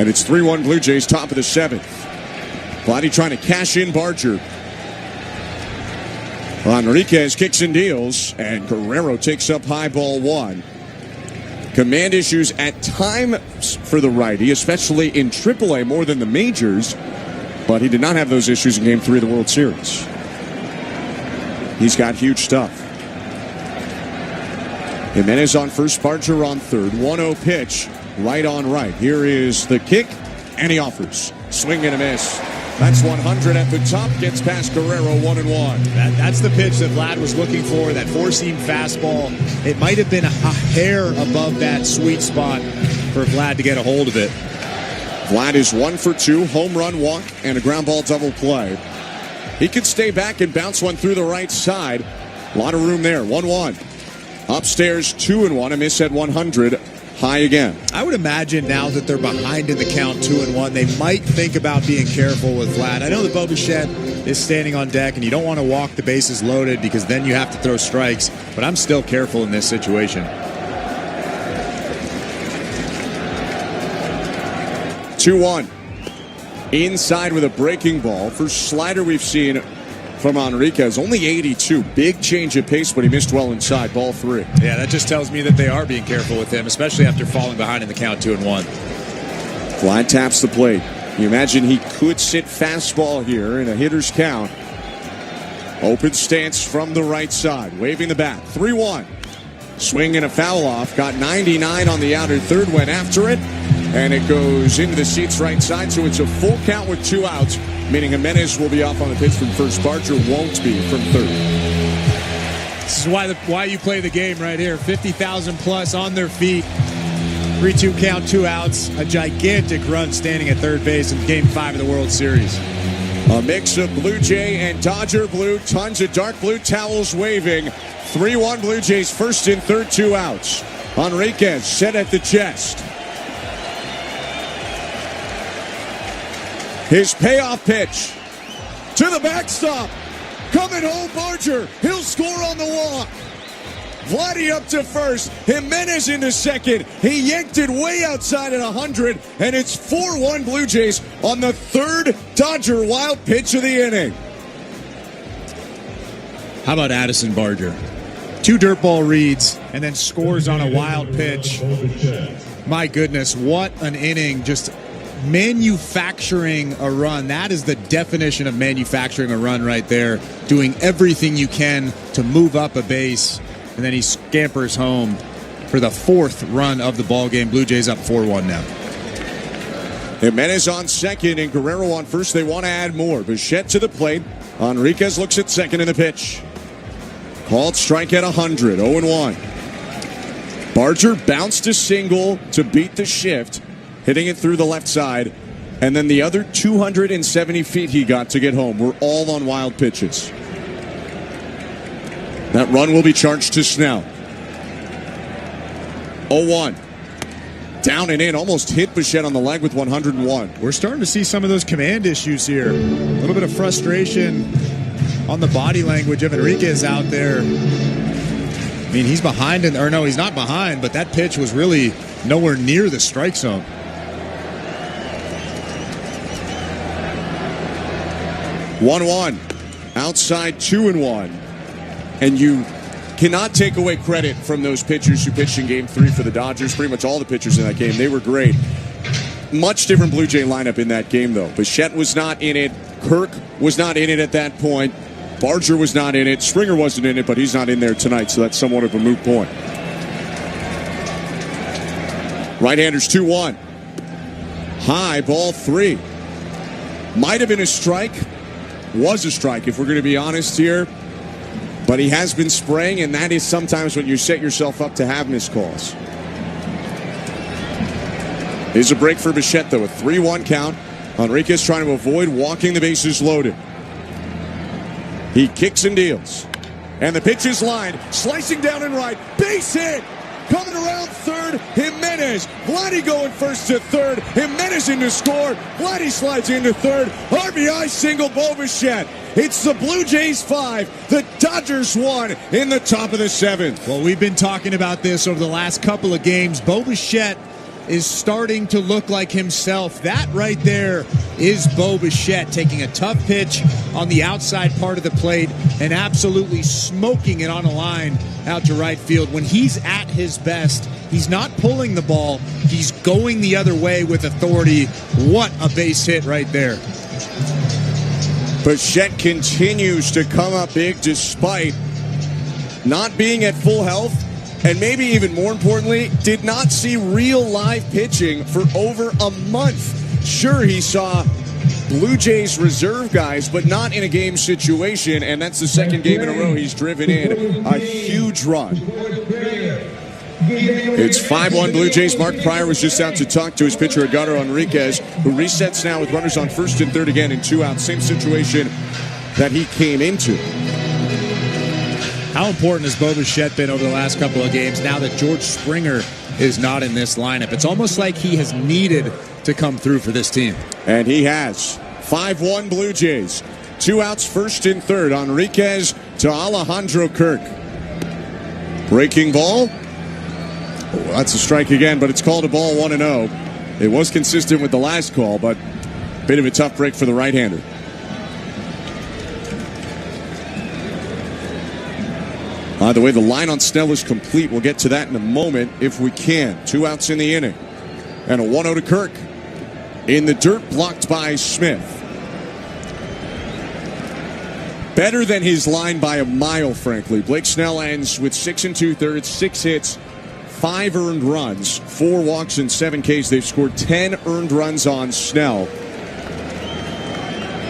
And it's 3-1 Blue Jays, top of the 7th. Vladdy trying to cash in Barger. Enriquez kicks and deals, and Guerrero takes up high ball 1. Command issues at times for the righty, especially in AAA more than the majors, but he did not have those issues in Game 3 of the World Series. He's got huge stuff. Jimenez on first, Barger on third. 1-0 pitch, right on right. Here is the kick, and he offers. Swing and a miss. That's 100 at the top, gets past Guerrero, 1-1. That's the pitch that Vlad was looking for, that four-seam fastball. It might have been a hair above that sweet spot for Vlad to get a hold of it. Vlad is 1 for 2, home run, walk, and a ground ball double play. He could stay back and bounce one through the right side. A lot of room there, 1-1. Upstairs, 2-1, a miss at 100. High again. I would imagine now that they're behind in the count 2-1, they might think about being careful with Vlad. I know that Bo Bichette is standing on deck, and you don't want to walk the bases loaded because then you have to throw strikes, but I'm still careful in this situation. 2-1. Inside with a breaking ball. First slider we've seen from Enriquez. Only 82. Big change of pace, but he missed well inside. Ball 3. Yeah, that just tells me that they are being careful with him, especially after falling behind in the count 2-1. Vlad taps the plate. You imagine he could sit fastball here in a hitter's count. Open stance from the right side. Waving the bat. 3-1. Swing and a foul off. Got 99 on the outer third. Went after it. And it goes into the seats right side. So it's a full count with 2 outs. Meaning Jimenez will be off on the pitch from first. Barger won't be from third. This is why you play the game right here. 50,000 plus on their feet. 3-2 count, 2 outs. A gigantic run standing at third base in Game 5 of the World Series. A mix of Blue Jay and Dodger blue. Tons of dark blue towels waving. 3-1 Blue Jays, first and third, 2 outs. Enriquez set at the chest. His payoff pitch to the backstop. Coming home, Barger. He'll score on the walk. Vladdy up to first. Jimenez into second. He yanked it way outside at 100, and it's 4-1 Blue Jays on the third Dodger wild pitch of the inning. How about Addison Barger? 2 dirt ball reads and then scores on a wild pitch. My goodness, what an inning. Just manufacturing a run. That is the definition of manufacturing a run right there. Doing everything you can to move up a base, and then he scampers home for the 4th run of the ball game. Blue Jays up 4-1 now. Jimenez on second and Guerrero on first. They want to add more. Bichette to the plate. Enriquez looks at second in the pitch. Called strike at 100. 0-1. Barger bounced a single to beat the shift, hitting it through the left side, and then the other 270 feet he got to get home were all on wild pitches. That run will be charged to Snell. 0-1. Down and in, almost hit Bichette on the leg with 101. We're starting to see some of those command issues here. A little bit of frustration on the body language of Enriquez out there. I mean, he's behind, or no, he's not behind, but that pitch was really nowhere near the strike zone. 1-1. Outside 2-1. And you cannot take away credit from those pitchers who pitched in Game 3 for the Dodgers. Pretty much all the pitchers in that game. They were great. Much different Blue Jay lineup in that game, though. Bichette was not in it. Kirk was not in it at that point. Barger was not in it. Springer wasn't in it, but he's not in there tonight, so that's somewhat of a moot point. Right-handers 2-1. High, ball 3. Might have been a strike. Was a strike, if we're going to be honest here. But he has been spraying, and that is sometimes when you set yourself up to have missed calls. Here's a break for Bichette, though. A 3-1 count. Enriquez trying to avoid walking the bases loaded. He kicks and deals. And the pitch is lined. Slicing down and right. Base hit. Coming around third, Jimenez. Vladdy going first to third. Jimenez in to score. Vladdy slides into third. RBI single, Bo Bichette. It's the Blue Jays 5, the Dodgers 1 in the top of the 7th. Well, we've been talking about this over the last couple of games. Bo Bichette is starting to look like himself. That right there is Bo Bichette taking a tough pitch on the outside part of the plate and absolutely smoking it on a line out to right field. When he's at his best, he's not pulling the ball, he's going the other way with authority. What a base hit right there. Bichette continues to come up big despite not being at full health, and maybe even more importantly, did not see real live pitching for over a month. Sure, he saw Blue Jays reserve guys, but not in a game situation, and that's the second game in a row he's driven in a huge run. It's 5-1 Blue Jays. Mark Pryor was just out to talk to his pitcher, Edgardo Enriquez, who resets now with runners on first and third again and 2 outs. Same situation that he came into. How important has Bo Bichette been over the last couple of games now that George Springer is not in this lineup? It's almost like he has needed to come through for this team. And he has. 5-1 Blue Jays. 2 outs first and third. Enriquez to Alejandro Kirk. Breaking ball. Oh, that's a strike again, but it's called a ball 1-0. It was consistent with the last call, but a bit of a tough break for the right-hander. By the way, the line on Snell is complete. We'll get to that in a moment if we can. 2 outs in the inning. And a 1-0 to Kirk. In the dirt, blocked by Smith. Better than his line by a mile, frankly. Blake Snell ends with 6 2/3, 6 hits, 5 earned runs, 4 walks, and 7 Ks. They've scored 10 earned runs on Snell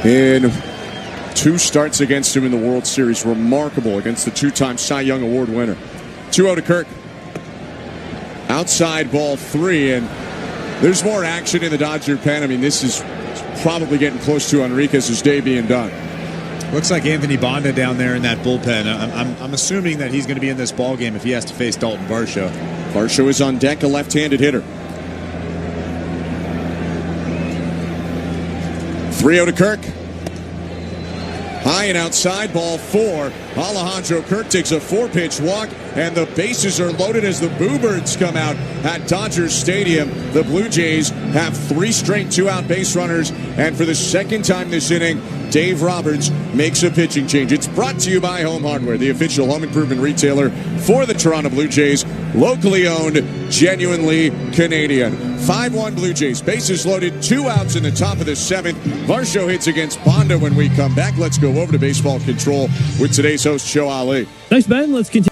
in 2 starts against him in the World Series. Remarkable against the 2-time Cy Young Award winner. 2-0 to Kirk. Outside ball 3, and there's more action in the Dodger pen. I mean, this is probably getting close to Enriquez's day being done. Looks like Anthony Bonda down there in that bullpen. I'm assuming that he's going to be in this ball game if he has to face Dalton Varsho. Varsho is on deck, a left-handed hitter. 3-0 to Kirk. High and outside, ball 4. Alejandro Kirk takes a 4-pitch walk, and the bases are loaded as the Boo Birds come out at Dodger Stadium. The Blue Jays have 3 straight 2-out base runners, and for the second time this inning, Dave Roberts makes a pitching change. It's brought to you by Home Hardware, the official home improvement retailer for the Toronto Blue Jays. Locally owned, genuinely Canadian. 5-1 Blue Jays. Bases loaded, 2 outs in the top of the 7th. Varsho hits against Bonda when we come back. Let's go over to baseball control with today's host, Joe Ali. Thanks, Ben. Let's continue.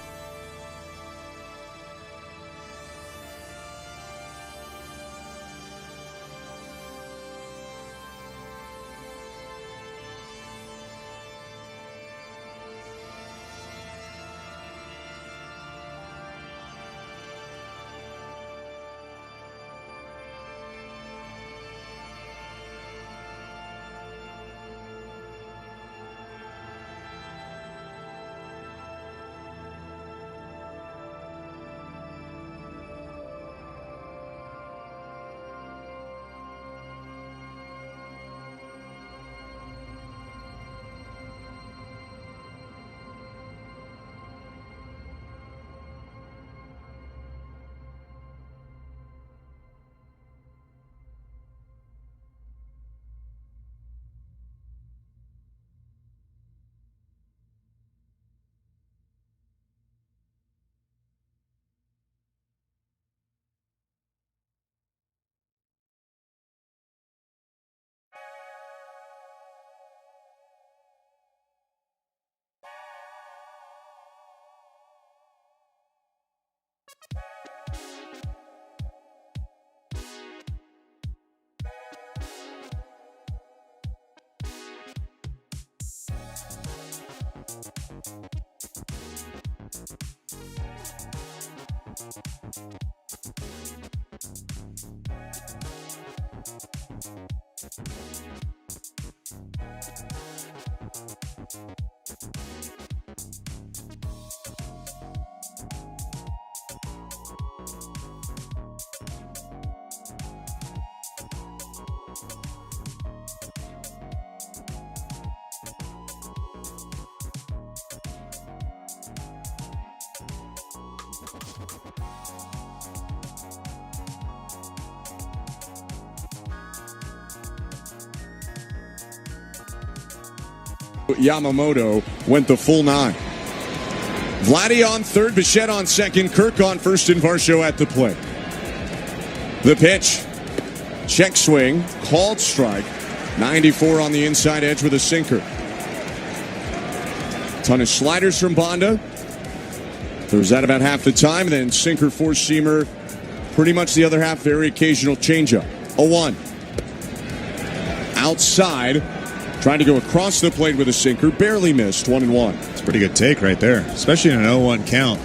Yamamoto went the full 9. Vladdy on third, Bichette on second, Kirk on first, and Varsho at the plate. The pitch. Check swing, called strike. 94 on the inside edge with a sinker. Ton of sliders from Bonda. Throws that about half the time. Then sinker, four-seamer, pretty much the other half, very occasional changeup. 0-1. Outside. Trying to go across the plate with a sinker. Barely missed. 1-1. It's a pretty good take right there, especially in an 0-1 count.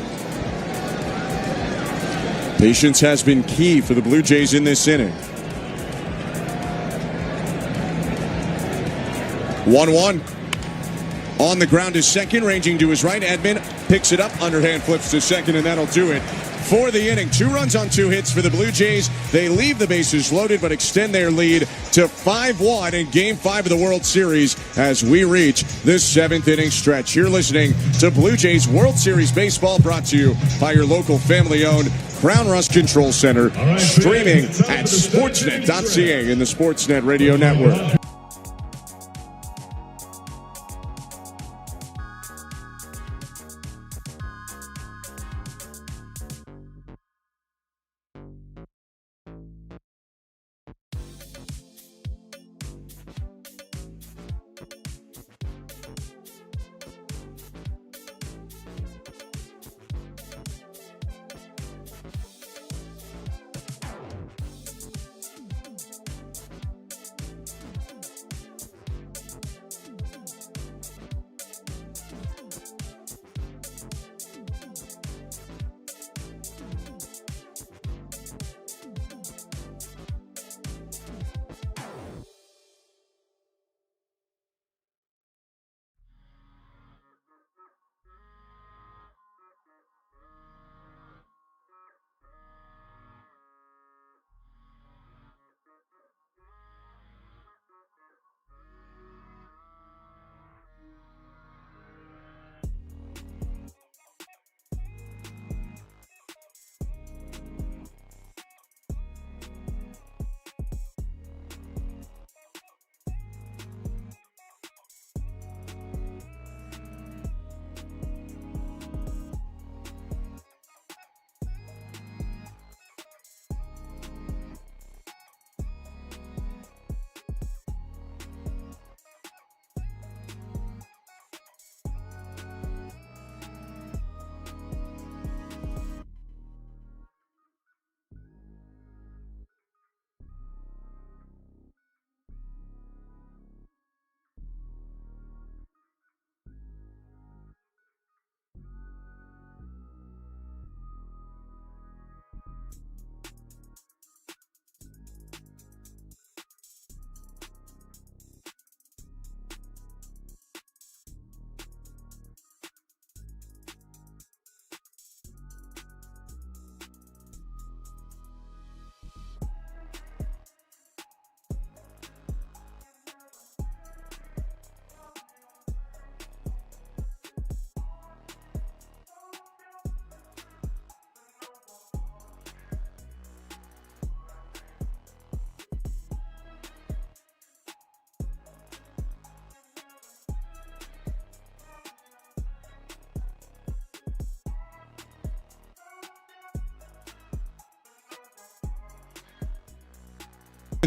Patience has been key for the Blue Jays in this inning. 1-1. On the ground is second, ranging to his right. Edman picks it up, underhand flips to second, and that'll do it for the inning. 2 runs on 2 hits for the Blue Jays. They leave the bases loaded, but extend their lead to 5-1 in Game 5 of the World Series as we reach this 7th inning stretch. You're listening to Blue Jays World Series Baseball, brought to you by your local family-owned Crown Rust Control Center, streaming at sportsnet.ca in the Sportsnet Radio Network.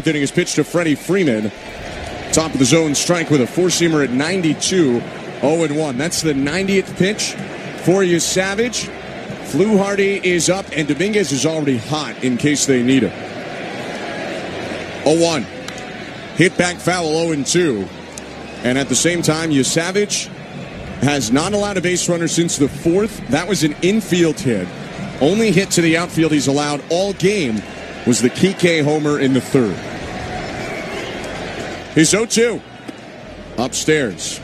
Inning is pitched to Freddie Freeman. Top of the zone strike with a four-seamer at 92. 0-1. That's the 90th pitch for you, Savage. Fluharty is up, and Dominguez is already hot in case they need him. 0-1. Hit back foul, 0-2. And at the same time, Savage has not allowed a base runner since the 4th. That was an infield hit. Only hit to the outfield he's allowed all game was the Kike homer in the 3rd. He's 0-2. Upstairs.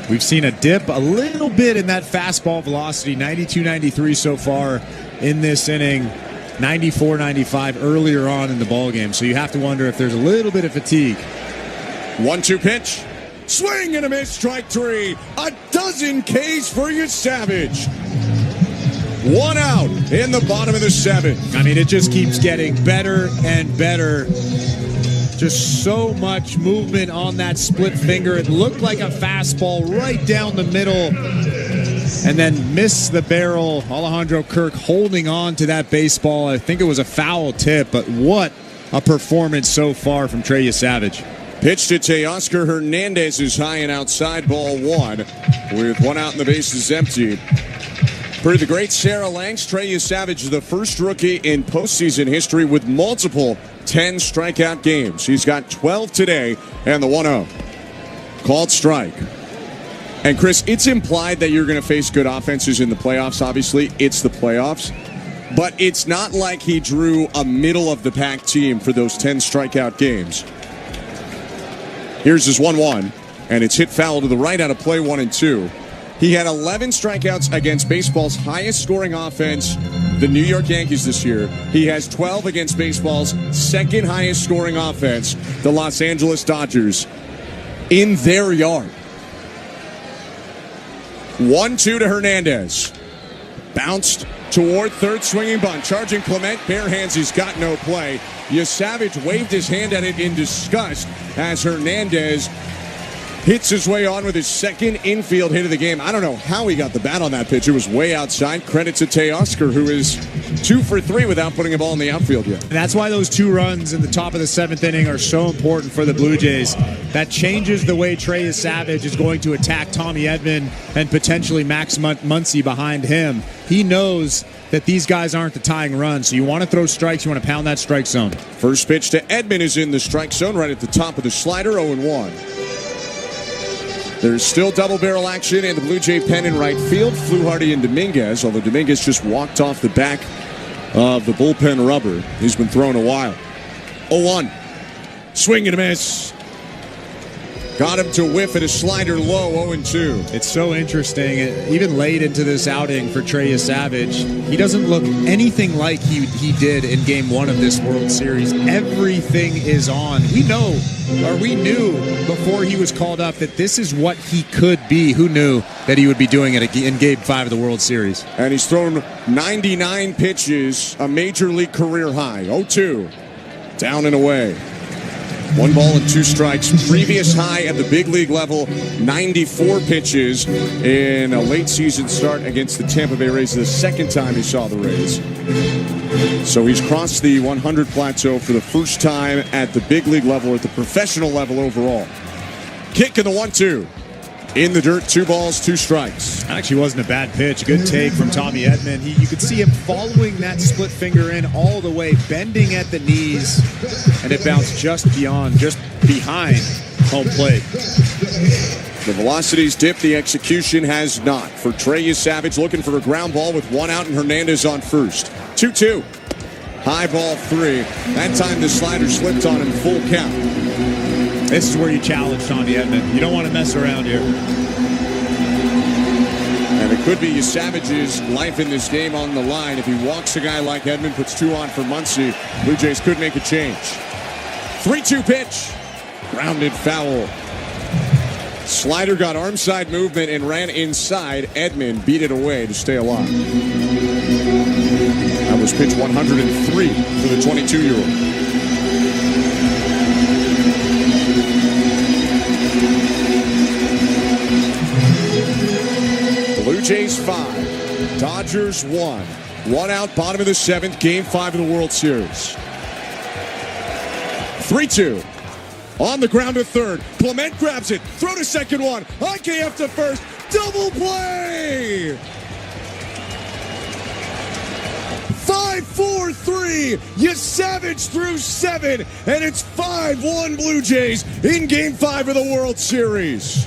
We've seen a dip a little bit in that fastball velocity, 92, 93 so far in this inning, 94, 95 earlier on in the ballgame. So you have to wonder if there's a little bit of fatigue. 1-2 pitch. Swing and a miss, strike 3. A dozen Ks for you, Savage. 1 out in the bottom of the 7th. I mean, it just keeps getting better and better Just so much movement on that split finger. It looked like a fastball right down the middle and then missed the barrel. Alejandro Kirk holding on to that baseball. I think it was a foul tip, but what a performance so far from Trey Savage. Pitch to Teoscar Hernandez is high and outside, ball one, with one out and the bases empty. Per the great Sarah Langs, Trey Savage is the first rookie in postseason history with multiple 10 strikeout games. He's got 12 today and the 1-0. Called strike. And Chris, it's implied that you're going to face good offenses in the playoffs. Obviously, it's the playoffs. But it's not like he drew a middle-of-the-pack team for those 10 strikeout games. Here's his 1-1, and it's hit foul to the right out of play 1 and 2. He had 11 strikeouts against baseball's highest scoring offense, the New York Yankees, this year. He has 12 against baseball's second highest scoring offense, the Los Angeles Dodgers, in their yard. 1-2 to Hernandez. Bounced toward third, swinging bunt. Charging Clement, bare hands, he's got no play. Savage waved his hand at it in disgust as Hernandez hits his way on with his second infield hit of the game. I don't know how he got the bat on that pitch. It was way outside. Credit to Teoscar, who is 2 for 3 without putting a ball in the outfield yet. And that's why those 2 runs in the top of the 7th inning are so important for the Blue Jays. That changes the way Trey Savage is going to attack Tommy Edman and potentially Max Muncy behind him. He knows that these guys aren't the tying run, so you want to throw strikes, you want to pound that strike zone. First pitch to Edman is in the strike zone right at the top of the slider, 0-1. There's still double barrel action in the Blue Jay pen in right field. Fluharty and Dominguez, although Dominguez just walked off the back of the bullpen rubber. He's been thrown a while. 0-1. Swing and a miss. Got him to whiff at a slider low, 0-2. It's so interesting. Even late into this outing for Trey Savage, he doesn't look anything like he did in Game 1 of this World Series. Everything is on. We knew before he was called up that this is what he could be. Who knew that he would be doing it in Game 5 of the World Series? And he's thrown 99 pitches, a major league career high, 0-2. Down and away. 1 ball and 2 strikes. Previous high at the big league level, 94 pitches in a late season start against the Tampa Bay Rays, the second time he saw the Rays. So he's crossed the 100 plateau for the first time at the big league level, at the professional level overall. Kick in the 1-2. In the dirt, 2 balls, 2 strikes. Actually wasn't a bad pitch. Good take from Tommy Edman. You could see him following that split finger in all the way, bending at the knees, and it bounced just behind home plate. The velocity's dipped, the execution has not. For Trey Savage, looking for a ground ball with 1 out and Hernandez on first. 2-2. High ball 3. That time the slider slipped on him, full count. This is where you challenge Tommy Edman. You don't want to mess around here. And it could be Savage's life in this game on the line. If he walks a guy like Edman, puts 2 on for Muncy, Blue Jays could make a change. 3-2 pitch. Grounded foul. Slider got arm side movement and ran inside. Edman beat it away to stay alive. That was pitch 103 for the 22-year-old. Blue Jays 5, Dodgers 1. 1 out, bottom of the 7th, Game 5 of the World Series. 3-2. On the ground to third. Clement grabs it. Throw to second one. IKF to first. Double play! 5-4-3. Savage through 7. And it's 5-1 Blue Jays in Game 5 of the World Series.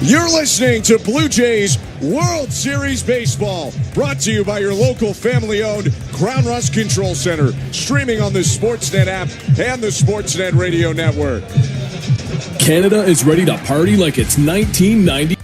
You're listening to Blue Jays World Series Baseball, brought to you by your local family-owned Crown Rust Control Center, streaming on the Sportsnet app and the Sportsnet Radio Network. Canada is ready to party like it's 1990.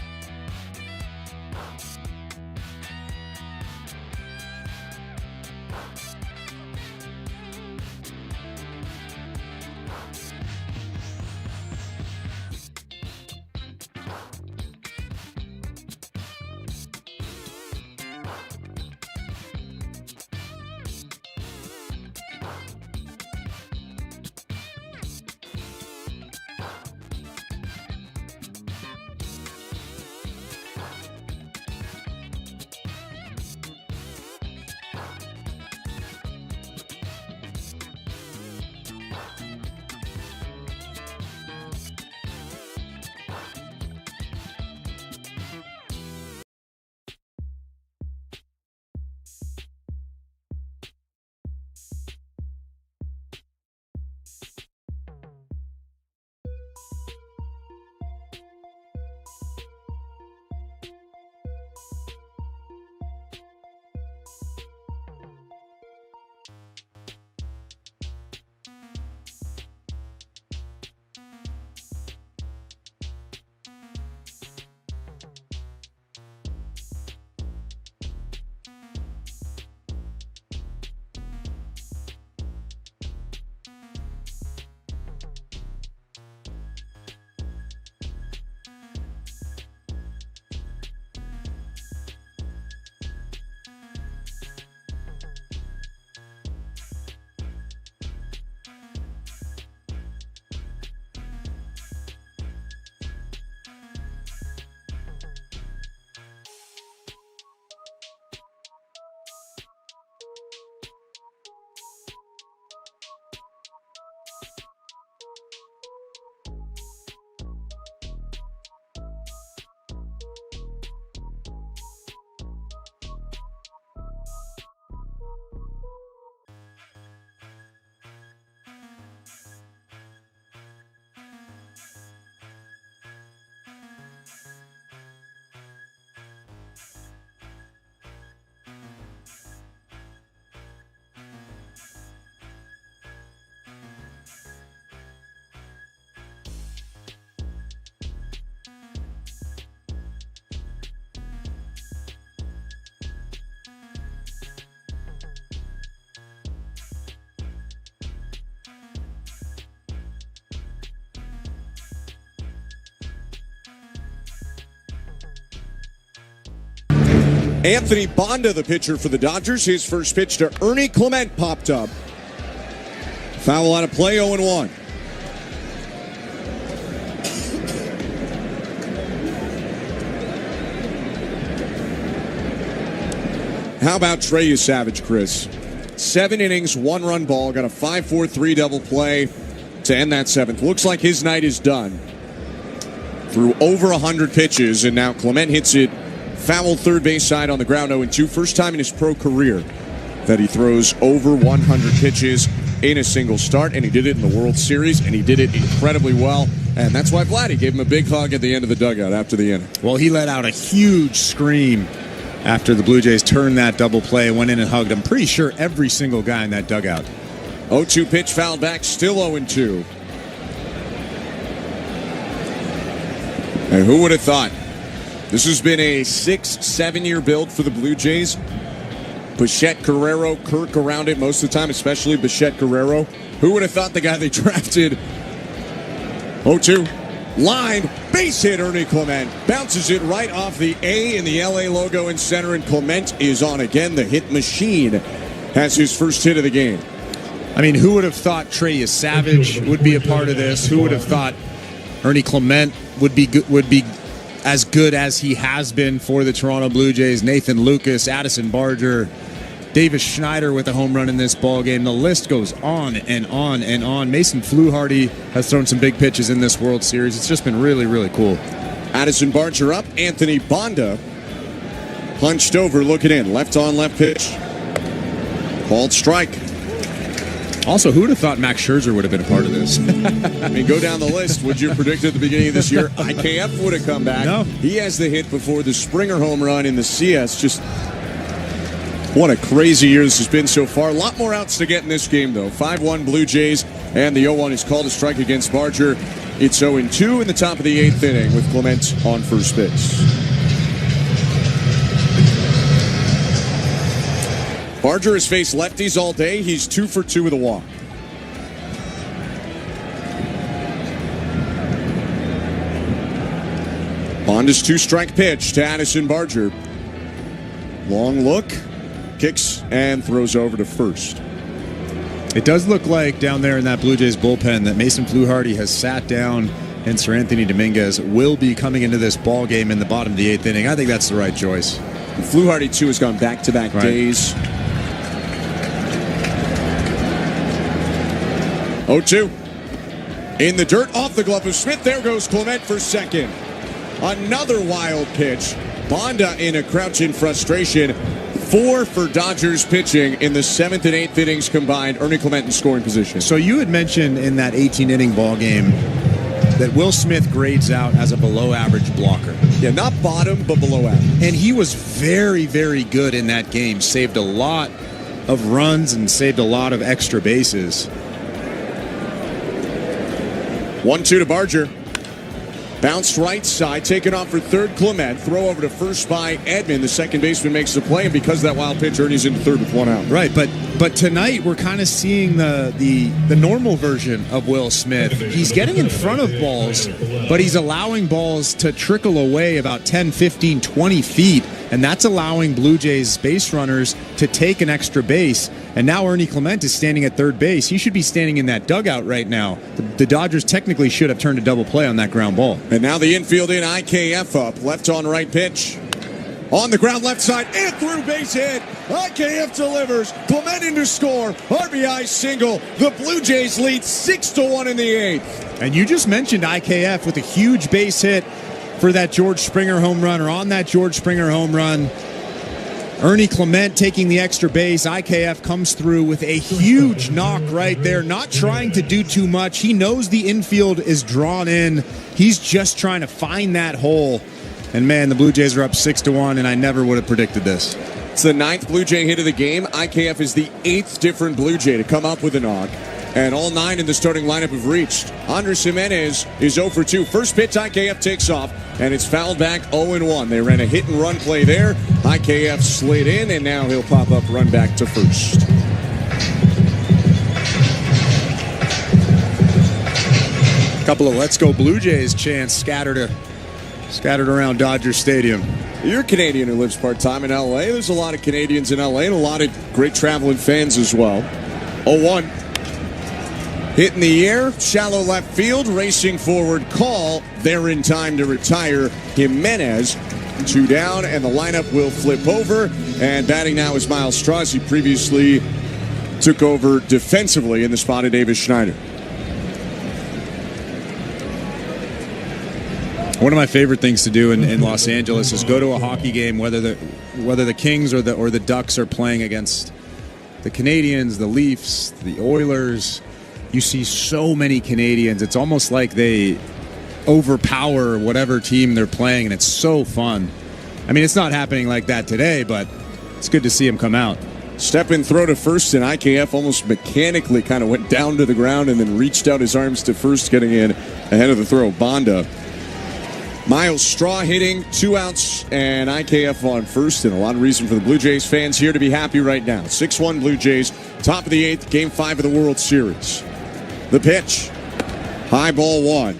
Anthony Bonda, the pitcher for the Dodgers. His first pitch to Ernie Clement popped up. Foul out of play, 0-1. How about Trey Savage, Chris? 7 innings, 1-run ball, got a 5-4-3 double play to end that 7th. Looks like his night is done. Threw over 100 pitches, and now Clement hits it foul third base side on the ground, 0-2. First time in his pro career that he throws over 100 pitches in a single start, and he did it in the World Series, and he did it incredibly well. And that's why Vladdy gave him a big hug at the end of the dugout after the inning. Well, he let out a huge scream after the Blue Jays turned that double play and went in and hugged. I'm pretty sure every single guy in that dugout. 0-2 pitch fouled back, still 0-2. And who would have thought? This has been a 6-7 year build for the Blue Jays. Bichette Guerrero, Kirk around it most of the time, especially Bichette Guerrero. Who would have thought the guy they drafted? 0-2. Line, base hit, Ernie Clement. Bounces it right off the A in the LA logo in center, and Clement is on again. The hit machine has his first hit of the game. I mean, who would have thought Trey Savage would be a part of this? Who would have thought Ernie Clement would be as good as he has been for the Toronto Blue Jays? Nathan Lucas, Addison Barger, Davis Schneider with a home run in this ballgame. The list goes on and on and on. Mason Fluharty has thrown some big pitches in this World Series. It's just been really, really cool. Addison Barger up. Anthony Bonda punched over, looking in. Left on left pitch. Called strike. Also, who would have thought Max Scherzer would have been a part of this? I mean, go down the list. Would you predict at the beginning of this year IKF would have come back? No. He has the hit before the Springer home run in the CS. Just what a crazy year this has been so far. A lot more outs to get in this game, though. 5-1 Blue Jays, and the 0-1 is called a strike against Barger. It's 0-2 in the top of the 8th inning with Clement on first base. Barger has faced lefties all day. He's 2 for 2 with a walk. Bonda's 2-strike pitch to Addison Barger. Long look, kicks, and throws over to first. It does look like down there in that Blue Jays bullpen that Mason Fluharty has sat down, and Sir Anthony Dominguez will be coming into this ball game in the bottom of the 8th inning. I think that's the right choice. And Fluharty, too, has gone back-to-back days. 0-2. In the dirt, off the glove of Smith. There goes Clement for second. Another wild pitch. Bonda in a crouch in frustration. 4 for Dodgers pitching in the 7th and 8th innings combined. Ernie Clement in scoring position. So you had mentioned in that 18-inning ball game that Will Smith grades out as a below-average blocker. Yeah, not bottom, but below average. And he was very, very good in that game. Saved a lot of runs and saved a lot of extra bases. 1-2 to Barger. Bounced right side, taken off for third, Clement. Throw over to first by Edman. The second baseman makes the play, and because of that wild pitch, Ernie's into third with 1 out. Right, but tonight we're kind of seeing the normal version of Will Smith. He's getting in front of balls, but he's allowing balls to trickle away about 10, 15, 20 feet, and that's allowing Blue Jays base runners to take an extra base. And now Ernie Clement is standing at third base. He should be standing in that dugout right now. The Dodgers technically should have turned a double play on that ground ball. And now the infield in, IKF up. Left on right pitch. On the ground left side and through, base hit. IKF delivers. Clement in to score. RBI single. The Blue Jays lead 6-1 in the 8th. And you just mentioned IKF with a huge base hit for that George Springer home run, or on that George Springer home run. Ernie Clement taking the extra base. IKF comes through with a huge knock right there, not trying to do too much. He knows the infield is drawn in. He's just trying to find that hole. And man, the Blue Jays are up 6-1, and I never would have predicted this. It's the 9th Blue Jay hit of the game. IKF is the 8th different Blue Jay to come up with a knock. And all 9 in the starting lineup have reached. Andres Jimenez is 0 for 2. First pitch, IKF takes off, and it's fouled back 0-1. They ran a hit-and-run play there. IKF slid in, and now he'll pop up, run back to first. A couple of Let's Go Blue Jays chants scattered scattered around Dodger Stadium. You're a Canadian who lives part-time in L.A. There's a lot of Canadians in L.A. and a lot of great traveling fans as well. 0-1. Hit in the air, shallow left field, racing forward, call. They're in time to retire Jimenez. 2 down, and the lineup will flip over. And batting now is Miles Strauss. He previously took over defensively in the spot of Davis Schneider. One of my favorite things to do in Los Angeles is go to a hockey game, whether the Kings or the Ducks are playing against the Canadians, the Leafs, the Oilers. You see so many Canadians. It's almost like they overpower whatever team they're playing, and it's so fun. I mean, it's not happening like that today, but it's good to see them come out. Step and throw to first, and IKF almost mechanically kind of went down to the ground and then reached out his arms to first, getting in ahead of the throw. Bonda. Miles Straw hitting, 2 outs, and IKF on first, and a lot of reason for the Blue Jays fans here to be happy right now. 6-1 Blue Jays, top of the 8th, Game 5 of the World Series. The pitch, high ball 1.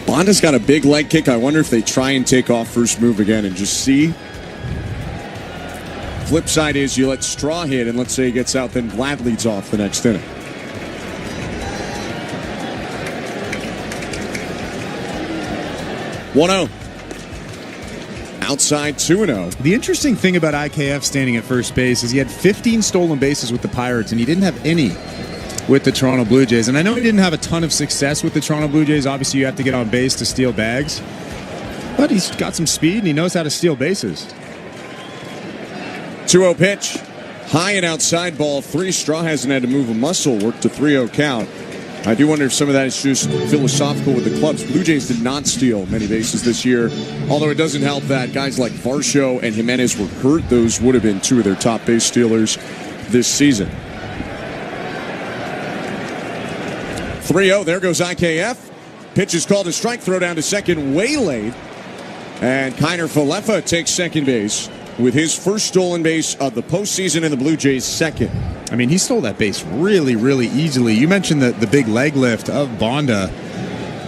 Bonda's got a big leg kick. I wonder if they try and take off first move again and just see. Flip side is you let Straw hit, and let's say he gets out, then Vlad leads off the next inning. Outside 2-0. The interesting thing about IKF standing at first base is he had 15 stolen bases with the Pirates, and he didn't have any with the Toronto Blue Jays. And I know he didn't have a ton of success with the Toronto Blue Jays. Obviously, you have to get on base to steal bags. But he's got some speed, and he knows how to steal bases. 2-0 pitch. High and outside ball 3. Straw hasn't had to move a muscle. Worked to 3-0 count. I do wonder if some of that is just philosophical with the clubs. Blue Jays did not steal many bases this year, although it doesn't help that guys like Varsho and Jimenez were hurt. Those would have been 2 of their top base stealers this season. 3-0, there goes IKF. Pitch is called a strike, throw down to second, way late. And Kiner Falefa takes second base with his first stolen base of the postseason and the Blue Jays' second. I mean, he stole that base really, really easily. You mentioned the big leg lift of Bonda.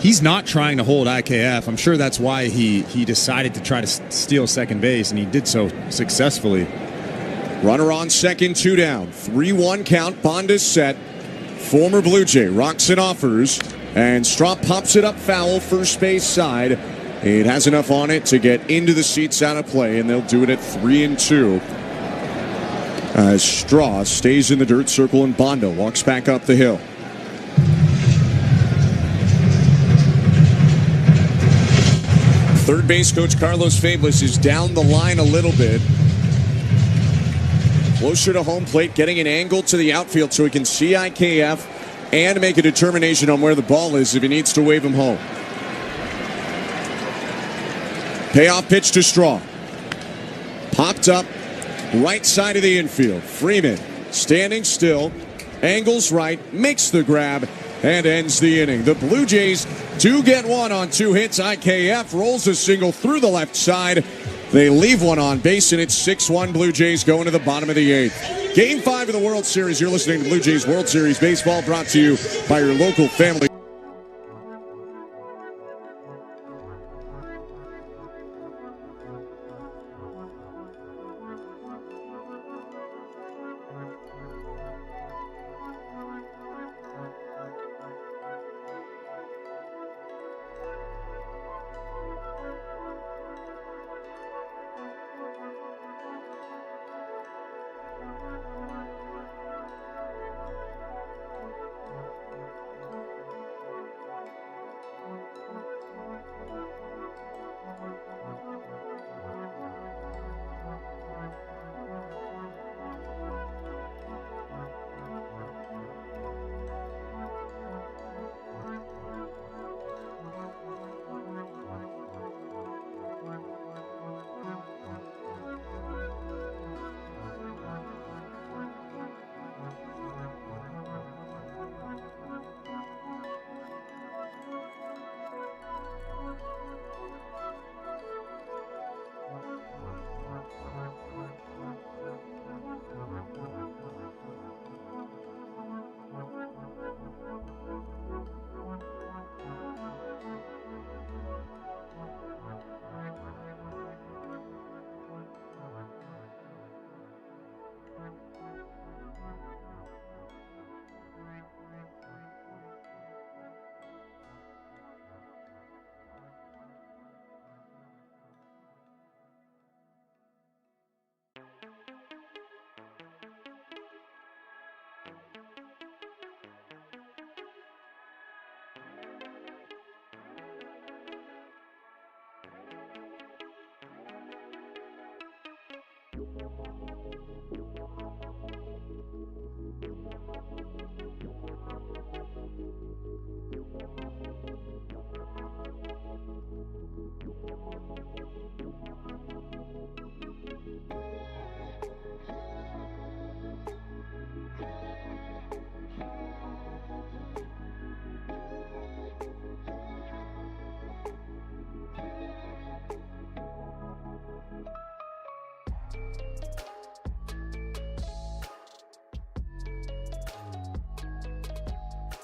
He's not trying to hold IKF. I'm sure that's why he decided to try to steal second base, and he did so successfully. Runner on second, 2 down. 3-1 count, Bonda's set. Former Blue Jay rocks and offers, and Straw pops it up foul, first base side. It has enough on it to get into the seats out of play, and they'll do it at 3-2. As Straw stays in the dirt circle and Bonda walks back up the hill. Third base coach Carlos Fablis is down the line a little bit. Closer to home plate, getting an angle to the outfield so he can see IKF and make a determination on where the ball is if he needs to wave him home. Payoff pitch to Straw. Popped up, right side of the infield. Freeman standing still, angles right, makes the grab, and ends the inning. The Blue Jays do get one on 2 hits. IKF rolls a single through the left side. They leave one on base, and it's 6-1 Blue Jays going to the bottom of the 8th. Game 5 of the World Series. You're listening to Blue Jays World Series Baseball, brought to you by your local family.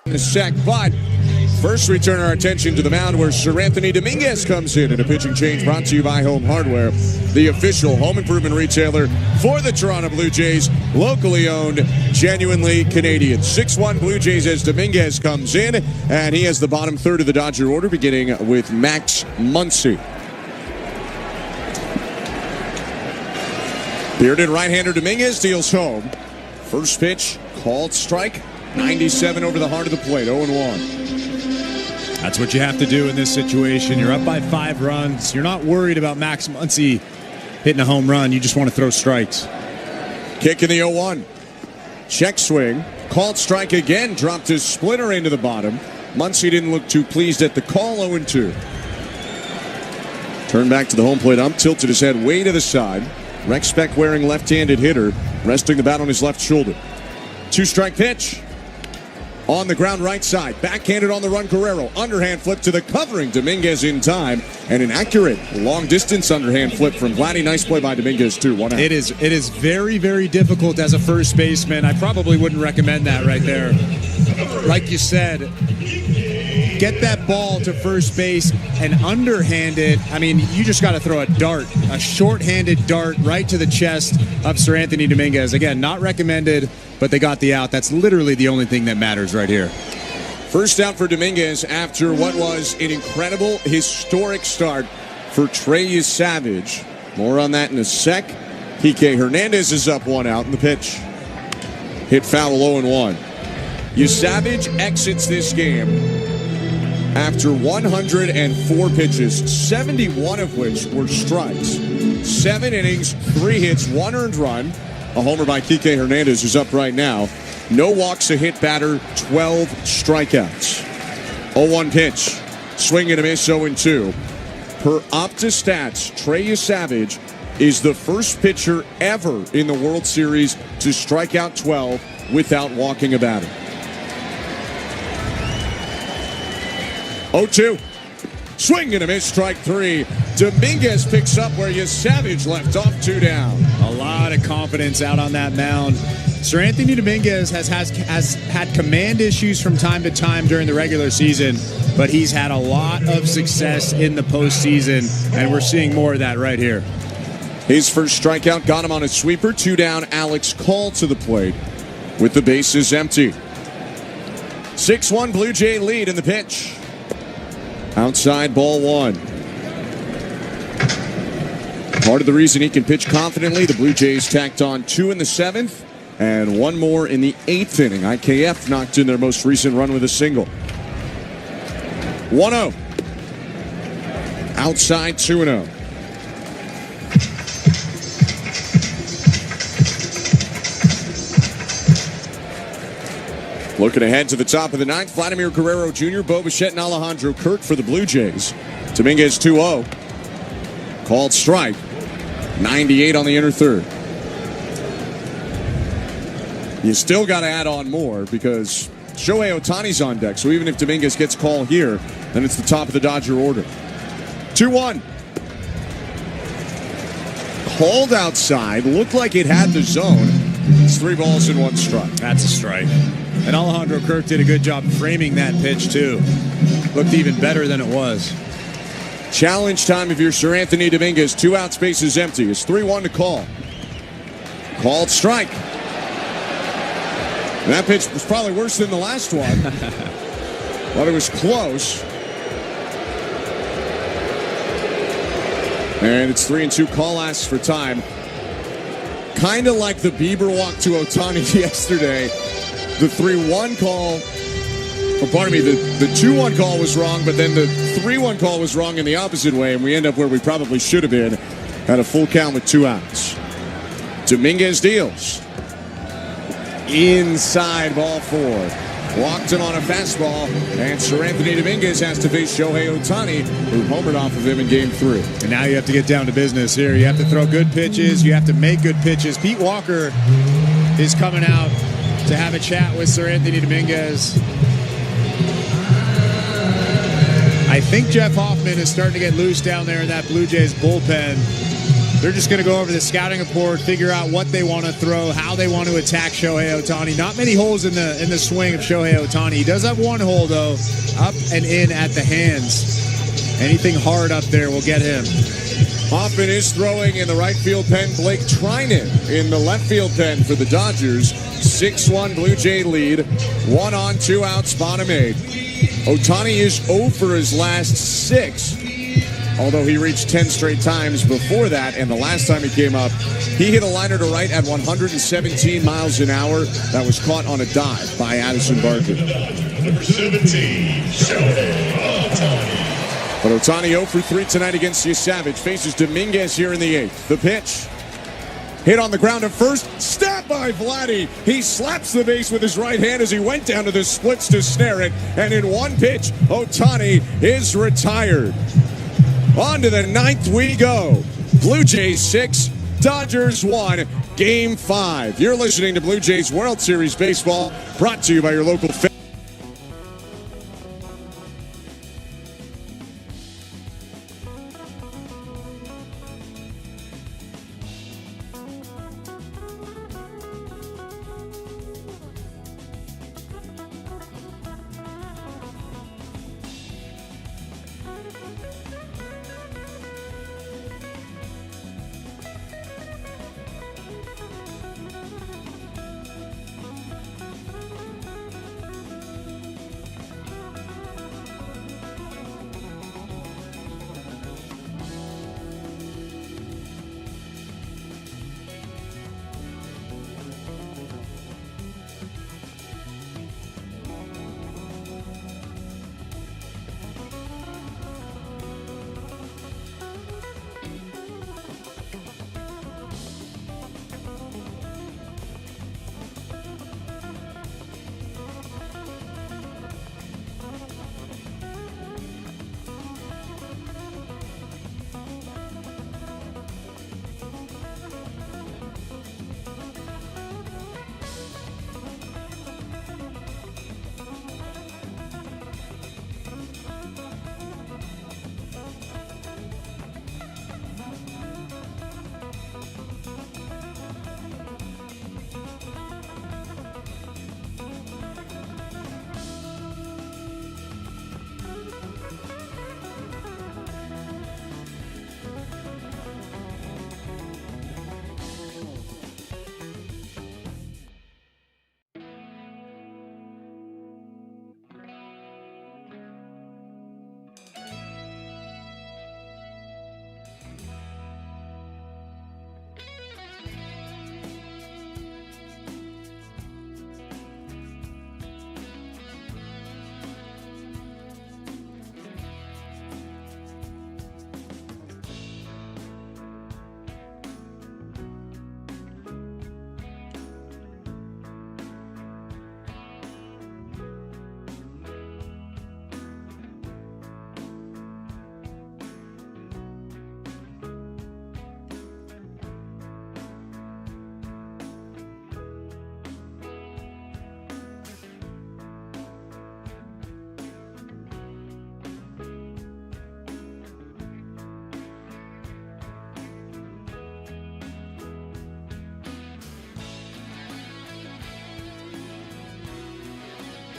In a sec, but first we turn our attention to the mound where Sir Anthony Dominguez comes in a pitching change brought to you by Home Hardware, the official home improvement retailer for the Toronto Blue Jays, locally owned, genuinely Canadian. 6-1 Blue Jays as Dominguez comes in, and he has the bottom third of the Dodger order, beginning with Max Muncy. Bearded right-hander Dominguez deals home. First pitch, called strike. 97 over the heart of the plate, 0-1. That's what you have to do in this situation. You're up by 5 runs. You're not worried about Max Muncy hitting a home run. You just want to throw strikes. Kick in the 0-1. Check swing. Called strike again. Dropped his splitter into the bottom. Muncy didn't look too pleased at the call, 0-2. Turn back to the home plate ump. Tilted his head way to the side. Rex Speck wearing left-handed hitter. Resting the bat on his left shoulder. 2-strike pitch. On the ground right side, backhanded on the run Guerrero, underhand flip to the covering Dominguez in time, and an accurate long distance underhand flip from Vladdy. Nice play by Dominguez too. 1 out. It is very, very difficult as a first baseman. I probably wouldn't recommend that right there. Like you said, get that ball to first base and underhand it. I mean, you just got to throw a dart, a short-handed dart right to the chest of Sir Anthony Dominguez. Again, not recommended, but they got the out. That's literally the only thing that matters right here. First out for Dominguez after what was an incredible, historic start for Trey Savage. More on that in a sec. Kike Hernandez is up 1 out in the pitch. Hit foul, 0-1. Savage exits this game after 104 pitches, 71 of which were strikes. 7 innings, 3 hits, 1 earned run. A homer by Kike Hernandez, who's up right now. No walks, a hit batter, 12 strikeouts. 0-1 pitch. Swing and a miss, 0-2. Per Opta Stats, Trey Savage is the first pitcher ever in the World Series to strike out 12 without walking a batter. 0-2. Swing and a miss, strike 3. Dominguez picks up where Savage left off, 2 down. A lot of confidence out on that mound. Sir Anthony Dominguez has had command issues from time to time during the regular season, but he's had a lot of success in the postseason, and we're seeing more of that right here. His first strikeout got him on a sweeper. 2 down, Alex Call to the plate with the bases empty. 6-1 Blue Jay lead in the pitch. Outside, ball 1. Part of the reason he can pitch confidently, the Blue Jays tacked on 2 in the 7th and 1 more in the 8th inning. IKF knocked in their most recent run with a single. 1-0. Outside, 2-0. Looking ahead to the top of the 9th, Vladimir Guerrero Jr., Bo Bichette, and Alejandro Kirk for the Blue Jays. Dominguez 2-0. Called strike. 98 on the inner third. You still got to add on more because Shohei Ohtani's on deck. So even if Dominguez gets called here, then it's the top of the Dodger order. 2-1. Called outside. Looked like it had the zone. It's 3 balls and 1 strike. That's a strike. And Alejandro Kirk did a good job framing that pitch, too. Looked even better than it was. Challenge time if you're Sir Anthony Dominguez. 2 outs, bases empty. It's 3-1 to call. Called strike. And that pitch was probably worse than the last one. But it was close. And it's 3-2. Call asks for time. Kind of like the Bieber walk to Ohtani yesterday. The 3-1 call, or pardon me, the 2-1 call was wrong, but then the 3-1 call was wrong in the opposite way, and we end up where we probably should have been at a full count with 2 outs. Dominguez deals. Inside, ball 4. Walked him on a fastball, and Sir Anthony Dominguez has to face Shohei Ohtani, who homered off of him in Game 3. And now you have to get down to business here. You have to throw good pitches. You have to make good pitches. Pete Walker is coming out to have a chat with Sir Anthony Dominguez. I think Jeff Hoffman is starting to get loose down there in that Blue Jays bullpen. They're just going to go over the scouting report, figure out what they want to throw, how they want to attack Shohei Ohtani. Not many holes in the swing of Shohei Ohtani. He does have one hole, though, up and in at the hands. Anything hard up there will get him. Hoffman is throwing in the right field pen. Blake Trinan in the left field pen for the Dodgers. 6-1 Blue Jay lead. 1 on, 2 outs, bottom 8. Ohtani is 0 for his last 6. Although he reached 10 straight times before that, and the last time he came up, he hit a liner to right at 117 miles an hour. That was caught on a dive by Addison Barker. Number 17, Shohei Ohtani. But Ohtani 0 for 3 tonight against the Savage. Faces Dominguez here in the 8th. The pitch. Hit on the ground at first. Stabbed by Vladdy. He slaps the base with his right hand as he went down to the splits to snare it. And in one pitch, Ohtani is retired. On to the 9th we go. Blue Jays 6, Dodgers 1, Game 5. You're listening to Blue Jays World Series Baseball, brought to you by your local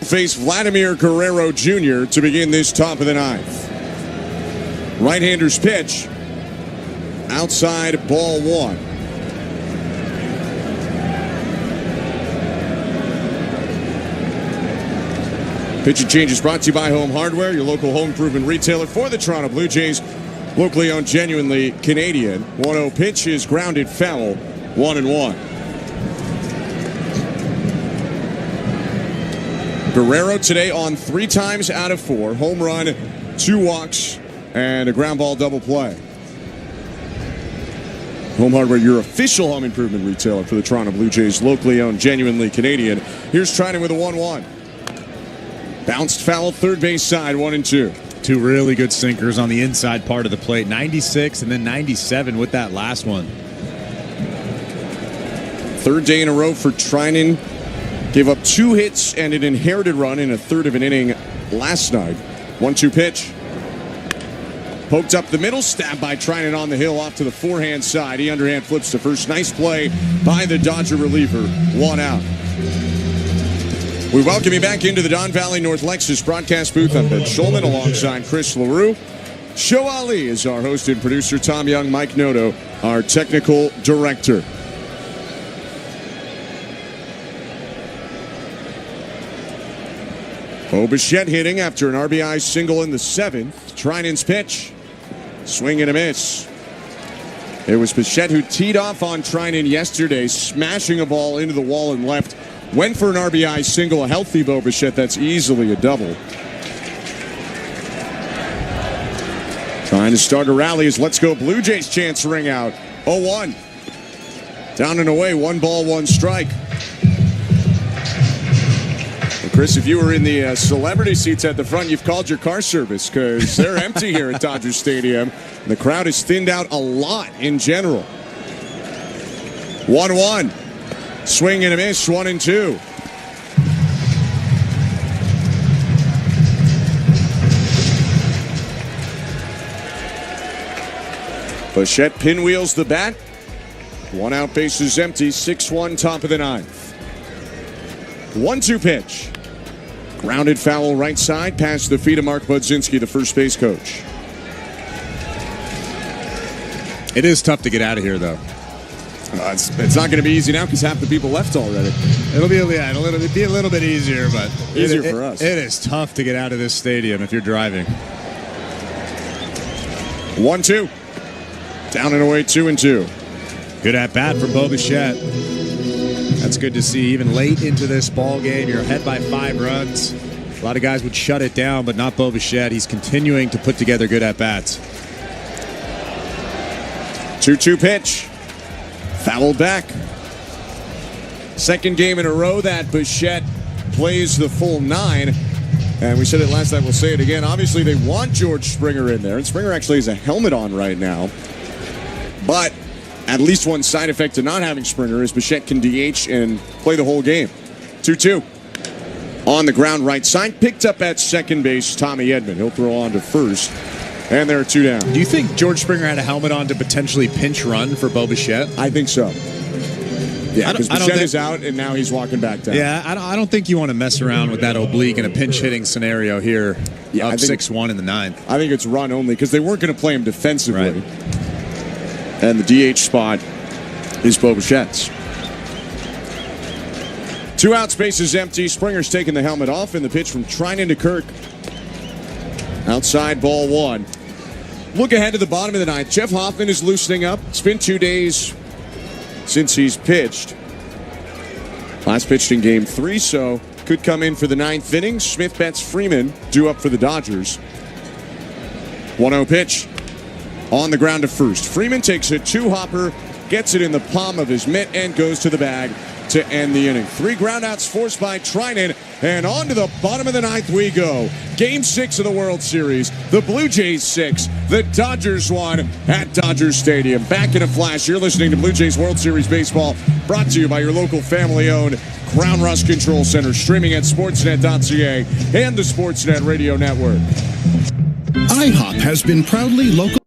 face Vladimir Guerrero Jr. to begin this top of the 9th. Right-hander's pitch. Outside, ball 1. Pitch and change is brought to you by Home Hardware, your local home improvement retailer for the Toronto Blue Jays. Locally owned, genuinely Canadian. 1-0 pitch is grounded foul. 1-1. Guerrero today on 3 times out of 4. Home run, 2 walks, and a ground ball double play. Home Hardware, your official home improvement retailer for the Toronto Blue Jays, locally owned, genuinely Canadian. Here's Trinan with a 1-1. Bounced foul, third base side, 1-2. Two really good sinkers on the inside part of the plate. 96 and then 97 with that last one. Third day in a row for Trinan. Gave up 2 hits and an inherited run in a third of an inning last night. 1-2 pitch. Poked up the middle, stabbed by Trinan on the hill off to the forehand side. He underhand flips to first. Nice play by the Dodger reliever. 1 out. We welcome you back into the Don Valley North Lexus broadcast booth. I'm Ben Schulman alongside Chris LaRue. Show Ali is our host and producer. Tom Young, Mike Noto, our technical director. Bo Bichette hitting after an RBI single in the 7th. Trinan's pitch. Swing and a miss. It was Bichette who teed off on Trinan yesterday, smashing a ball into the wall and left. Went for an RBI single, a healthy Bo Bichette. That's easily a double. Trying to start a rally as Let's Go Blue Jays chants ring out. 0-1. Down and away, 1 ball, 1 strike. Well, Chris, if you were in the celebrity seats at the front, you've called your car service because they're empty here at Dodger Stadium. The crowd is thinned out a lot in general. 1-1. Swing and a miss, 1-2. Bichette pinwheels the bat. 1 out, bases empty, 6-1, top of the 9th. 1-2 pitch. Grounded foul right side, past the feet of Mark Budzinski, the first base coach. It is tough to get out of here, though. It's not going to be easy now because half the people left already. It'll be a little bit easier, but easier for us. It is tough to get out of this stadium if you're driving. 1-2. Down and away, 2-2. Good at bat for Bo Bichette. That's good to see. Even late into this ball game, you're ahead by 5 runs. A lot of guys would shut it down, but not Bo Bichette. He's continuing to put together good at bats. 2-2 pitch. Fouled back. Second game in a row that Bichette plays the full 9. And we said it last time, we'll say it again. Obviously, they want George Springer in there. And Springer actually has a helmet on right now. But at least one side effect to not having Springer is Bichette can DH and play the whole game. 2-2. On the ground right side. Picked up at second base, Tommy Edman. He'll throw on to first. And there are 2 down. Do you think George Springer had a helmet on to potentially pinch run for Bo Bichette? I think so. Yeah, because Bichette is out, and now he's walking back down. Yeah, I don't think you want to mess around with that oblique in a pinch-hitting scenario here. Yeah, up 6-1 in the 9th. I think it's run only because they weren't going to play him defensively. Right. And the DH spot is Bo Bichette's. 2 outs, bases empty. Springer's taking the helmet off, and the pitch from Trinan to Kirk. Outside, ball 1. Look ahead to the bottom of the 9th. Jeff Hoffman is loosening up. It's been 2 days since he's pitched. Last pitched in game 3, so could come in for the 9th inning. Smith bets Freeman due up for the Dodgers. 1-0 pitch. On the ground to first. Freeman takes a 2-hopper, gets it in the palm of his mitt, and goes to the bag to end the inning. 3 groundouts forced by Trinan, and on to the bottom of the 9th we go. Game 6 of the World Series. The Blue Jays 6, the Dodgers 1 at Dodger Stadium. Back in a flash, you're listening to Blue Jays World Series Baseball, brought to you by your local family-owned Crown Rust Control Center, streaming at sportsnet.ca and the Sportsnet Radio Network. IHOP has been proudly local.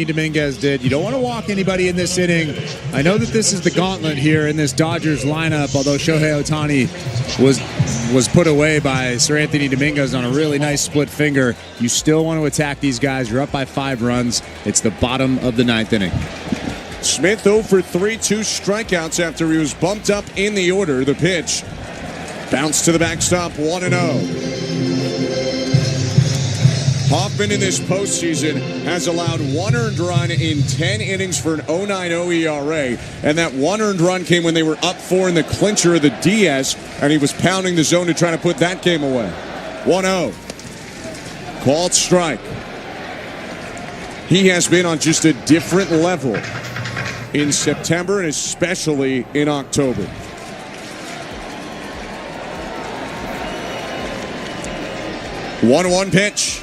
Dominguez did. You don't want to walk anybody in this inning. I know that this is the gauntlet here in this Dodgers lineup, although Shohei Ohtani was put away by Sir Anthony Dominguez on a really nice split finger. You still want to attack these guys. You're up by 5 runs. It's the bottom of the 9th inning. Smith 0 for 3, 2 strikeouts after he was bumped up in the order. The pitch bounced to the backstop, 1-0. Hoffman in this postseason has allowed 1 earned run in 10 innings for an 0.90 ERA. And that 1 earned run came when they were up 4 in the clincher of the DS, and he was pounding the zone to try to put that game away. 1-0. Called strike. He has been on just a different level in September and especially in October. One pitch.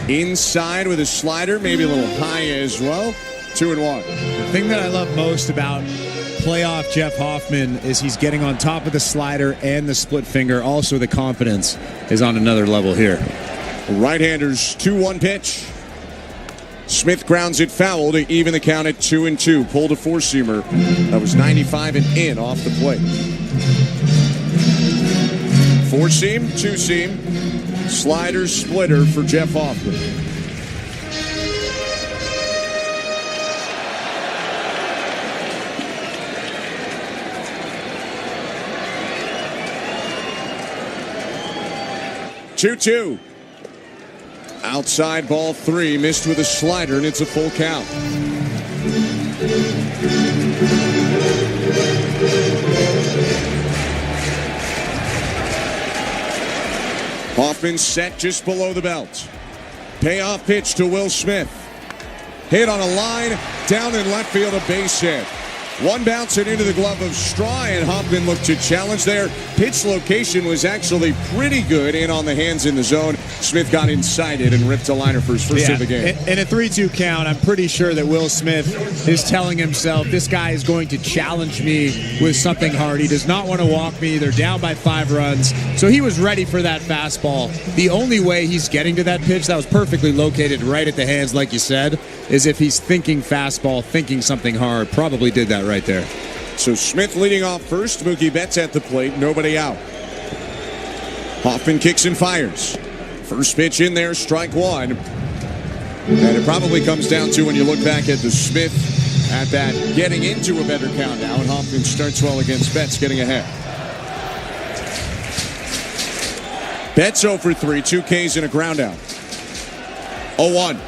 Inside with a slider, maybe a little high as well. 2-1. The thing that I love most about playoff Jeff Hoffman is he's getting on top of the slider and the split finger. Also, the confidence is on another level here. Right-handers 2-1 pitch. Smith grounds it foul to even the count at 2-2. Pulled a 4-seamer. That was 95 and in off the plate. 4-seam, 2-seam. Slider, splitter for Jeff Hoffman. Two. Outside ball 3, missed with a slider, and it's a full count. Hoffman set just below the belt. Payoff pitch to Will Smith. Hit on a line, down in left field, a base hit. One bounce it into the glove of Straw, and Hoffman looked to challenge there. Pitch location was actually pretty good, in on the hands in the zone. Smith got inside it and ripped a liner for his first hit of the game. In a 3-2 count, I'm pretty sure that Will Smith is telling himself, this guy is going to challenge me with something hard. He does not want to walk me. They're down by 5 runs. So he was ready for that fastball. The only way he's getting to that pitch that was perfectly located right at the hands, like you said, is if he's thinking fastball, thinking something hard. Probably did that right there. So Smith leading off first. Mookie Betts at the plate. Nobody out. Hoffman kicks and fires. First pitch in there, strike 1. And it probably comes down to, when you look back at the Smith at that, getting into a better count now. And Hoffman starts well against Betts, getting ahead. Betts 0 for 3, 2 Ks and a ground out. 0-1.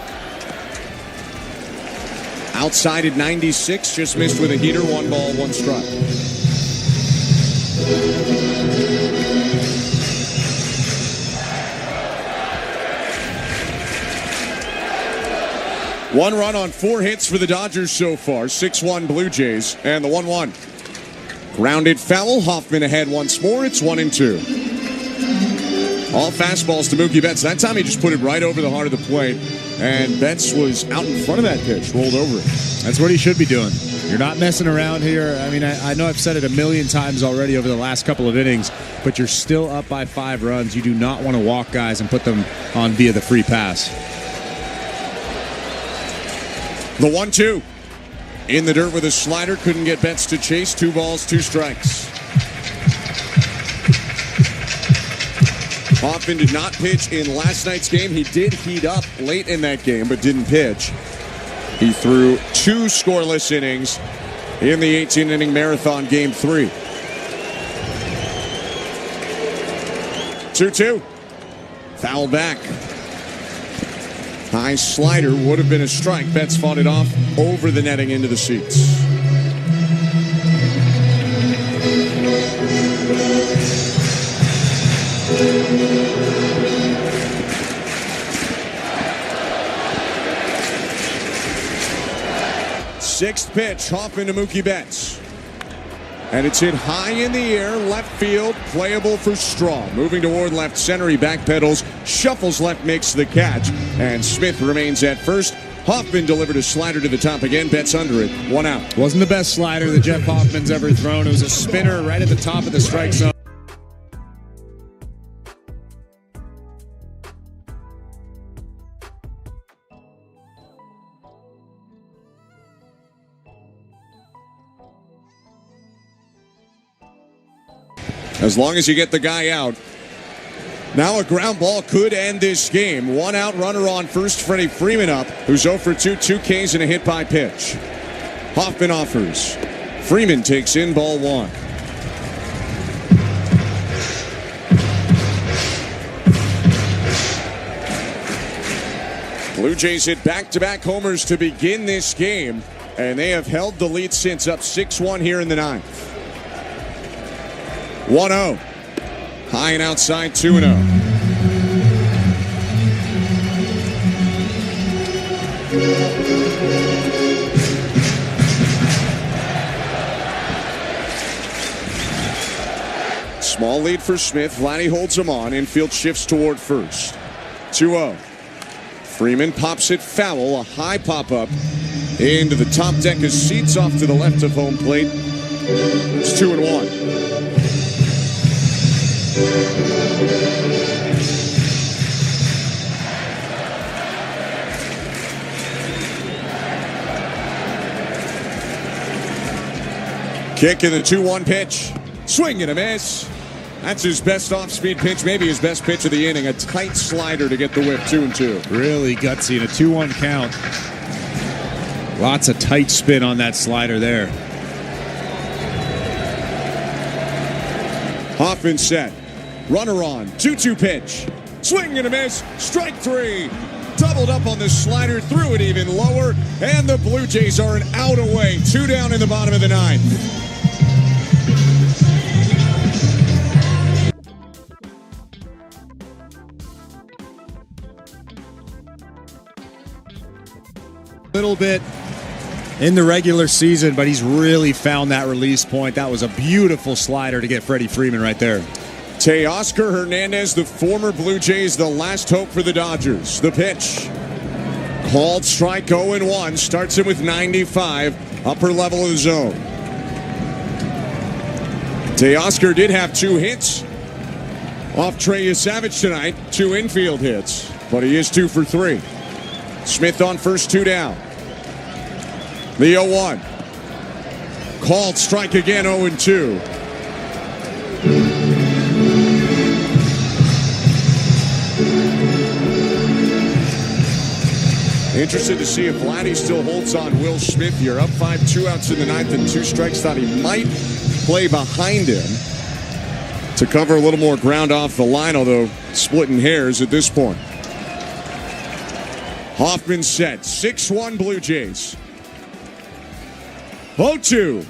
Outside at 96, just missed with a heater. 1 ball, 1 strike. One run on 4 hits for the Dodgers so far. 6-1 Blue Jays, and the 1-1. Grounded foul. Hoffman ahead once more. It's 1-2. All fastballs to Mookie Betts. That time he just put it right over the heart of the plate. And Betts was out in front of that pitch, rolled over it. That's what he should be doing. You're not messing around here. I mean, I know I've said it a million times already over the last couple of innings, but you're still up by 5 runs. You do not want to walk guys and put them on via the free pass. The 1-2. In the dirt with a slider. Couldn't get Betts to chase. 2 balls, 2 strikes. Hoffman did not pitch in last night's game. He did heat up late in that game, but didn't pitch. He threw 2 scoreless innings in the 18-inning marathon game 3. 2-2. Foul back. High slider would have been a strike. Betts fought it off over the netting into the seats. Sixth pitch, Hoffman to Mookie Betts. And it's hit high in the air, left field, playable for Straw. Moving toward left center, he backpedals, shuffles left, makes the catch. And Smith remains at first. Hoffman delivered a slider to the top again. Betts under it. 1 out. Wasn't the best slider that Jeff Hoffman's ever thrown. It was a spinner right at the top of the strike zone. as long as you get the guy out. Now a ground ball could end this game. One out, runner on first. Freddie Freeman up, who's 0 for 2, 2 Ks and a hit by pitch. Hoffman offers. Freeman takes in ball 1. Blue Jays hit back-to-back homers to begin this game, and they have held the lead since, up 6-1 here in the 9th. 1-0. High and outside, 2-0. Small lead for Smith. Vladdy holds him on. Infield shifts toward first. 2-0. Freeman pops it foul. A high pop-up into the top deck of seats off to the left of home plate. It's 2-1. Kick in the 2-1 pitch. Swing and a miss. That's his best off-speed pitch, maybe his best pitch of the inning. A tight slider to get the whip, 2-2. Really gutsy in a 2-1 count. Lots of tight spin on that slider there. Hoffman set. Runner on. 2-2 pitch. Swing and a miss. Strike 3. Doubled up on the slider. Threw it even lower. And the Blue Jays are an out away. 2 down in the bottom of the 9th. Little bit in the regular season, but he's really found that release point. That was a beautiful slider to get Freddie Freeman right there. Teoscar Hernandez, the former Blue Jays, the last hope for the Dodgers. The pitch. Called strike 0-1. Starts him with 95. Upper level of the zone. Teoscar did have 2 hits off Trey Savage tonight. 2 infield hits, but he is 2 for 3. Smith on first, 2 down. The 0-1. Called strike again, 0-2. Interested to see if Vladdy still holds on Will Smith here. Up 5, 2 outs in the 9th and 2 strikes. Thought he might play behind him to cover a little more ground off the line, although splitting hairs at this point. Hoffman set. 6-1 Blue Jays. 0-2.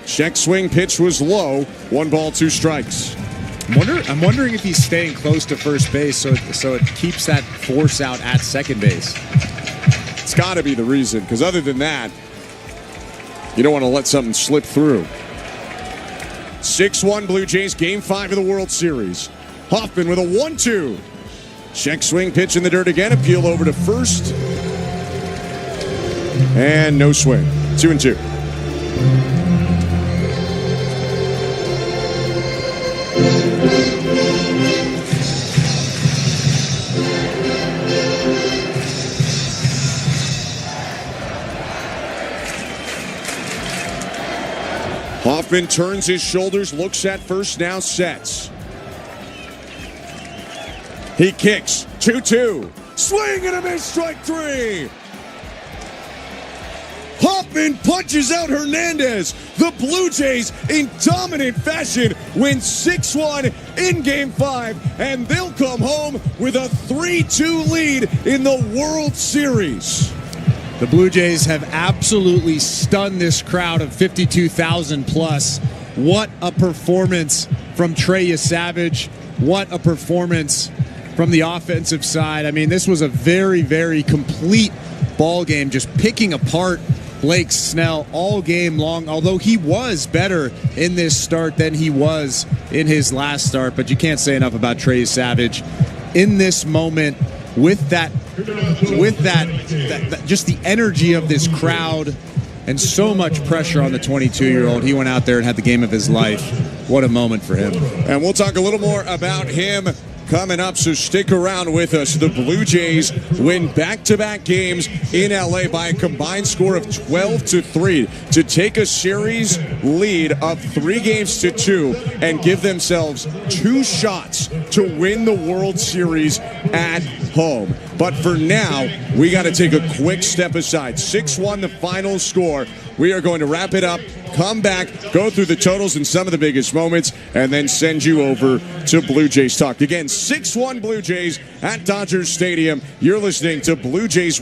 Check swing pitch was low. 1 ball, 2 strikes. I'm wondering if he's staying close to first base so it keeps that force out at second base. It's got to be the reason, because other than that, you don't want to let something slip through. 6-1 Blue Jays, Game 5 of the World Series. Hoffman with a 1-2. Check swing pitch in the dirt again. Appeal over to first. And no swing. 2-2. Hoffman turns his shoulders, looks at first, now sets. He kicks. 2-2. Swing and a miss, strike 3. Hoffman punches out Hernandez. The Blue Jays, in dominant fashion, win 6-1 in Game 5, and they'll come home with a 3-2 lead in the World Series. The Blue Jays have absolutely stunned this crowd of 52,000 plus. What a performance from Trey Savage. What a performance from the offensive side. I mean, this was a very, very complete ball game, just picking apart Blake Snell all game long, although he was better in this start than he was in his last start. But you can't say enough about Trey Savage in this moment with that just the energy of this crowd and so much pressure on the 22-year-old. He went out there and had the game of his life. What a moment for him. And we'll talk a little more about him coming up, so stick around with us. The Blue Jays win back-to-back games in LA by a combined score of 12-3 to take a series lead of 3-2 and give themselves 2 shots to win the World Series at home. But for now, we got to take a quick step aside. 6-1 the final score. We are going to wrap it up, come back, go through the totals and some of the biggest moments, and then send you over to Blue Jays Talk. Again, 6-1 Blue Jays at Dodgers Stadium. You're listening to Blue Jays.